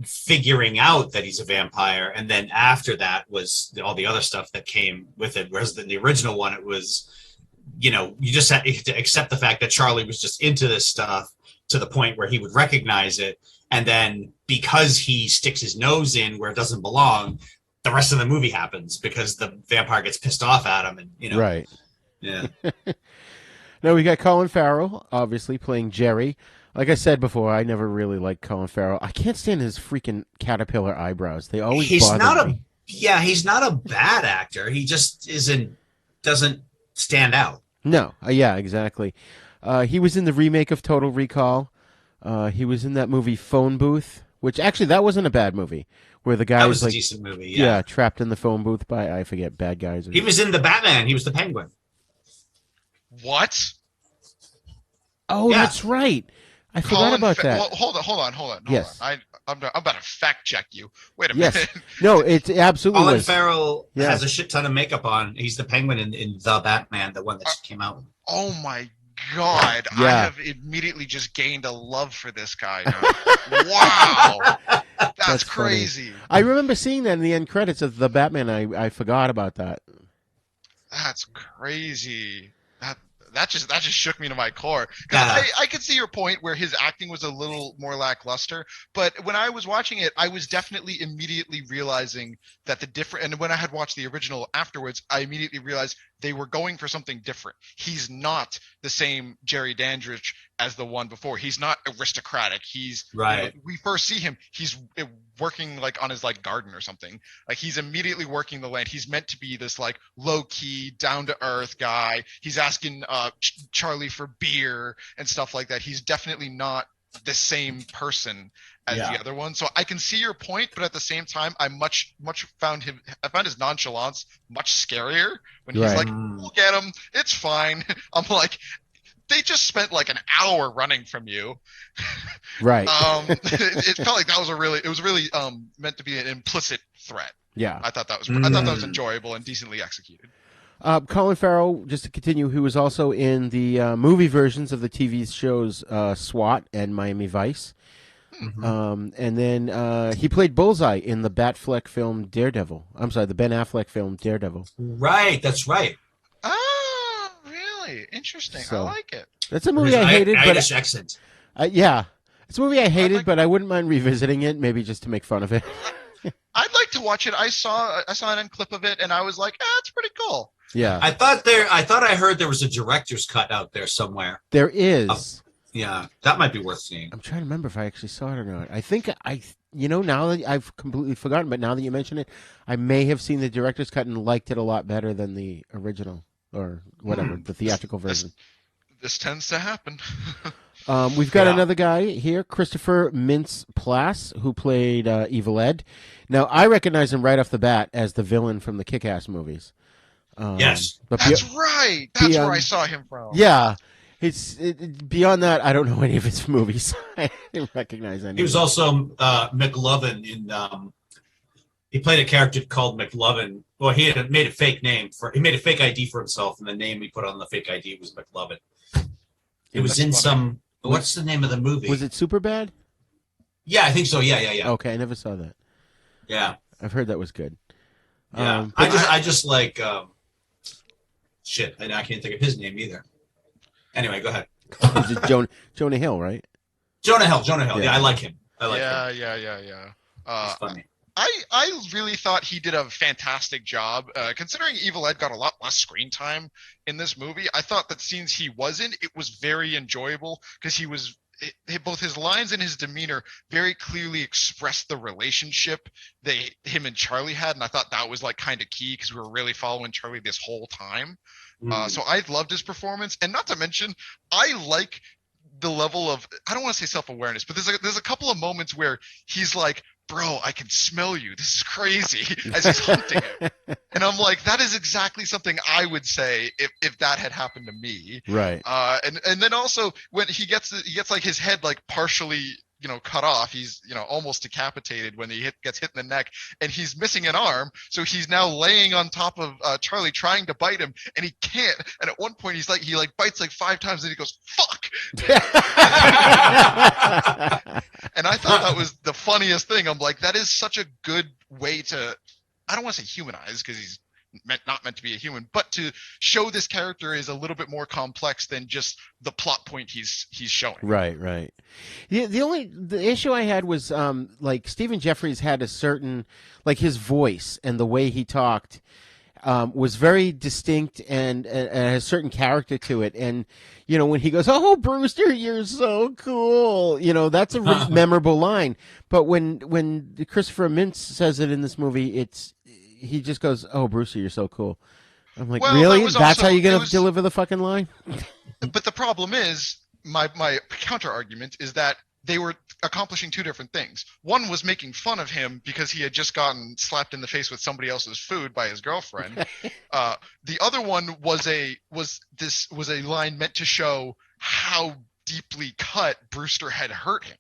figuring out that he's a vampire, and then after that was all the other stuff that came with it. Whereas in the original one, it was, you just had to accept the fact that Charlie was just into this stuff to the point where he would recognize it, and then because he sticks his nose in where it doesn't belong, the rest of the movie happens because the vampire gets pissed off at him, and right. Yeah. Now we got Colin Farrell, obviously playing Jerry. Like I said before, I never really liked Colin Farrell. I can't stand his freaking caterpillar eyebrows. They always bother me. He's not a bad actor. He just doesn't stand out. No. Yeah, exactly. He was in the remake of Total Recall. He was in that movie Phone Booth, which actually that wasn't a bad movie. Where the guy was a like, decent movie. Yeah, trapped in the phone booth by, I forget, bad guys. He was in the Batman. He was the Penguin. What? Oh, that's right. I forgot about that. Well, hold on. Yes. I'm about to fact check you. Wait a minute. No, it's absolutely. Colin Farrell has a shit ton of makeup on. He's the Penguin in the Batman, the one that just came out. Oh my God! Yeah. I have immediately just gained a love for this guy. Wow, that's crazy. Funny. I remember seeing that in the end credits of the Batman. I forgot about that. That's crazy. That just shook me to my core. I could see your point where his acting was a little more lackluster, but when I was watching it, I was definitely immediately realizing that and when I had watched the original afterwards, I immediately realized they were going for something different. He's not the same Jerry Dandridge as the one before. He's not aristocratic. He's right. We first see him. He's working like on his like garden or something. Like he's immediately working the land. He's meant to be this like low key, down to earth guy. He's asking Charlie for beer and stuff like that. He's definitely not the same person as the other one. So I can see your point, but at the same time, I found his nonchalance much scarier when he's like, look at him, it's fine. I'm like, they just spent like an hour running from you. Right. It felt like it was really meant to be an implicit threat. Yeah. I thought that was enjoyable and decently executed. Colin Farrell, just to continue, who was also in the movie versions of the TV shows SWAT and Miami Vice. Mm-hmm. And then he played Bullseye in the Batfleck film Daredevil. I'm sorry, the Ben Affleck film Daredevil. Right, that's right. Oh, really? Interesting. So, I like it. That's a movie I hated. Irish accent. Yeah. It's a movie I hated, but I wouldn't mind revisiting it, maybe just to make fun of it. I'd like to watch it. I saw an end clip of it, and I was like, it's pretty cool. Yeah. I thought I heard there was a director's cut out there somewhere. There is. Yeah, that might be worth seeing. I'm trying to remember if I actually saw it or not. I think now that I've completely forgotten, but now that you mention it, I may have seen the director's cut and liked it a lot better than the original or whatever, the theatrical version. This tends to happen. We've got another guy here, Christopher Mintz-Plasse, who played Evil Ed. Now, I recognize him right off the bat as the villain from the Kick-Ass movies. Yes. But that's right. That's where I saw him from. Yeah. Beyond that, I don't know any of his movies. I didn't recognize any. He was also McLovin in. He played a character called McLovin Well, he had made a fake name he made a fake ID for himself, and the name he put on the fake ID was McLovin. It was in some. What's the name of the movie? Was it Superbad? Yeah, I think so. Yeah. Okay, I never saw that. Yeah, I've heard that was good. Yeah, I just like shit. I can't think of his name either. Anyway, go ahead. Is it Jonah Hill, right? Jonah Hill. Yeah, I like him. him. Yeah. He's funny. I really thought he did a fantastic job. Considering Evil Ed got a lot less screen time in this movie, I thought that scenes he was in, it was very enjoyable because both his lines and his demeanor very clearly expressed the relationship him and Charlie had, and I thought that was like kind of key because we were really following Charlie this whole time. So I loved his performance, and not to mention, I like the level of, I don't want to say self-awareness, but there's a couple of moments where he's like, bro, I can smell you. This is crazy, as he's hunting him. And I'm like, that is exactly something I would say if that had happened to me. Right. And then also when he gets like his head like partially, cut off, he's, almost decapitated when he gets hit in the neck, and he's missing an arm. So he's now laying on top of Charlie trying to bite him, and he can't. And at one point he bites like 5 times, and he goes, fuck. And I thought that was the funniest thing. I'm like, that is such a good way to, I don't want to say humanize because he's not meant to be a human, but to show this character is a little bit more complex than just the plot point he's showing. Right. The issue I had was like Stephen Jeffries had a certain, like, his voice and the way he talked was very distinct and has a certain character to it. And when he goes, "Oh, Brewster, you're so cool," that's a memorable line. But when Christopher Mintz says it in this movie, he just goes, "Oh, Brewster, you're so cool." I'm like, really? That's how you're going to deliver the fucking line? But the problem is, my counter argument is that they were accomplishing 2 different things. One was making fun of him because he had just gotten slapped in the face with somebody else's food by his girlfriend. The other one was a line meant to show how deeply cut Brewster had hurt him.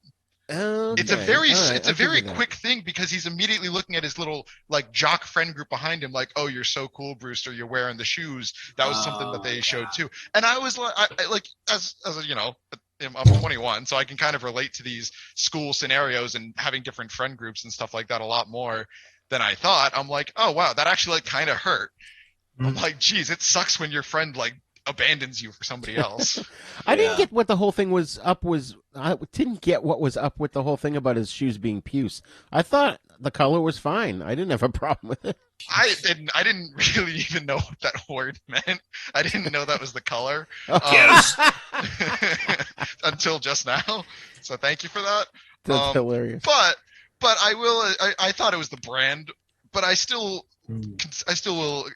Okay. It's a very quick thing because he's immediately looking at his little like jock friend group behind him, like, "Oh, you're so cool, Brewster. You're wearing the shoes." That was something that they showed too. And I was like, as I'm 21, so I can kind of relate to these school scenarios and having different friend groups and stuff like that a lot more than I thought. I'm like, oh wow, that actually like kind of hurt. I'm like, geez, it sucks when your friend like abandons you for somebody else. I didn't get what the whole thing was up was. I didn't get what was up with the whole thing about his shoes being puce. I thought the color was fine. I didn't have a problem with it. I didn't really even know what that word meant. I didn't know that was the color until just now. So thank you for that. That's hilarious. But I thought it was the brand, but I still will,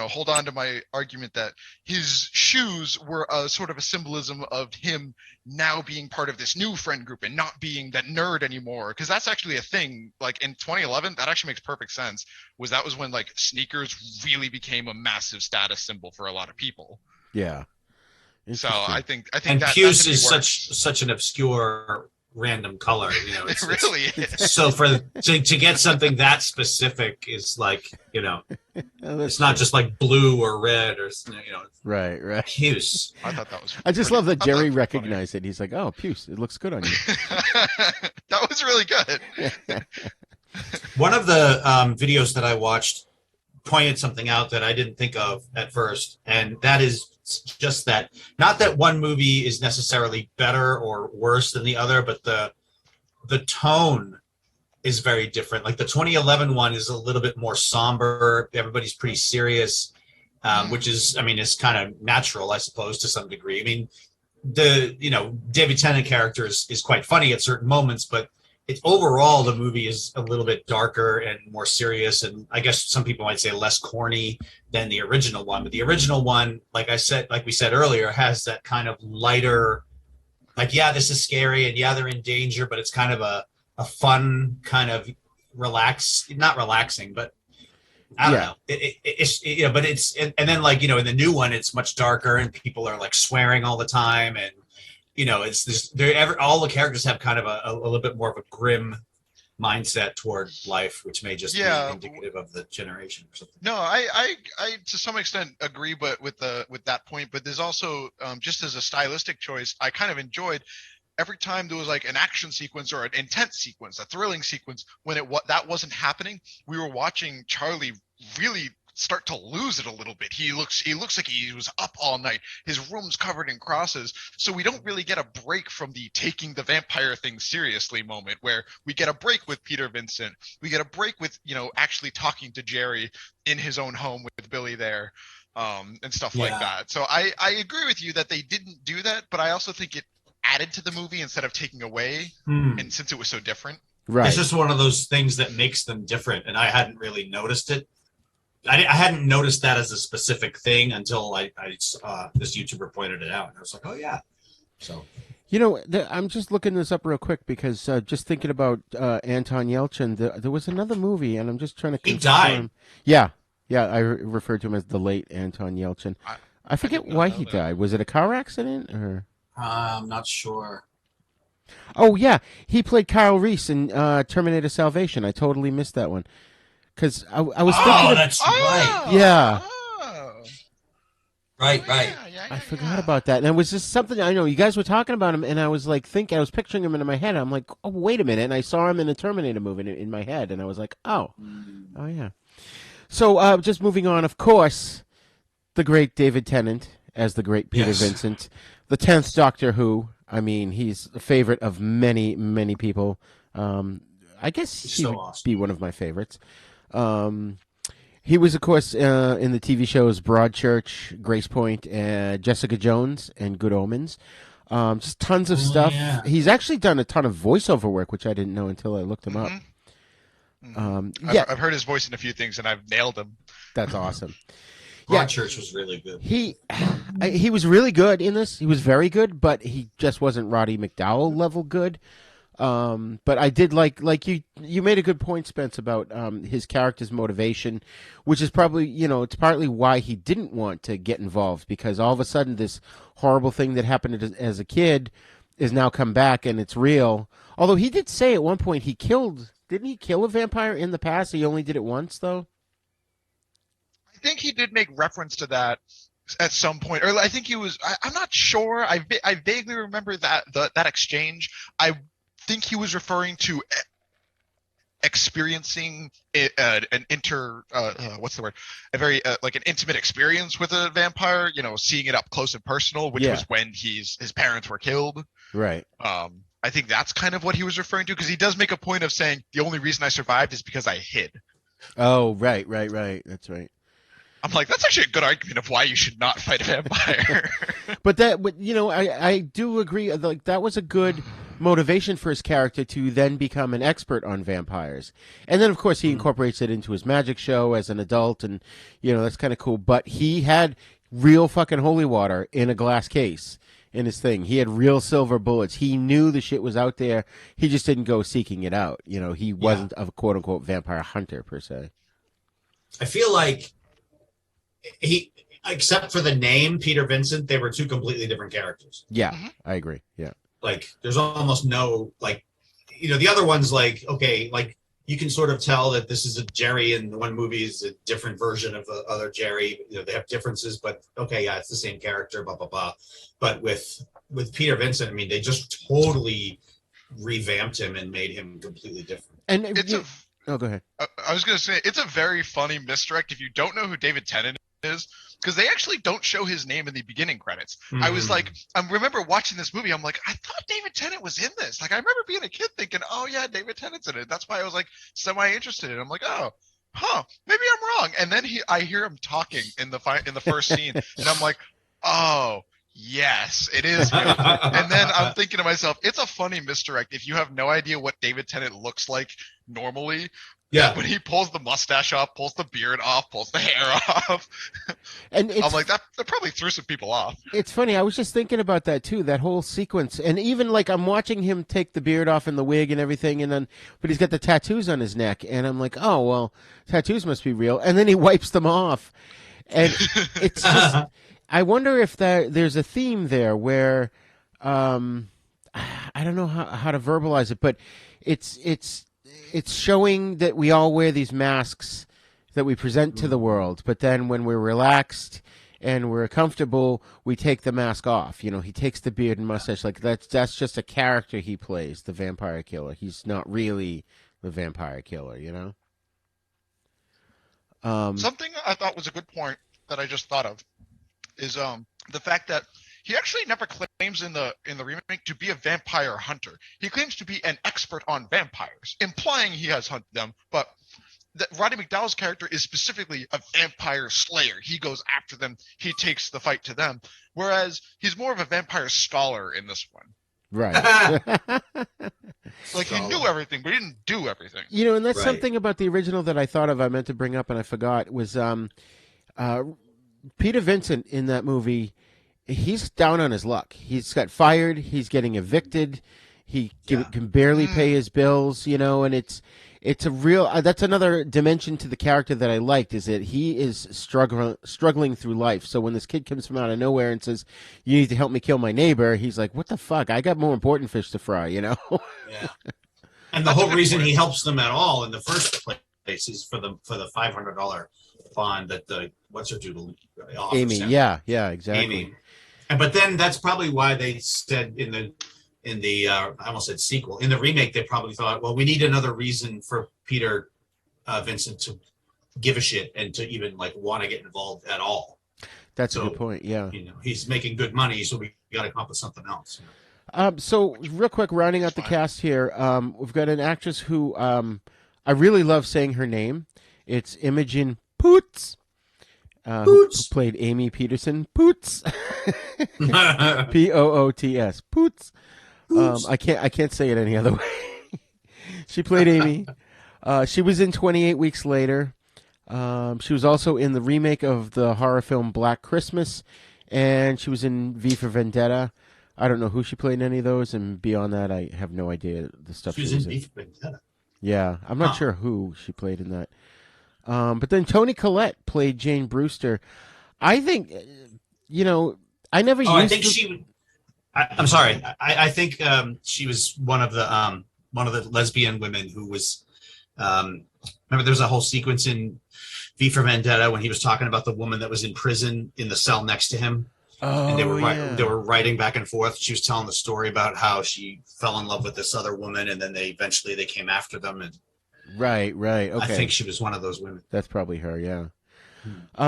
hold on to my argument that his shoes were a sort of a symbolism of him now being part of this new friend group and not being that nerd anymore. Because that's actually a thing. Like in 2011, that actually makes perfect sense. That was when like sneakers really became a massive status symbol for a lot of people. Yeah. So I think and that puce is such an obscure random color, it really is. So to get something that specific is like, it's not just like blue or red or right puce. I thought that was I just love that Jerry recognized it. He's like, "Oh, puce, it looks good on you." That was really good. One of the videos that I watched pointed something out that I didn't think of at first, and that is just that, not that one movie is necessarily better or worse than the other, but the tone is very different. Like the 2011 one is a little bit more somber. Everybody's pretty serious, which is, is kind of natural, I suppose, to some degree. I mean, the David Tennant character is quite funny at certain moments, but it's overall the movie is a little bit darker and more serious, and I guess some people might say less corny than the original one. But the original one, like we said earlier, has that kind of lighter, like, yeah, this is scary, and yeah, they're in danger, but it's kind of a fun kind of not relaxing, but I don't know. It's but it's and then like in the new one, it's much darker, and people are like swearing all the time, and it's this. All the characters have kind of a little bit more of a grim mindset toward life, which may just be indicative of the generation or something. No, I to some extent agree, but with that point. But there's also just as a stylistic choice, I kind of enjoyed every time there was like an action sequence or an intense sequence, a thrilling sequence. When that wasn't happening, we were watching Charlie really start to lose it a little bit. He looks like he was up all night. His room's covered in crosses. So we don't really get a break from the taking the vampire thing seriously moment, where we get a break with Peter Vincent. We get a break with, actually talking to Jerry in his own home with Billy there, and stuff like that. So I agree with you that they didn't do that, but I also think it added to the movie instead of taking away, and since it was so different. Right. It's just one of those things that makes them different, and I hadn't really noticed it. I hadn't noticed that as a specific thing until I saw this YouTuber pointed it out, and I was like, oh yeah. So, I'm just looking this up real quick because just thinking about Anton Yelchin, there was another movie, and I'm just trying to confirm. He died. Yeah, I referred to him as the late Anton Yelchin. I forget why he died. Was it a car accident or? I'm not sure. Oh yeah, he played Kyle Reese in Terminator Salvation. I totally missed that one. Because I was thinking. Oh, that's right. Yeah. Right. I forgot about that. And it was just something I know. You guys were talking about him, and I was like I was picturing him in my head. I'm like, oh, wait a minute. And I saw him in a Terminator movie in my head, and I was like, oh yeah. So just moving on, of course, the great David Tennant as the great Peter Vincent, the 10th Doctor Who. I mean, he's a favorite of many, many people. I guess he would be one of my favorites. He was, of course, in the TV shows Broadchurch, Grace Point, Jessica Jones, and Good Omens. Just tons of stuff. Yeah. He's actually done a ton of voiceover work, which I didn't know until I looked him up. I've heard his voice in a few things, and I've nailed him. That's awesome. Broadchurch was really good. He was really good in this. He was very good, but he just wasn't Roddy McDowell level good. But I did like you made a good point, Spence, about his character's motivation, which is probably, it's partly why he didn't want to get involved, because all of a sudden this horrible thing that happened as a kid is now come back and it's real. Although he did say at one point didn't he kill a vampire in the past? He only did it once, though? I think he did make reference to that at some point, or I think he was. I'm not sure. I vaguely remember that exchange. I think he was referring to experiencing an intimate experience with a vampire. Seeing it up close and personal, which was when his parents were killed. Right. I think that's kind of what he was referring to, because he does make a point of saying the only reason I survived is because I hid. Oh, right. That's right. I'm like, that's actually a good argument of why you should not fight a vampire. But I do agree. Like, that was a good motivation for his character to then become an expert on vampires. And then, of course, he incorporates it into his magic show as an adult, and, that's kind of cool. But he had real fucking holy water in a glass case in his thing. He had real silver bullets. He knew the shit was out there. He just didn't go seeking it out. He wasn't a quote-unquote vampire hunter, per se. I feel like he, except for the name Peter Vincent, they were two completely different characters. Yeah, I agree. Yeah. Like, there's almost no, the other one's you can sort of tell that this is a Jerry, and the one movie is a different version of the other Jerry. They have differences, but it's the same character, blah, blah, blah. But with Peter Vincent, I mean, they just totally revamped him and made him completely different. And go ahead. I was going to say, it's a very funny misdirect if you don't know who David Tennant is, because they actually don't show his name in the beginning credits. I was like, I remember watching this movie, I'm like, I thought David Tennant was in this. Like, I remember being a kid thinking, oh yeah, David Tennant's in it. That's why I was like semi-interested. And I'm like, oh, maybe I'm wrong. And then I hear him talking in the first scene, and I'm like, oh, yes, it is him. And then I'm thinking to myself, it's a funny misdirect if you have no idea what David Tennant looks like normally. Yeah. When he pulls the mustache off, pulls the beard off, pulls the hair off. And I'm like, that probably threw some people off. It's funny. I was just thinking about that too, that whole sequence. And even I'm watching him take the beard off and the wig and everything, but he's got the tattoos on his neck. And I'm like, oh, well, tattoos must be real. And then he wipes them off. And it's just, I wonder if there's a theme there where, I don't know how to verbalize it, but it's it's showing that we all wear these masks that we present to the world, but then when we're relaxed and we're comfortable, we take the mask off. You know, he takes the beard and mustache. Like that's just a character he plays, the vampire killer. He's not really the vampire killer, you know? Something I thought was a good point that I just thought of is the fact that he actually never claims in the remake to be a vampire hunter. He claims to be an expert on vampires, implying he has hunted them, but that Roddy McDowell's character is specifically a vampire slayer. He goes after them. He takes the fight to them. Whereas he's more of a vampire scholar in this one. Right. Like he knew everything, but he didn't do everything. You know, and that's something about the original that I thought of, I meant to bring up and I forgot, was Peter Vincent in that movie, he's down on his luck. He's got fired. He's getting evicted. He can barely pay his bills, you know, and it's a real, that's another dimension to the character that I liked, is that he is struggling through life. So when this kid comes from out of nowhere and says, you need to help me kill my neighbor, he's like, what the fuck? I got more important fish to fry, you know? Yeah. And the whole reason he helps them at all in the first place is for the $500 bond that the what's her doodle offers Amy, him. yeah, exactly. Amy. But then that's probably why they said in the I almost said sequel, in the remake, they probably thought, well, we need another reason for Peter Vincent to give a shit and to even like want to get involved at all. That's a good point. Yeah, you know, he's making good money, so we got to come up with something else. So real quick, rounding out the cast here, we've got an actress who I really love saying her name. It's Imogen Poots. Who played Amy Peterson. Poots. Poots. Poots. I can't say it any other way. She played Amy. She was in 28 Weeks Later. She was also in the remake of the horror film Black Christmas, and she was in V for Vendetta. I don't know who she played in any of those, and beyond that, I have no idea the stuff she was in. V for Vendetta. Yeah, I'm not sure who she played in that. But then Toni Collette played Jane Brewster. I think, you know, I never used I think I'm sorry. I think she was one of the lesbian women who was. Remember, there's a whole sequence in V for Vendetta when he was talking about the woman that was in prison in the cell next to him. Oh, and they were writing back and forth. She was telling the story about how she fell in love with this other woman, and then they eventually came after them. And right. Okay. I think she was one of those women. That's probably her. Yeah.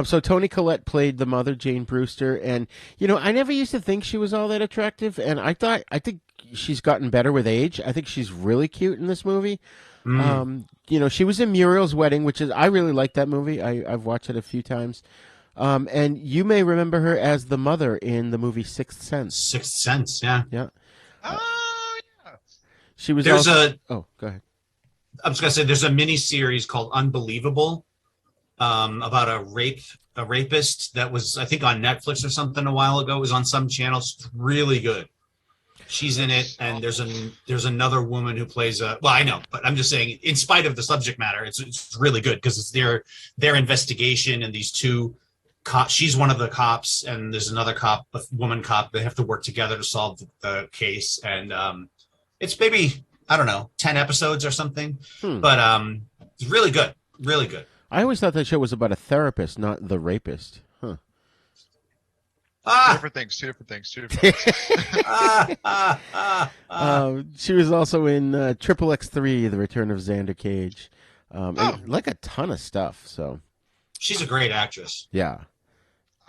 So Toni Collette played the mother, Jane Brewster, and you know, I never used to think she was all that attractive, and I think she's gotten better with age. I think she's really cute in this movie. You know, she was in Muriel's Wedding, which is, I really like that movie. I've watched it a few times. And you may remember her as the mother in the movie Sixth Sense. Sixth Sense, yeah. Yeah. Oh, yeah. She was Oh, go ahead. I was going to say, there's a mini series called Unbelievable about a rapist that was, I think, on Netflix or something a while ago. It was on some channels. It's really good. She's in it, and there's another woman who plays well, I know, but I'm just saying, in spite of the subject matter, it's really good because it's their investigation, and these two cops. She's one of the cops, and there's another cop, a woman cop. They have to work together to solve the case, and it's maybe, I don't know, 10 episodes or something, but it's really good, really good. I always thought that show was about a therapist, not the rapist. Huh. Two different things. She was also in Triple X3, The Return of Xander Cage. And like a ton of stuff. So she's a great actress. Yeah.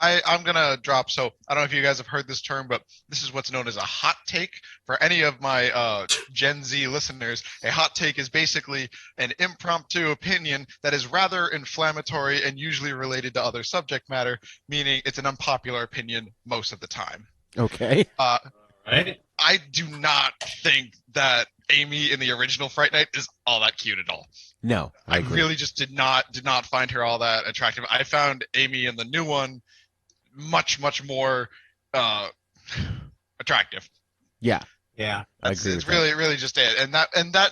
I'm going to drop, so I don't know if you guys have heard this term, but this is what's known as a hot take. For any of my Gen Z listeners, a hot take is basically an impromptu opinion that is rather inflammatory and usually related to other subject matter, meaning it's an unpopular opinion most of the time. Okay. Right. I do not think that Amy in the original Fright Night is all that cute at all. No, I agree. Really just did not find her all that attractive. I found Amy in the new one much more attractive. Yeah. I agree. It's really just it, and that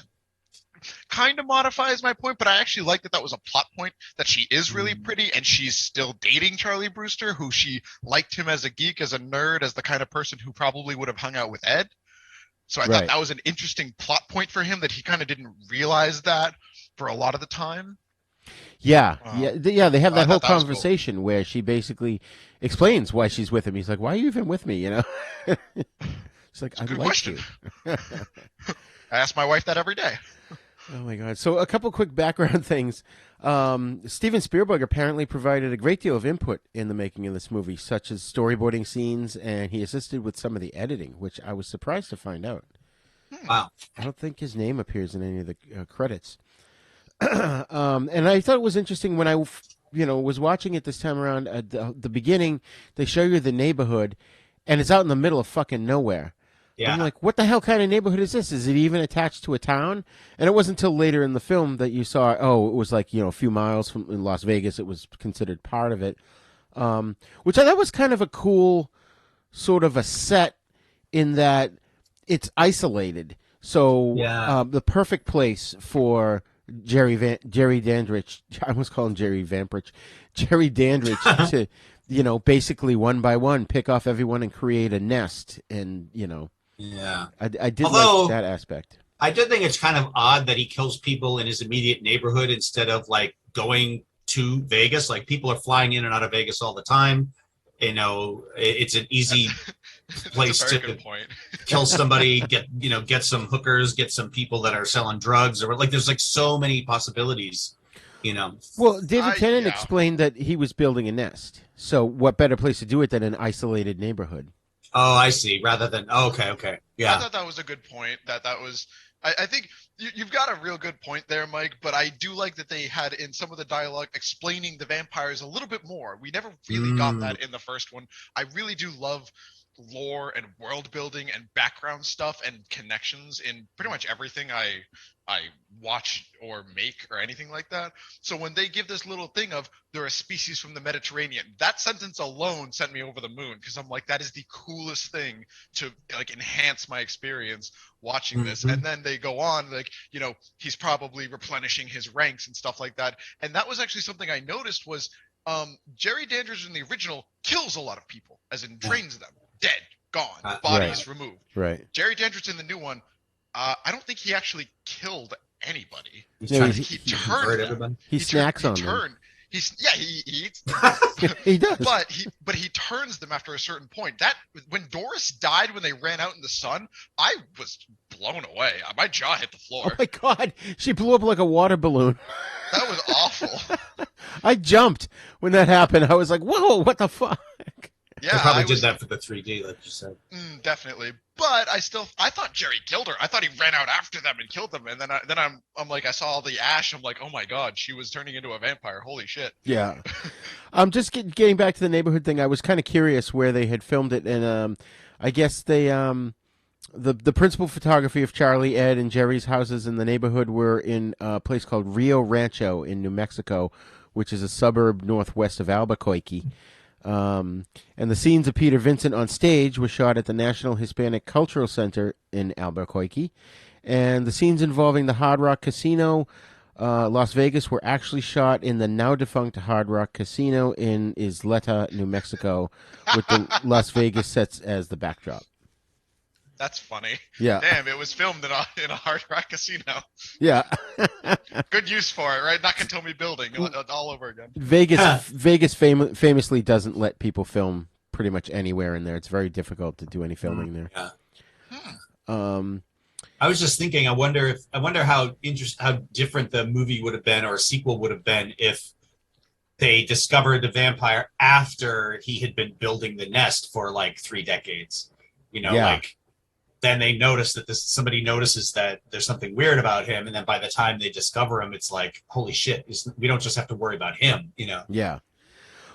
kind of modifies my point. But I actually like that was a plot point, that she is really pretty, and she's still dating Charlie Brewster, who she liked him as a geek, as a nerd, as the kind of person who probably would have hung out with Ed. So I thought that was an interesting plot point for him, that he kind of didn't realize that for a lot of the time. Yeah. They have that whole conversation cool. where she basically explains why she's with him. He's like, "Why are you even with me?" You know. She's like, "I like question. you." I ask my wife that every day. Oh my God! So a couple quick background things. Steven Spielberg apparently provided a great deal of input in the making of this movie, such as storyboarding scenes, and he assisted with some of the editing, which I was surprised to find out. Wow! I don't think his name appears in any of the credits. And I thought it was interesting when I, was watching it this time around. At the beginning, they show you the neighborhood, and it's out in the middle of fucking nowhere. Yeah. I'm like, what the hell kind of neighborhood is this? Is it even attached to a town? And it wasn't until later in the film that you saw, it was like, a few miles from in Las Vegas. It was considered part of it, which I thought was kind of a cool sort of a set in that it's isolated. So the perfect place for Jerry Dandridge, I almost call him Jerry Vampirich, Jerry Dandridge to, basically one by one pick off everyone and create a nest. And, Yeah. I did like that aspect. I did think it's kind of odd that he kills people in his immediate neighborhood instead of like going to Vegas. Like people are flying in and out of Vegas all the time. It's an easy place to kill somebody, get some hookers, get some people that are selling drugs, or like there's like so many possibilities. Well, David Tennant explained that he was building a nest. So what better place to do it than an isolated neighborhood? Oh, I see. Rather than okay, yeah. I thought that was a good point. That was. I think you've got a real good point there, Mike. But I do like that they had in some of the dialogue explaining the vampires a little bit more. We never really got that in the first one. I really do love lore and world building and background stuff and connections in pretty much everything I watch or make or anything like that. So when they give this little thing of they're a species from the Mediterranean, that sentence alone sent me over the moon, because I'm like, that is the coolest thing to like enhance my experience watching this. And then they go on like, he's probably replenishing his ranks and stuff like that. And that was actually something I noticed was Jerry Dandridge in the original kills a lot of people, as in drains them, dead, gone, bodies removed. Right. Jerry Dandridge in the new one, I don't think he actually killed anybody. He snacks on them. He eats. He does. But he turns them after a certain point. That when Doris died when they ran out in the sun, I was blown away. My jaw hit the floor. Oh my God, she blew up like a water balloon. That was awful. I jumped when that happened. I was like, "Whoa, what the fuck?" Yeah, they probably did that for the 3D, like you said. Definitely, but I thought Jerry killed her. I thought he ran out after them and killed them, and then I'm like, I saw all the ash. I'm like, oh my God, she was turning into a vampire. Holy shit. Yeah. Just getting back to the neighborhood thing. I was kind of curious where they had filmed it, and I guess they the principal photography of Charlie, Ed, and Jerry's houses in the neighborhood were in a place called Rio Rancho in New Mexico, which is a suburb northwest of Albuquerque. And the scenes of Peter Vincent on stage were shot at the National Hispanic Cultural Center in Albuquerque. And the scenes involving the Hard Rock Casino, Las Vegas, were actually shot in the now-defunct Hard Rock Casino in Isleta, New Mexico, with the Las Vegas sets as the backdrop. That's funny. Yeah. Damn, it was filmed in a Hard Rock Casino. Yeah. Good use for it, right? Nakatomi Building all over again. Vegas famously doesn't let people film pretty much anywhere in there. It's very difficult to do any filming there. Yeah. I was just thinking. I wonder how different the movie would have been, or a sequel would have been, if they discovered the vampire after he had been building the nest for like 3 decades. Like. Then they notice that somebody notices that there's something weird about him, and then by the time they discover him, it's like, holy shit, we don't just have to worry about him, Yeah.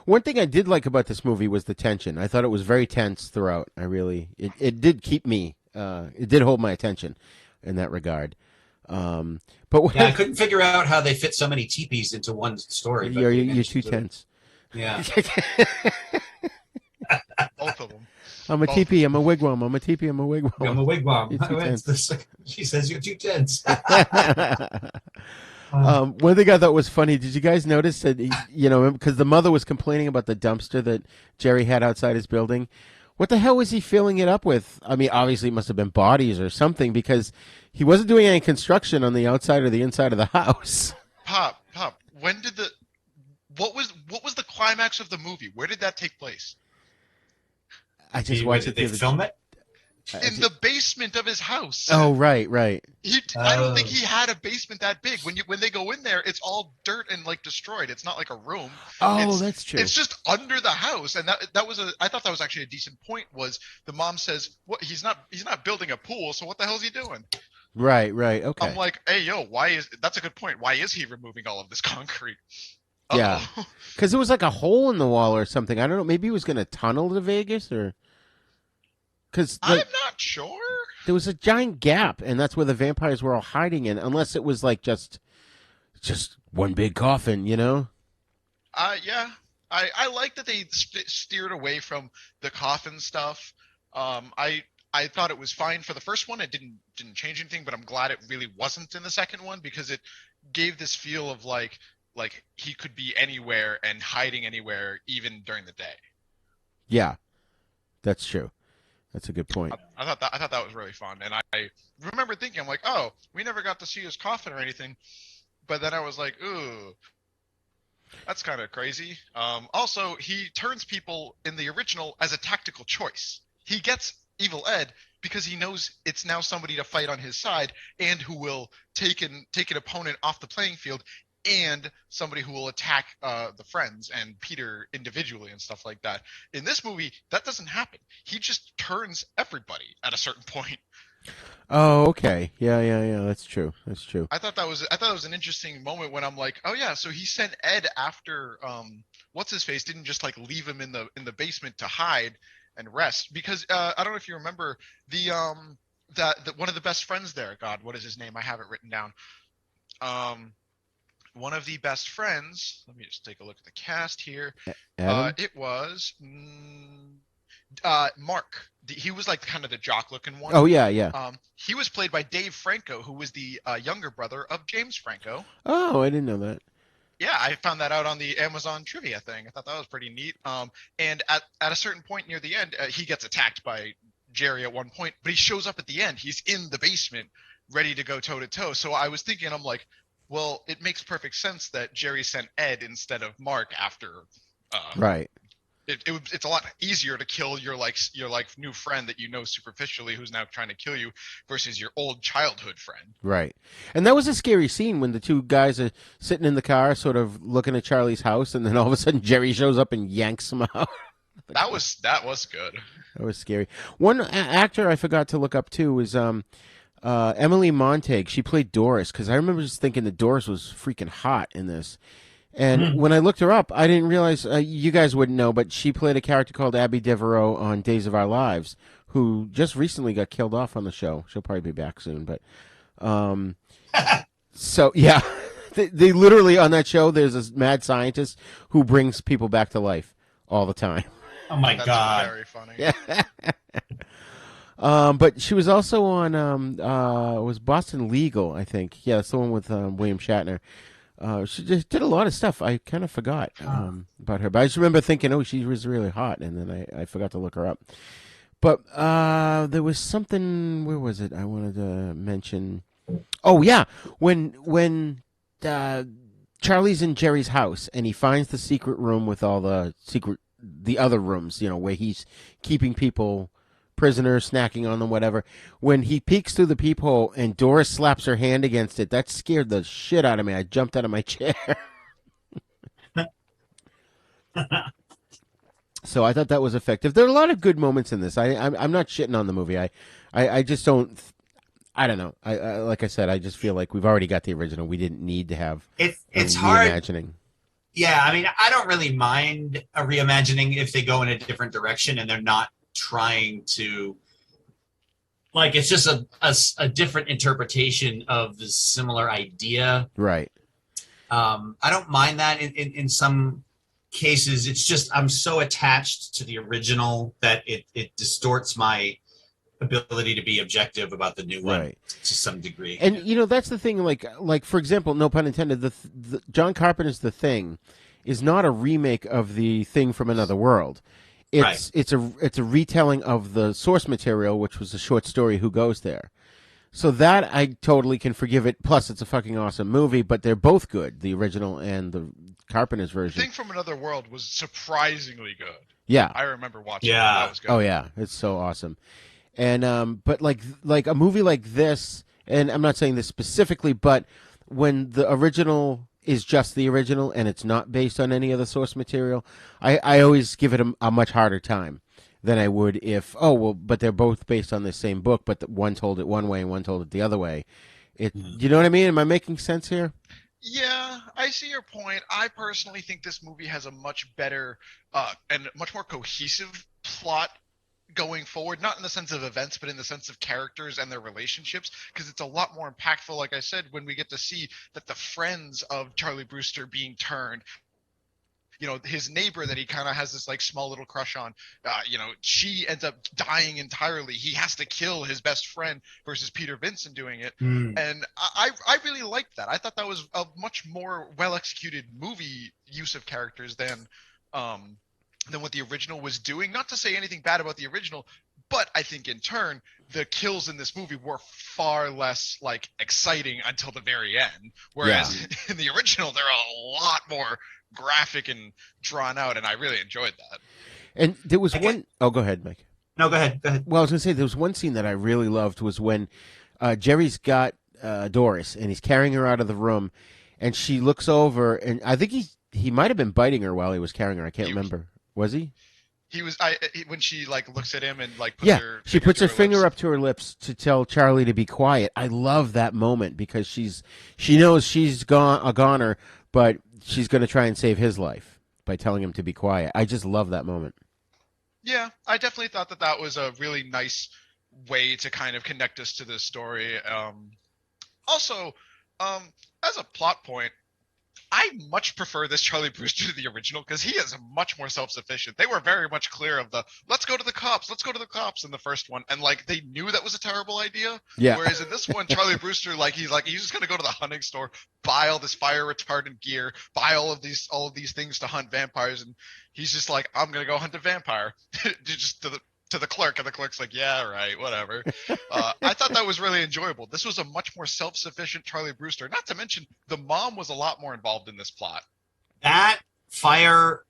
One thing I did like about this movie was the tension. I thought it was very tense throughout. It did keep me, it did hold my attention in that regard. But I couldn't figure out how they fit so many teepees into one story. You're too tense. Yeah. Both of them. I'm a teepee. I'm a wigwam. I'm a teepee. I'm a wigwam. I'm a wigwam. She says you're too tense. One thing I thought was funny. Did you guys notice that because the mother was complaining about the dumpster that Jerry had outside his building? What the hell was he filling it up with? I mean, obviously it must have been bodies or something because he wasn't doing any construction on the outside or the inside of the house. Pop, when did what was the climax of the movie? Where did that take place? I just watched it. Did they film it? In the basement of his house. Oh, right. I don't think he had a basement that big. When they go in there, it's all dirt and like destroyed. It's not like a room. Oh, that's true. It's just under the house, and that was I thought that was actually a decent point. Was the mom says, "What? He's not building a pool, so what the hell is he doing?" Right. Okay. I'm like, hey, yo, that's a good point. Why is he removing all of this concrete? Yeah, because there was like a hole in the wall or something. I don't know. Maybe he was going to tunnel to Vegas or. Because I'm not sure. There was a giant gap, and that's where the vampires were all hiding in. Unless it was like just one big coffin, you know? Yeah. I like that they steered away from the coffin stuff. I thought it was fine for the first one. It didn't change anything, but I'm glad it really wasn't in the second one because it gave this feel of like he could be anywhere and hiding anywhere, even during the day. Yeah, that's true. That's a good point. I thought that was really fun, and I remember thinking, I'm like, oh, we never got to see his coffin or anything, but then I was like, ooh, that's kind of crazy. Also, he turns people in the original as a tactical choice. He gets Evil Ed because he knows it's now somebody to fight on his side and who will take an opponent off the playing field, and somebody who will attack the friends and Peter individually and stuff like that. In this movie, that doesn't happen. He just turns everybody at a certain point. Oh, okay. Yeah. That's true. I thought that was an interesting moment when I'm like, oh yeah, so he sent Ed after what's his face didn't just like leave him in the basement to hide and rest, because I don't know if you remember the one of the best friends there. God, what is his name? I have it written down. One of the best friends. Let me just take a look at the cast here. It was Mark. He was like kind of the jock-looking one. Oh yeah. He was played by Dave Franco, who was the younger brother of James Franco. Oh, I didn't know that. Yeah, I found that out on the Amazon trivia thing. I thought that was pretty neat. And at a certain point near the end, he gets attacked by Jerry at one point, but he shows up at the end. He's in the basement, ready to go toe-to-toe. So I was thinking, I'm like, well, it makes perfect sense that Jerry sent Ed instead of Mark after. Right. It's a lot easier to kill your new friend that you know superficially who's now trying to kill you versus your old childhood friend. Right. And that was a scary scene when the two guys are sitting in the car sort of looking at Charlie's house, and then all of a sudden Jerry shows up and yanks him out. That was good. That was scary. One actor I forgot to look up too was Emily Montague. She played Doris, because I remember just thinking that Doris was freaking hot in this. And when I looked her up, I didn't realize, you guys wouldn't know, but she played a character called Abby Devereaux on Days of Our Lives, who just recently got killed off on the show. She'll probably be back soon. But so, yeah, they literally, on that show, there's this mad scientist who brings people back to life all the time. Oh, my God. Very funny. But she was also on, it was Boston Legal, I think. Yeah, it's the one with William Shatner. She just did a lot of stuff. I kind of forgot about her. But I just remember thinking, oh, she was really hot. And then I forgot to look her up. But there was something, where was it? I wanted to mention. Oh, yeah. When Charlie's in Jerry's house and he finds the secret room with all the other rooms, where he's keeping people prisoners, snacking on them, whatever. When he peeks through the peephole and Doris slaps her hand against it, that scared the shit out of me. I jumped out of my chair. So I thought that was effective. There are a lot of good moments in this. I'm not shitting on the movie. I just don't. I don't know. I like I said, I just feel like we've already got the original. We didn't need to have it's hard reimagining. Yeah, I mean, I don't really mind a reimagining if they go in a different direction and they're not trying to, like, it's just a different interpretation of the similar idea. Right. I don't mind that in some cases. It's just I'm so attached to the original that it distorts my ability to be objective about the new one to some degree. And that's the thing. Like for example, no pun intended. The John Carpenter's The Thing is not a remake of The Thing from Another World. it's a retelling of the source material, which was the short story Who Goes There. So that I totally can forgive it. Plus, it's a fucking awesome movie, but they're both good, the original and the Carpenter's version. Thing from Another World was surprisingly good. Yeah, I remember watching it. That was good. Oh yeah, it's so awesome. And but like a movie like this, and I'm not saying this specifically, but when the original is just the original and it's not based on any of the source material, I always give it a much harder time than I would if, but they're both based on the same book, but one told it one way and one told it the other way. You know what I mean? Am I making sense here? Yeah, I see your point. I personally think this movie has a much better and much more cohesive plot going forward, not in the sense of events, but in the sense of characters and their relationships, because it's a lot more impactful, like I said, when we get to see that the friends of Charlie Brewster being turned, his neighbor that he kind of has this like small little crush on, she ends up dying entirely. He has to kill his best friend versus Peter Vincent doing it. And I really liked that. I thought that was a much more well executed movie use of characters than what the original was doing. Not to say anything bad about the original, but I think in turn the kills in this movie were far less like exciting until the very end. Whereas in the original, they're a lot more graphic and drawn out, and I really enjoyed that. And there was one. Oh, go ahead, Mike. No, go ahead. Go ahead. Well, I was going to say there was one scene that I really loved was when Jerry's got Doris and he's carrying her out of the room, and she looks over, and I think he might have been biting her while he was carrying her. I can't remember. Was he? He was. When she like looks at him and like she puts her finger up to her lips to tell Charlie to be quiet. I love that moment because she knows she's a goner, but she's going to try and save his life by telling him to be quiet. I just love that moment. Yeah, I definitely thought that was a really nice way to kind of connect us to this story. Also, as a plot point, I much prefer this Charlie Brewster to the original because he is much more self-sufficient. They were very much clear of the let's go to the cops in the first one, and like they knew that was a terrible idea. Yeah. Whereas in this one, Charlie Brewster he's just gonna go to the hunting store, buy all this fire retardant gear, buy all of these things to hunt vampires, and he's just like, I'm gonna go hunt a vampire, just to the clerk, and the clerk's like, yeah, right, whatever. I thought that was really enjoyable. This was a much more self-sufficient Charlie Brewster. Not to mention, the mom was a lot more involved in this plot. That fire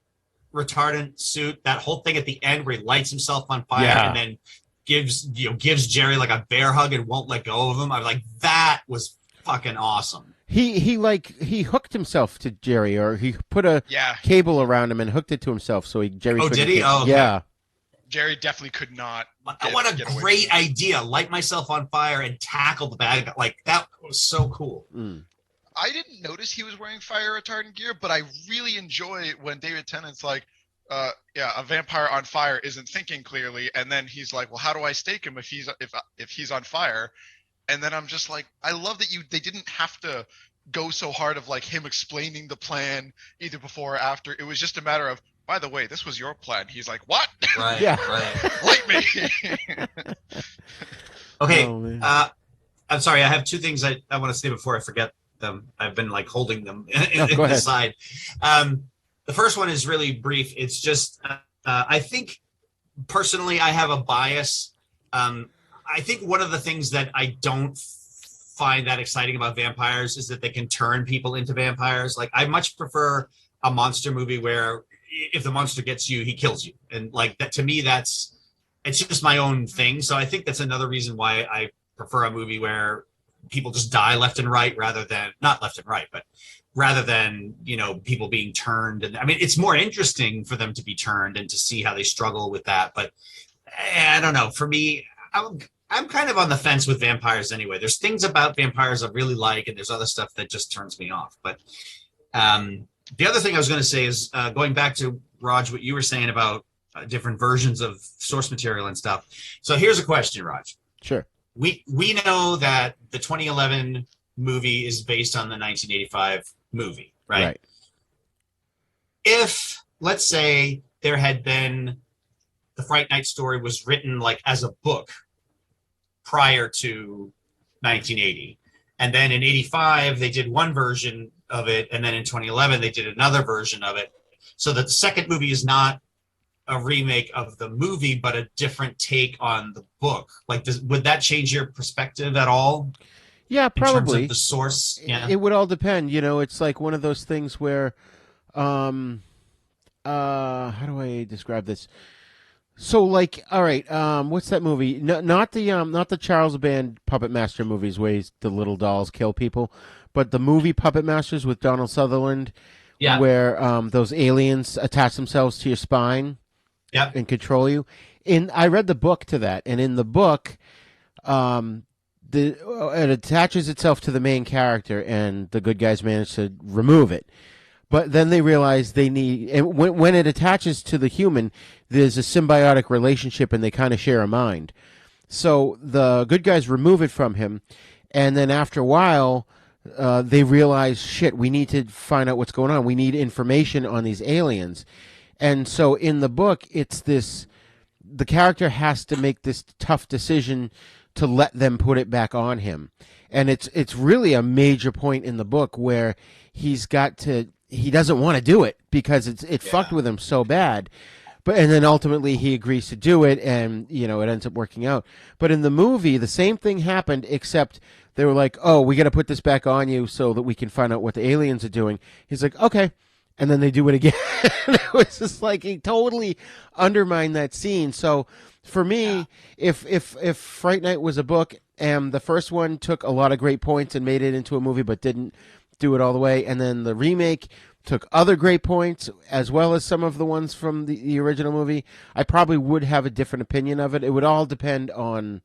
retardant suit, that whole thing at the end where he lights himself on fire and then gives Jerry like a bear hug and won't let go of him. I was like, that was fucking awesome. He hooked himself to Jerry, or he put a cable around him and hooked it to himself, so Jerry. Oh, did he? Oh, okay. Yeah. Jerry definitely could not. What a great idea! Light myself on fire and tackle the bad guy. Like that was so cool. I didn't notice he was wearing fire retardant gear, but I really enjoy when David Tennant's like, a vampire on fire isn't thinking clearly, and then he's like, well, how do I stake him if he's on fire? And then I'm just like, I love that they didn't have to go so hard of like him explaining the plan either before or after. It was just a matter of, by the way, this was your plan. He's like, what? Right. Right. Light me. Okay. I'm sorry. I have two things I want to say before I forget them. I've been like holding them in the side. The first one is really brief. It's just, I think personally I have a bias. I think one of the things that I don't find that exciting about vampires is that they can turn people into vampires. Like I much prefer a monster movie where if the monster gets you, he kills you. And like that, to me, it's just my own thing. So I think that's another reason why I prefer a movie where people just die left and right rather than not left and right, but rather than, people being turned. And I mean, it's more interesting for them to be turned and to see how they struggle with that. But I don't know. For me, I'm kind of on the fence with vampires anyway. There's things about vampires I really like, and there's other stuff that just turns me off. But the other thing I was going to say is going back to, Raj, what you were saying about different versions of source material and stuff. So here's a question, Raj. Sure. We know that the 2011 movie is based on the 1985 movie, right? If, let's say, there had been the Fright Night story was written like as a book prior to 1980, and then in 85 they did one version of it, and then in 2011 they did another version of it, so that the second movie is not a remake of the movie, but a different take on the book? Like, would that change your perspective at all? Yeah, probably. In terms of the source? Yeah. It would all depend. It's like one of those things where, how do I describe this? So, like, all right, what's that movie? Not the Charles Band Puppet Master movies where the little dolls kill people, but the movie Puppet Masters with Donald Sutherland, where those aliens attach themselves to your spine, and control you. I read the book to that, and in the book, it attaches itself to the main character, and the good guys manage to remove it. But then they realize they need, and when it attaches to the human, there's a symbiotic relationship, and they kind of share a mind. So the good guys remove it from him, and then after a while, they realize, shit, we need to find out what's going on. We need information on these aliens. And so in the book, the character has to make this tough decision to let them put it back on him. And it's really a major point in the book where he doesn't want to do it because it fucked with him so bad. And then ultimately he agrees to do it, and it ends up working out. But in the movie, the same thing happened, except they were like, "Oh, we got to put this back on you so that we can find out what the aliens are doing." He's like, "Okay," and then they do it again. It was just like he totally undermined that scene. So for me, if Fright Night was a book and the first one took a lot of great points and made it into a movie, but didn't do it all the way, and then the remake took other great points as well as some of the ones from the original movie, I probably would have a different opinion of it. It would all depend on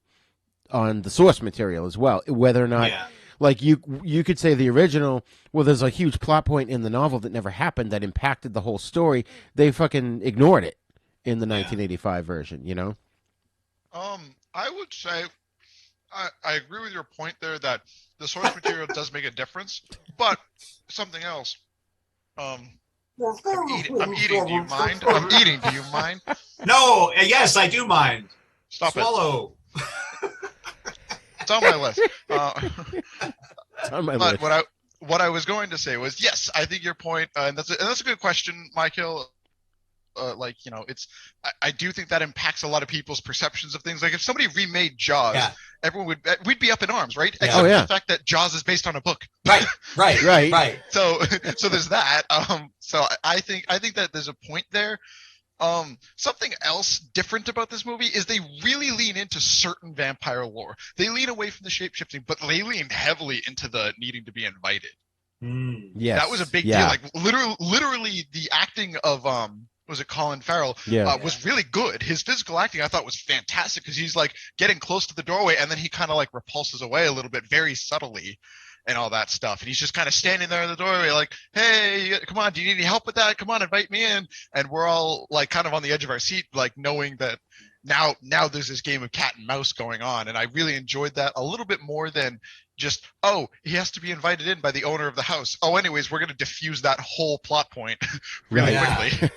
the source material as well, whether or not, like you could say the original, well, there's a huge plot point in the novel that never happened that impacted the whole story. They fucking ignored it in the 1985 version, I would say I agree with your point there that the source material does make a difference, but something else. I'm eating. Do you mind? I'm eating. Do you mind? No. Yes, I do mind. Swallow. It's on my list. It's on my but list. What I was going to say was, yes, I think your point, and that's a good question, My-Kill. I do think that impacts a lot of people's perceptions of things. Like if somebody remade Jaws, we'd be up in arms, right? Except for the fact that Jaws is based on a book. Right. So there's that. So I think that there's a point there. Something else different about this movie is they really lean into certain vampire lore. They lean away from the shape-shifting, but they lean heavily into the needing to be invited. Yes. That was a big deal. Like literally the acting of was it Colin Farrell was really good. His physical acting I thought was fantastic because he's like getting close to the doorway and then he kind of like repulses away a little bit very subtly and all that stuff. And he's just kind of standing there in the doorway like, hey, come on, do you need any help with that? Come on, invite me in. And we're all like kind of on the edge of our seat, like knowing that now there's this game of cat and mouse going on. And I really enjoyed that a little bit more than just, oh, he has to be invited in by the owner of the house. Oh, anyways, we're going to diffuse that whole plot point really quickly.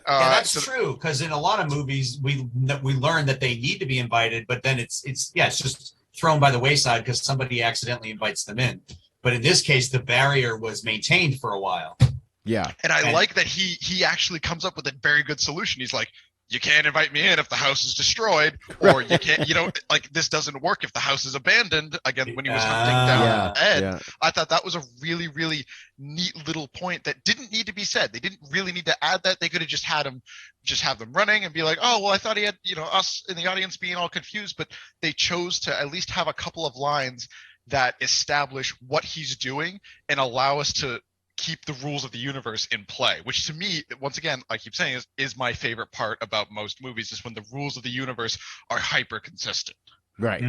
That's true. Because in a lot of movies, we learn that they need to be invited, but then it's just thrown by the wayside because somebody accidentally invites them in. But in this case, the barrier was maintained for a while. Yeah. And I like that he actually comes up with a very good solution. He's like, you can't invite me in if the house is destroyed, or you can't, like this doesn't work if the house is abandoned. Again, when he was hunting down Ed, I thought that was a really, really neat little point that didn't need to be said. They didn't really need to add that. They could have just have them running and be like, oh, well, I thought he had, us in the audience being all confused, but they chose to at least have a couple of lines that establish what he's doing and allow us to keep the rules of the universe in play, which to me, once again, I keep saying is my favorite part about most movies is when the rules of the universe are hyper consistent. Right.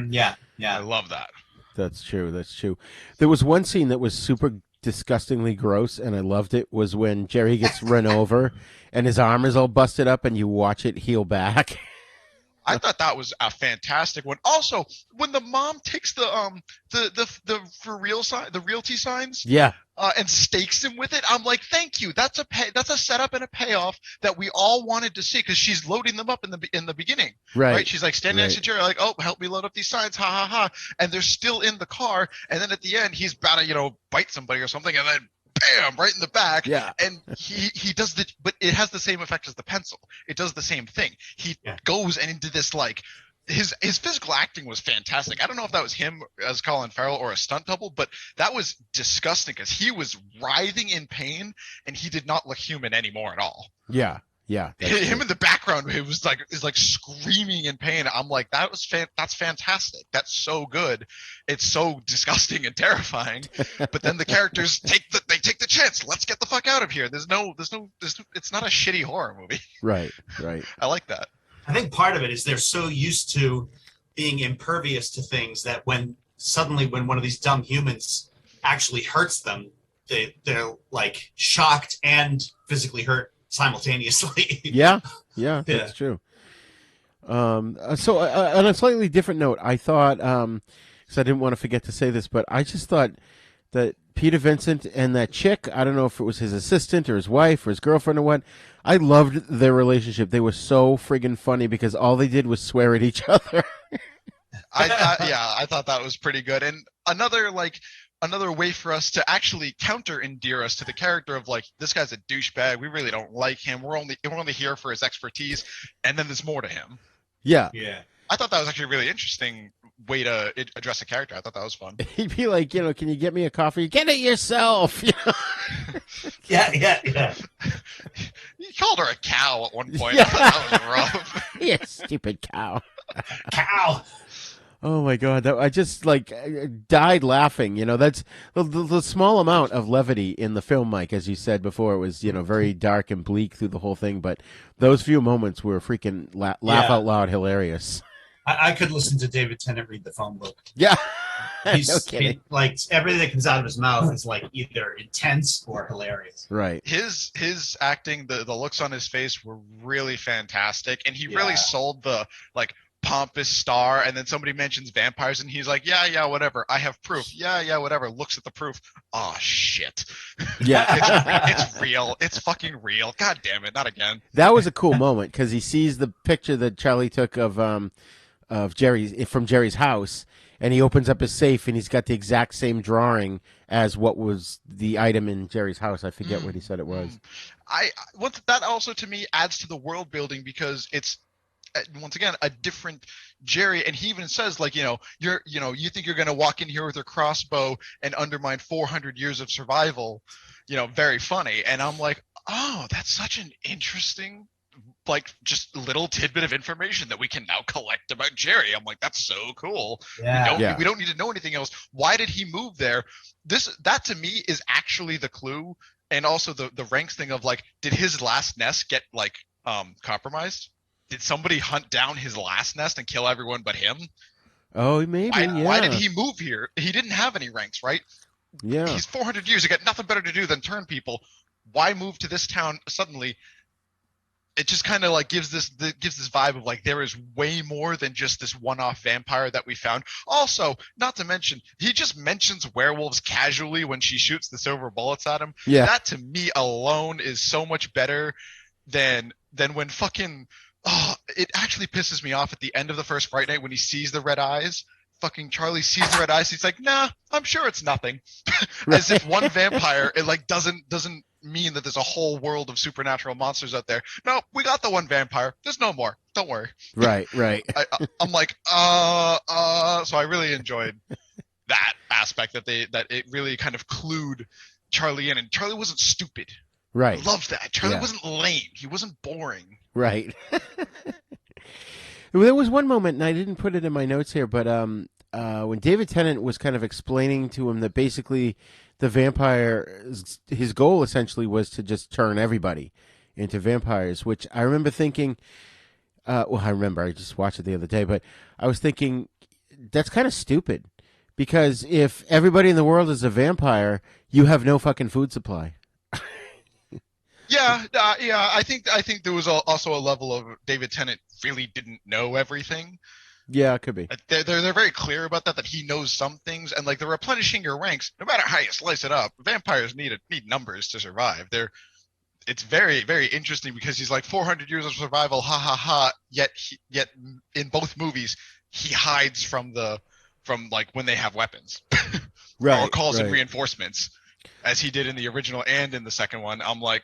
Yeah. I love that. That's true. There was one scene that was super disgustingly gross, and I loved it, was when Jerry gets run over and his arm is all busted up and you watch it heal back. I thought that was a fantastic one. Also, when the mom takes the for real sign, the realty signs, and stakes him with it, I'm like, thank you. That's a setup and a payoff that we all wanted to see because she's loading them up in the beginning, right? She's like standing next to Jerry, like, oh, help me load up these signs, ha ha ha, and they're still in the car, and then at the end he's about to bite somebody or something, and then bam, right in the back. Yeah. And he does but it has the same effect as the pencil. It does the same thing. He goes and into this like his physical acting was fantastic. I don't know if that was him as Colin Farrell or a stunt double, but that was disgusting because he was writhing in pain and he did not look human anymore at all. Yeah. Him in the background, it was like screaming in pain. I'm like, that's fantastic. That's so good. It's so disgusting and terrifying. But then the characters take the chance. Let's get the fuck out of here. There's no. It's not a shitty horror movie. Right. I like that. I think part of it is they're so used to being impervious to things that when one of these dumb humans actually hurts them, they're like shocked and physically hurt simultaneously. Yeah, that's true. So on a slightly different note, I thought, because I didn't want to forget to say this, but I just thought that Peter Vincent and that chick, I don't know if it was his assistant or his wife or his girlfriend or what, I loved their relationship. They were so friggin' funny because all they did was swear at each other. I thought that was pretty good. And another way for us to actually counter endear us to the character of like, this guy's a douchebag. We really don't like him. We're only here for his expertise. And then there's more to him. Yeah. I thought that was actually a really interesting way to address a character. I thought that was fun. He'd be like, can you get me a coffee? Get it yourself. Yeah. He called her a cow at one point. I thought that was rough. You stupid cow. Cow. Oh my God! I just died laughing. That's the small amount of levity in the film, Mike. As you said before, it was very dark and bleak through the whole thing. But those few moments were freaking laugh out loud hilarious. I could listen to David Tennant read the phone book. Yeah, no kidding. Everything that comes out of his mouth is like either intense or hilarious. Right. His acting, the looks on his face were really fantastic, and he really sold the pompous star, and then somebody mentions vampires and he's like, yeah, whatever, I have proof. Yeah, whatever. Looks at the proof. Oh shit. Yeah. It's real. It's fucking real. God damn it, not again. That was a cool moment because he sees the picture that Charlie took of Jerry's house, and he opens up his safe and he's got the exact same drawing as what was the item in Jerry's house. I forget what he said it was. That also to me adds to the world building because it's once again a different Jerry, and he even says you think you're going to walk in here with a crossbow and undermine 400 years of survival, very funny. And I'm like, oh, that's such an interesting just little tidbit of information that we can now collect about Jerry. I'm like, that's so cool. We don't need to know anything else. Why did he move there? That to me is actually the clue, and also the ranks thing of did his last nest get compromised? Did somebody hunt down his last nest and kill everyone but him? Oh, maybe. Why did he move here? He didn't have any ranks, right? Yeah. He's 400 years. He got nothing better to do than turn people. Why move to this town suddenly? It just kind of gives this vibe of there is way more than just this one-off vampire that we found. Also, not to mention, he just mentions werewolves casually when she shoots the silver bullets at him. Yeah. That to me alone is so much better than when fucking. Oh, it actually pisses me off at the end of the first Fright Night when he sees the red eyes. Fucking Charlie sees the red eyes. He's like, nah, I'm sure it's nothing. As if one vampire, it doesn't mean that there's a whole world of supernatural monsters out there. No, we got the one vampire. There's no more. Don't worry. Right. I'm like, so I really enjoyed that aspect that it really kind of clued Charlie in, and Charlie wasn't stupid. Right. I loved that. Charlie wasn't lame. He wasn't boring. Right. There was one moment, and I didn't put it in my notes here, but when David Tennant was kind of explaining to him that basically the vampire, his goal essentially was to just turn everybody into vampires, which I remember thinking, I just watched it the other day, but I was thinking that's kind of stupid because if everybody in the world is a vampire, you have no fucking food supply. Yeah. I think there was also a level of David Tennant really didn't know everything. Yeah, it could be. They're very clear about that he knows some things, and the replenishing your ranks, no matter how you slice it up, vampires need numbers to survive. It's very, very interesting because he's 400 years of survival, ha ha ha. Yet in both movies he hides from when they have weapons, right? Or calls in reinforcements. as he did in the original and in the second one. I'm like,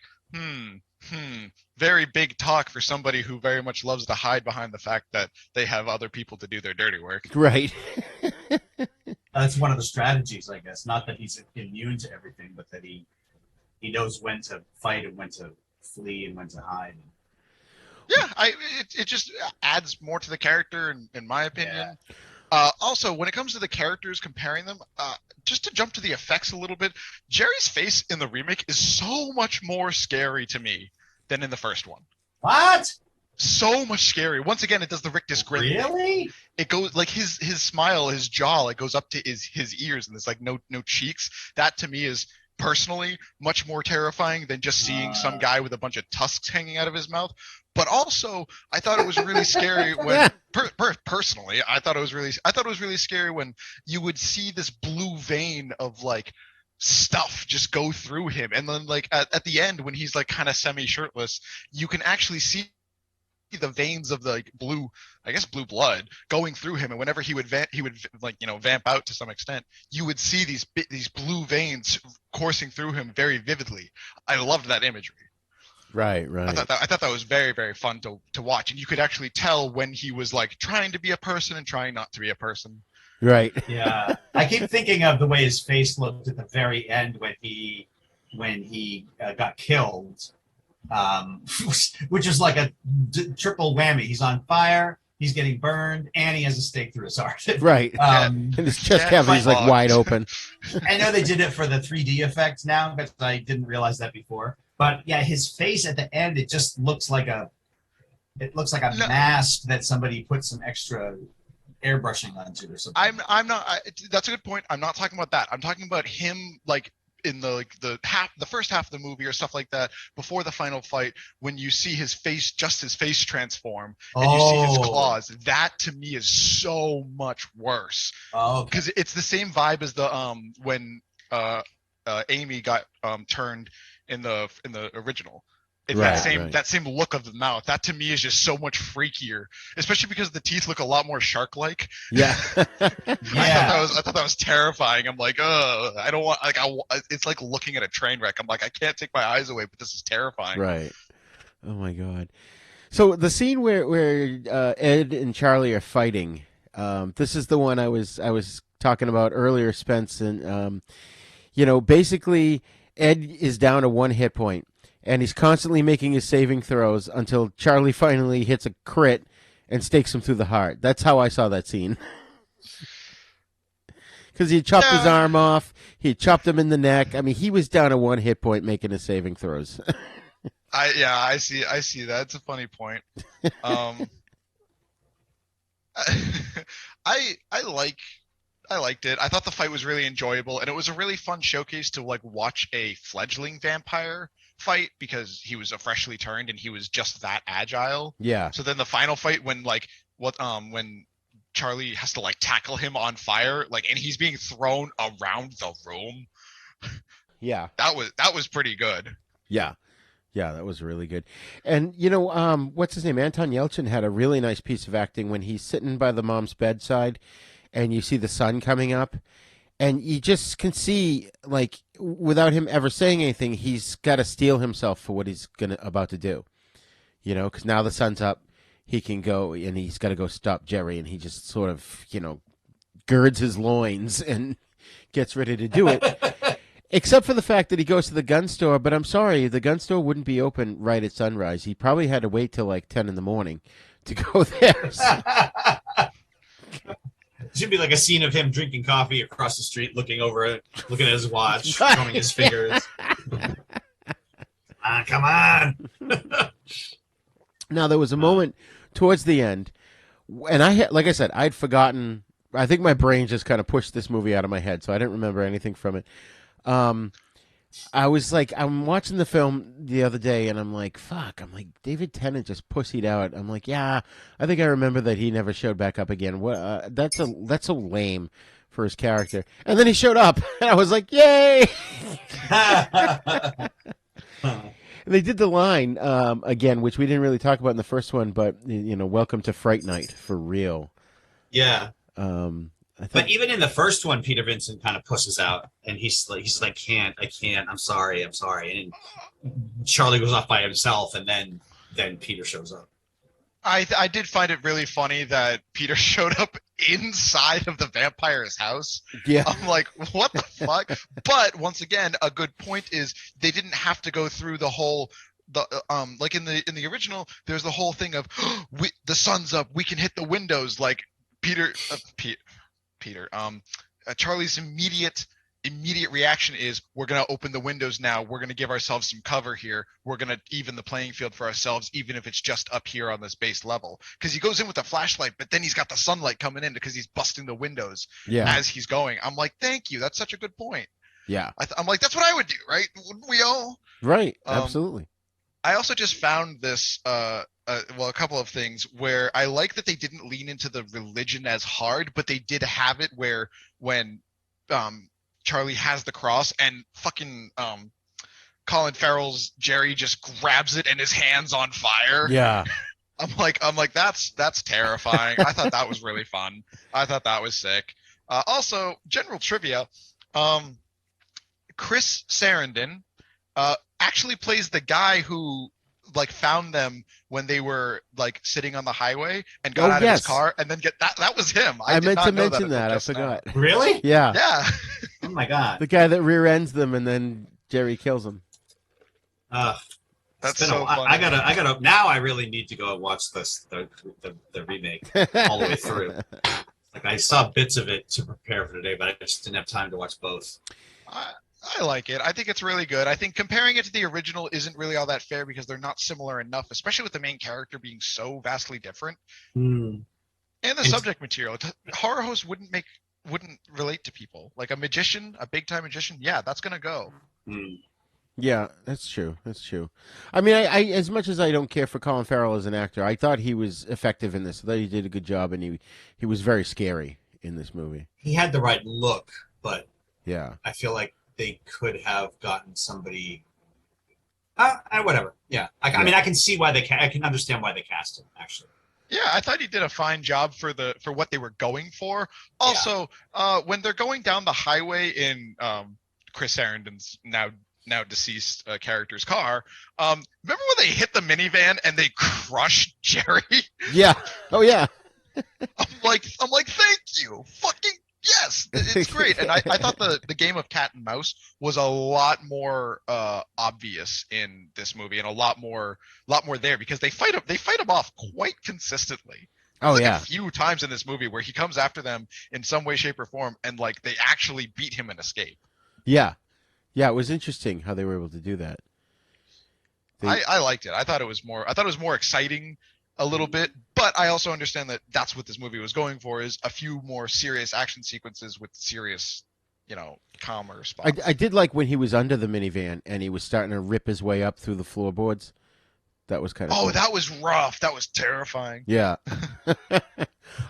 very big talk for somebody who very much loves to hide behind the fact that they have other people to do their dirty work. Right. That's one of the strategies, I guess. Not that he's immune to everything, but that he knows when to fight and when to flee and when to hide. Yeah, it just adds more to the character, in my opinion. Also, when it comes to the characters, comparing them, just to jump to the effects a little bit, Jerry's face in the remake is so much more scary to me than in the first one. What? So much scary. Once again, it does the rictus grin. Really? It goes like his smile, his jaw, it goes up to his ears, and there's like no cheeks. That to me is personally much more terrifying than just seeing some guy with a bunch of tusks hanging out of his mouth. But also, I thought it was really scary when personally, I thought it was really scary when you would see this blue vein of like stuff just go through him, and then like at the end when he's like kind of semi-shirtless, you can actually see the veins of the like, blue blood going through him, and whenever he would vamp out to some extent, you would see these blue veins coursing through him very vividly. I loved that imagery. Right. I thought that was very, very fun to watch, and you could actually tell when he was like trying to be a person and trying not to be a person. Right. Yeah. I keep thinking of the way his face looked at the very end when he got killed, which is like a triple whammy. He's on fire, he's getting burned, and he has a stake through his heart. Right. And his chest cavity's like wide open. I know they did it for the 3D effect now, but I didn't realize that before. But yeah, his face at the end, it just looks like a mask that somebody put some extra airbrushing onto or something. I'm not. That's a good point. I'm not talking about that. I'm talking about him like in the first half of the movie or stuff like that before the final fight, when you see his face transform and you see his claws. That to me is so much worse. Because it's the same vibe as the when Amy got turned in the original. It's that same look of the mouth. That to me is just so much freakier, especially because the teeth look a lot more shark-like. Yeah. I thought that was terrifying. I'm like, I don't want it's like looking at a train wreck. I'm like, I can't take my eyes away, but this is terrifying. Right. Oh my God. So the scene where Ed and Charlie are fighting, this is the one I was talking about earlier, Spence, and basically Ed is down to 1 hit point, and he's constantly making his saving throws until Charlie finally hits a crit and stakes him through the heart. That's how I saw that scene. Because he chopped his arm off, he chopped him in the neck. I mean, he was down to 1 hit point making his saving throws. I see that. It's a funny point. I liked it. I thought the fight was really enjoyable, and it was a really fun showcase to like watch a fledgling vampire fight, because he was a freshly turned and he was just that agile. Yeah. So then the final fight when Charlie has to like tackle him on fire, like, and he's being thrown around the room. Yeah. That was pretty good. Yeah. Yeah, that was really good. And, what's his name? Anton Yelchin had a really nice piece of acting when he's sitting by the mom's bedside and you see the sun coming up, and you just can see, like, without him ever saying anything, he's got to steel himself for what he's about to do. Because now the sun's up, he can go, and he's got to go stop Jerry, and he just sort of, girds his loins and gets ready to do it. Except for the fact that he goes to the gun store, but I'm sorry, the gun store wouldn't be open right at sunrise. He probably had to wait till like 10 in the morning to go there. It should be like a scene of him drinking coffee across the street, looking at his watch, drumming his fingers. Come on. Now, there was a moment towards the end, and I'd forgotten. I think my brain just kind of pushed this movie out of my head, so I didn't remember anything from it. I was like, I'm watching the film the other day, and I'm like, fuck. I'm like, David Tennant just pussied out. I'm like, yeah, I think I remember that he never showed back up again. What? That's so lame for his character. And then he showed up, and I was like, yay! They did the line again, which we didn't really talk about in the first one, but welcome to Fright Night for real. Yeah. But even in the first one, Peter Vincent kind of pushes out, and he's like, I can't, I'm sorry. And Charlie goes off by himself, and then Peter shows up. I did find it really funny that Peter showed up inside of the vampire's house. Yeah. I'm like, what the fuck? But once again, a good point is they didn't have to go through the whole like in the original, there's the whole thing of the sun's up, we can hit the windows. Like Charlie's immediate reaction is, we're going to open the windows now. We're going to give ourselves some cover here. We're going to even the playing field for ourselves, even if it's just up here on this base level. Because he goes in with a flashlight, but then he's got the sunlight coming in because he's busting the windows as he's going. I'm like, thank you. That's such a good point. Yeah. I'm like, that's what I would do, right? Wouldn't we all? Right. Absolutely. I also just found this, a couple of things where I like that they didn't lean into the religion as hard, but they did have it where when Charlie has the cross and fucking Colin Farrell's Jerry just grabs it and his hand's on fire. Yeah. I'm like that's terrifying. I thought that was really fun. I thought that was sick. Also, general trivia, Chris Sarandon actually plays the guy who like found them when they were like sitting on the highway and got out of his car and then that was him. I meant to mention that. I forgot. Really? Yeah. Yeah. Oh my god. The guy that rear ends them and then Jerry kills him. That's so funny. I gotta. Now I really need to go and watch the remake all the way through. Like I saw bits of it to prepare for today, but I just didn't have time to watch both. I like it. I think it's really good. I think comparing it to the original isn't really all that fair because they're not similar enough, especially with the main character being so vastly different. And the subject material. Horror hosts wouldn't relate to people. Like a magician, a big time magician, yeah, that's gonna go. Yeah, that's true. That's true. I mean, I as much as I don't care for Colin Farrell as an actor, I thought he was effective in this. I thought he did a good job, and he was very scary in this movie. He had the right look, but yeah, I feel like they could have gotten somebody. Whatever. Yeah, I mean, I can see why I can understand why they cast him. Actually. Yeah, I thought he did a fine job for what they were going for. Also, when they're going down the highway in Chris Sarandon's now deceased character's car, remember when they hit the minivan and they crushed Jerry? Yeah. Oh yeah. I'm like, thank you, fucking yes, it's great. And I thought the game of cat and mouse was a lot more obvious in this movie and a lot more there because they fight him off quite consistently. There's a few times in this movie where he comes after them in some way, shape, or form, and like they actually beat him and escape. Yeah. Yeah, it was interesting how they were able to do that. I liked it. I thought it was more exciting a little bit, but I also understand that that's what this movie was going for, is a few more serious action sequences with serious, calmer spots. I did like when he was under the minivan and he was starting to rip his way up through the floorboards. That was kind of cool. That was rough. That was terrifying. Yeah.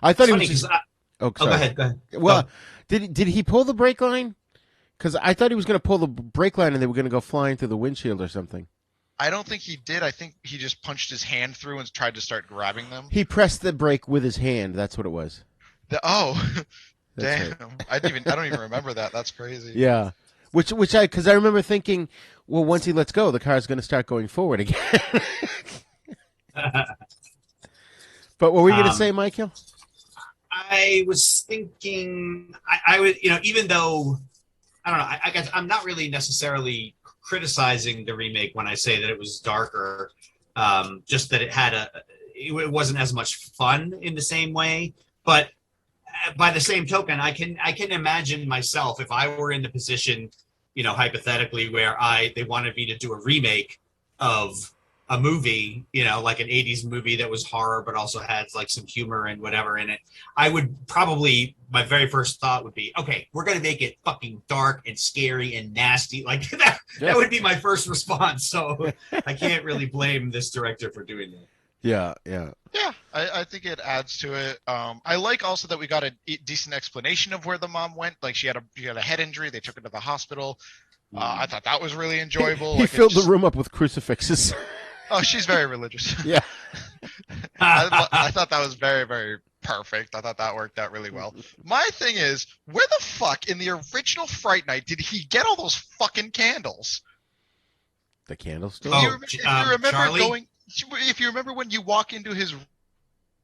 I thought he was just... go ahead. Well, did he pull the brake line? Because I thought he was going to pull the brake line and they were going to go flying through the windshield or something. I don't think he did. I think he just punched his hand through and tried to start grabbing them. He pressed the brake with his hand. That's what it was. Damn! Right. I don't even remember that. That's crazy. Yeah, because I remember thinking, well, once he lets go, the car's going to start going forward again. But what were you going to say, My-Kill? I was thinking, I would, even though, I don't know, I guess I'm not really necessarily criticizing the remake when I say that it was darker, just that it wasn't as much fun in the same way. But by the same token, I can imagine myself if I were in the position, hypothetically, where they wanted me to do a remake of a movie, like an 80s movie that was horror, but also had like some humor and whatever in it. I would probably, my very first thought would be, okay, we're going to make it fucking dark and scary and nasty. Like that would be my first response. So I can't really blame this director for doing that. Yeah. Yeah, I think it adds to it. I like also that we got a decent explanation of where the mom went. Like she had a head injury. They took her to the hospital. I thought that was really enjoyable. He filled the room up with crucifixes. Oh, she's very religious. Yeah. I thought that was very, very perfect. I thought that worked out really well. My thing is, where the fuck in the original Fright Night did he get all those fucking candles? The candle store. If you remember Charlie? if you remember when you walk into his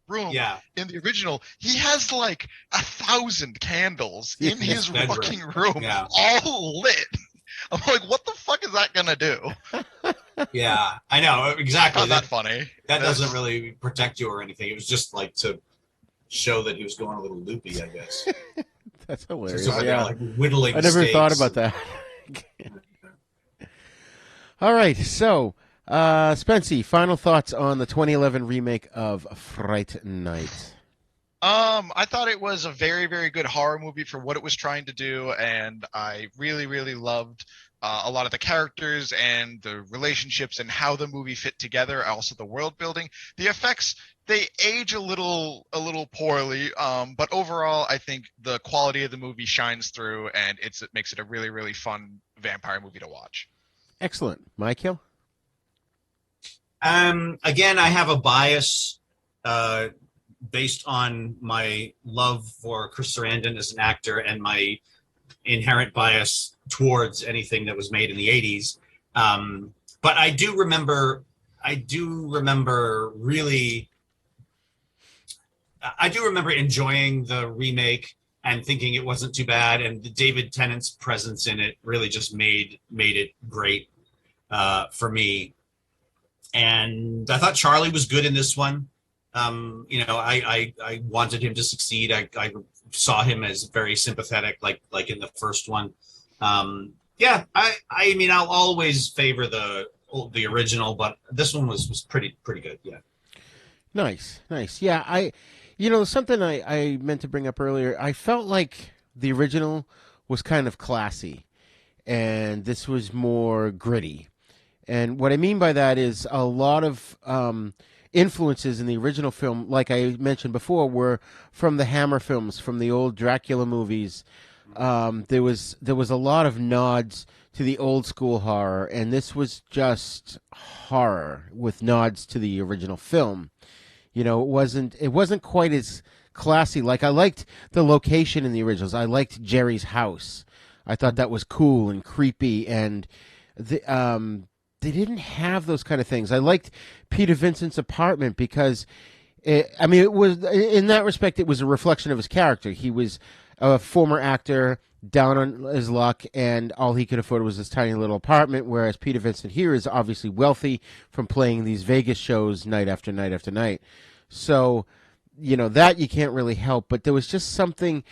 room in the original, he has like 1,000 candles in his bedroom. fucking room, all lit. I'm like, what the fuck is that gonna do? Yeah, I know exactly. Not that funny. That doesn't really protect you or anything. It was just like to show that he was going a little loopy, I guess. That's hilarious. So they're, like, whittling I never steaks. thought about that. All right, so Spency, final thoughts on the 2011 remake of Fright Night. I thought it was a very, very good horror movie for what it was trying to do, and I really, really loved a lot of the characters and the relationships and how the movie fit together. Also, the world building, the effects, they age a little poorly, but overall, I think the quality of the movie shines through, and it makes it a really, really fun vampire movie to watch. Excellent, My-Kill. Again, I have a bias based on my love for Chris Sarandon as an actor and my inherent bias towards anything that was made in the 80s. But I do remember enjoying the remake and thinking it wasn't too bad. And the David Tennant's presence in it really just made it great for me. And I thought Charlie was good in this one. I wanted him to succeed. I saw him as very sympathetic, like in the first one. I mean, I'll always favor the original, but this one was pretty good. Yeah. Nice. Yeah, something I meant to bring up earlier. I felt like the original was kind of classy, and this was more gritty. And what I mean by that is a lot of influences in the original film, like I mentioned before, were from the Hammer films, from the old Dracula movies. There was a lot of nods to the old school horror, and this was just horror with nods to the original film. It wasn't quite as classy. Like, I liked the location in the originals. I liked Jerry's house. I thought that was cool and creepy, and they didn't have those kind of things. I liked Peter Vincent's apartment because, it was, in that respect, it was a reflection of his character. He was a former actor, down on his luck, and all he could afford was this tiny little apartment, whereas Peter Vincent here is obviously wealthy from playing these Vegas shows night after night after night. So, that you can't really help, but there was just something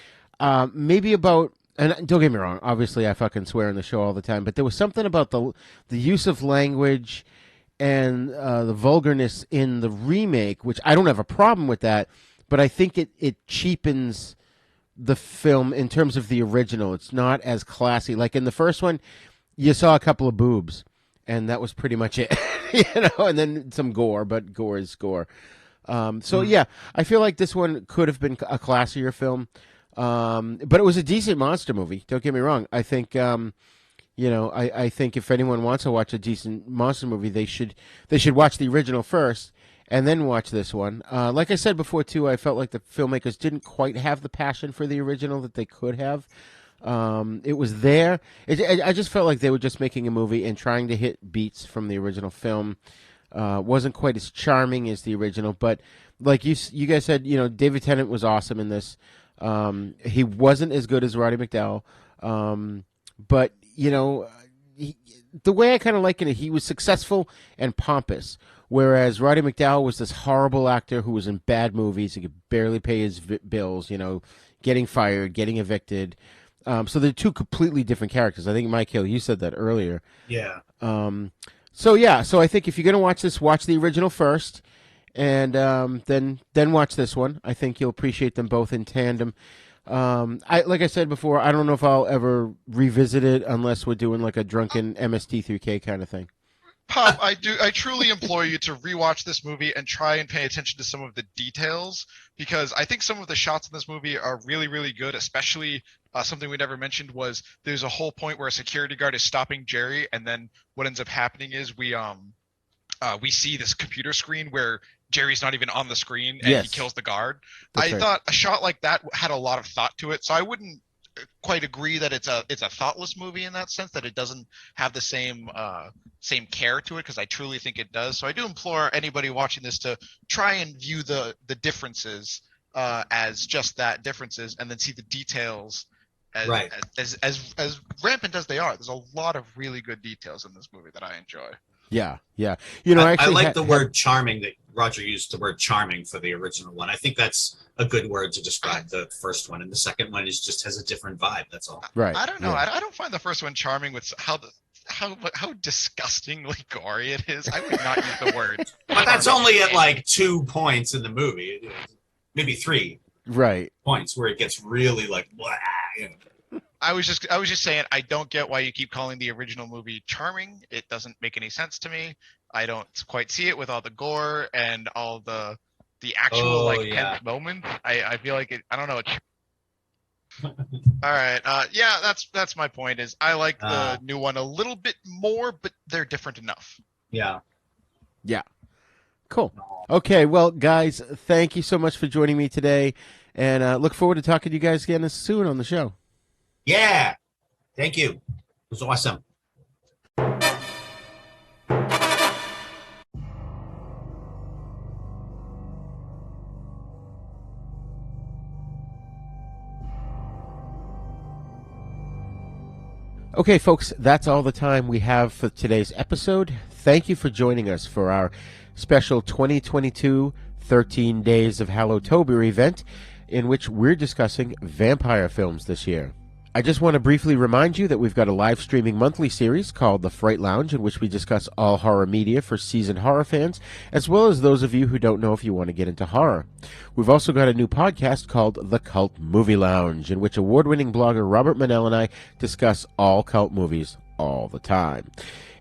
maybe about, and don't get me wrong, obviously I fucking swear on the show all the time, but there was something about the use of language and the vulgarness in the remake, which I don't have a problem with that, but I think it cheapens the film in terms of the original. It's not as classy. Like in the first one, you saw a couple of boobs, and that was pretty much it. And then some gore, but gore is gore. Yeah, I feel like this one could have been a classier film. But it was a decent monster movie. Don't get me wrong. I think, I think if anyone wants to watch a decent monster movie, they should watch the original first and then watch this one. Like I said before too, I felt like the filmmakers didn't quite have the passion for the original that they could have. It was there. I just felt like they were just making a movie and trying to hit beats from the original film. Wasn't quite as charming as the original, but like you guys said, David Tennant was awesome in this. He wasn't as good as Roddy McDowell, but the way I kind of like it, he was successful and pompous, whereas Roddy McDowell was this horrible actor who was in bad movies. He could barely pay his bills, getting fired, getting evicted. So they're two completely different characters. I think, My-Kill, you said that earlier. Yeah. So I think if you're going to watch this, watch the original first. And then watch this one. I think you'll appreciate them both in tandem. Like I said before, I don't know if I'll ever revisit it unless we're doing like a drunken MST3K kind of thing. Pop, I truly implore you to rewatch this movie and try and pay attention to some of the details, because I think some of the shots in this movie are really, really good, especially something we never mentioned was there's a whole point where a security guard is stopping Jerry, and then what ends up happening is we see this computer screen where Jerry's not even on the screen and Yes. he kills the guard. That's I right. thought a shot like that had a lot of thought to it, so I wouldn't quite agree that it's a thoughtless movie in that sense, that it doesn't have the same care to it, because I truly think it does. So I do implore anybody watching this to try and view the differences as just that, differences, and then see the details as, Right. as rampant as they are. There's a lot of really good details in this movie that I enjoy. Yeah, yeah. You know, I actually, like the word charming that Roger used, the word charming for the original one. I think that's a good word to describe the first one, and the second one is just has a different vibe. That's all. Right. I don't know. yeah. I don't find the first one charming with how disgustingly gory it is. I would not use the word. But that's only at like 2 points in the movie, maybe 3 Right. points where it gets really like blah. You know. I was just saying, I don't get why you keep calling the original movie charming. It doesn't make any sense to me. I don't quite see it with all the gore and all the actual tense moments. I feel like it. I don't know. All right. Yeah, that's my point. Is I like the new one a little bit more, but they're different enough. Yeah. Yeah. Cool. Okay, well, guys, thank you so much for joining me today, and look forward to talking to you guys again soon on the show. Yeah. Thank you. It was awesome. Okay, folks, that's all the time we have for today's episode. Thank you for joining us for our special 2022 13 Days of Hallowtober event, in which we're discussing vampire films this year. I just want to briefly remind you that we've got a live streaming monthly series called the Fright Lounge, in which we discuss all horror media for seasoned horror fans, as well as those of you who don't know if you want to get into horror. We've also got a new podcast called The Cult Movie Lounge, in which award-winning blogger Robert Manell and I discuss all cult movies all the time.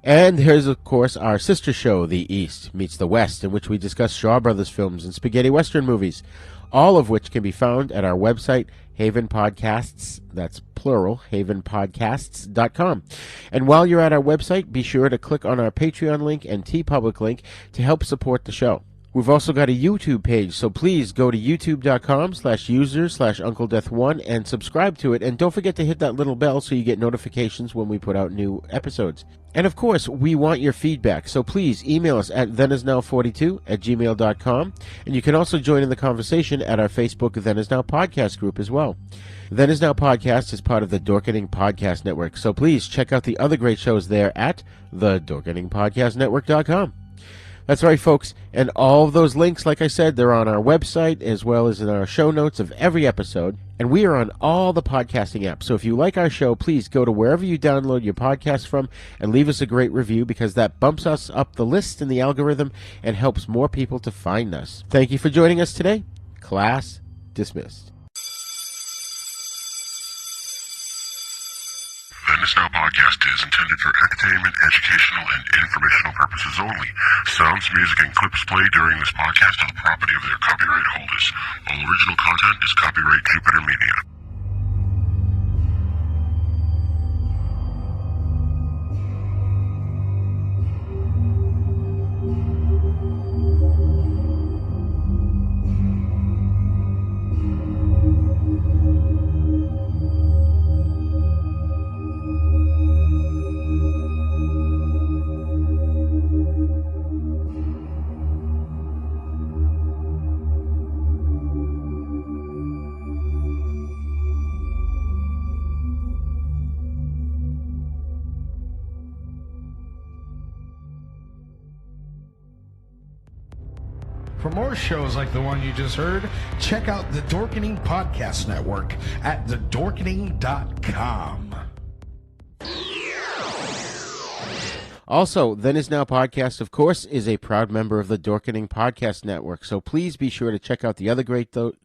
And here's, of course, our sister show, The East Meets the West, in which we discuss Shaw Brothers films and spaghetti western movies, all of which can be found at our website, Haven Podcasts, that's plural, havenpodcasts.com. And while you're at our website, be sure to click on our Patreon link and TeePublic link to help support the show. We've also got a YouTube page, so please go to youtube.com/user/UncleDeath1 and subscribe to it. And don't forget to hit that little bell so you get notifications when we put out new episodes. And of course, we want your feedback, so please email us at thenisnow42@gmail.com. And you can also join in the conversation at our Facebook Then Is Now podcast group as well. Then Is Now podcast is part of the Dorkening Podcast Network, so please check out the other great shows there at thedorkeningpodcastnetwork.com. That's right, folks. And all of those links, like I said, they're on our website as well as in our show notes of every episode. And we are on all the podcasting apps. So if you like our show, please go to wherever you download your podcast from and leave us a great review, because that bumps us up the list in the algorithm and helps more people to find us. Thank you for joining us today. Class dismissed. The Is Now podcast is intended for entertainment, educational, and informational purposes only. Sounds, music, and clips played during this podcast are the property of their copyright holders. All original content is copyright Jupiter Media. For more shows like the one you just heard, check out the Dorkening Podcast Network at thedorkening.com. Also, Then Is Now podcast, of course, is a proud member of the Dorkening Podcast Network, so please be sure to check out the other great... So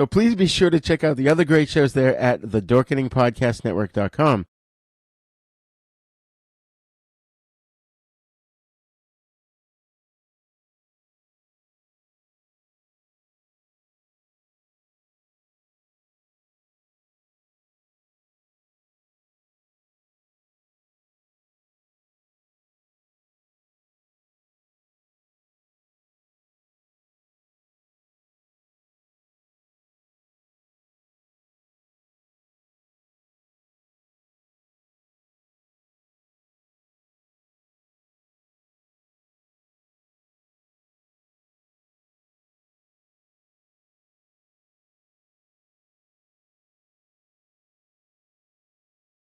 please be sure to check out the other great shows there at thedorkeningpodcastnetwork.com.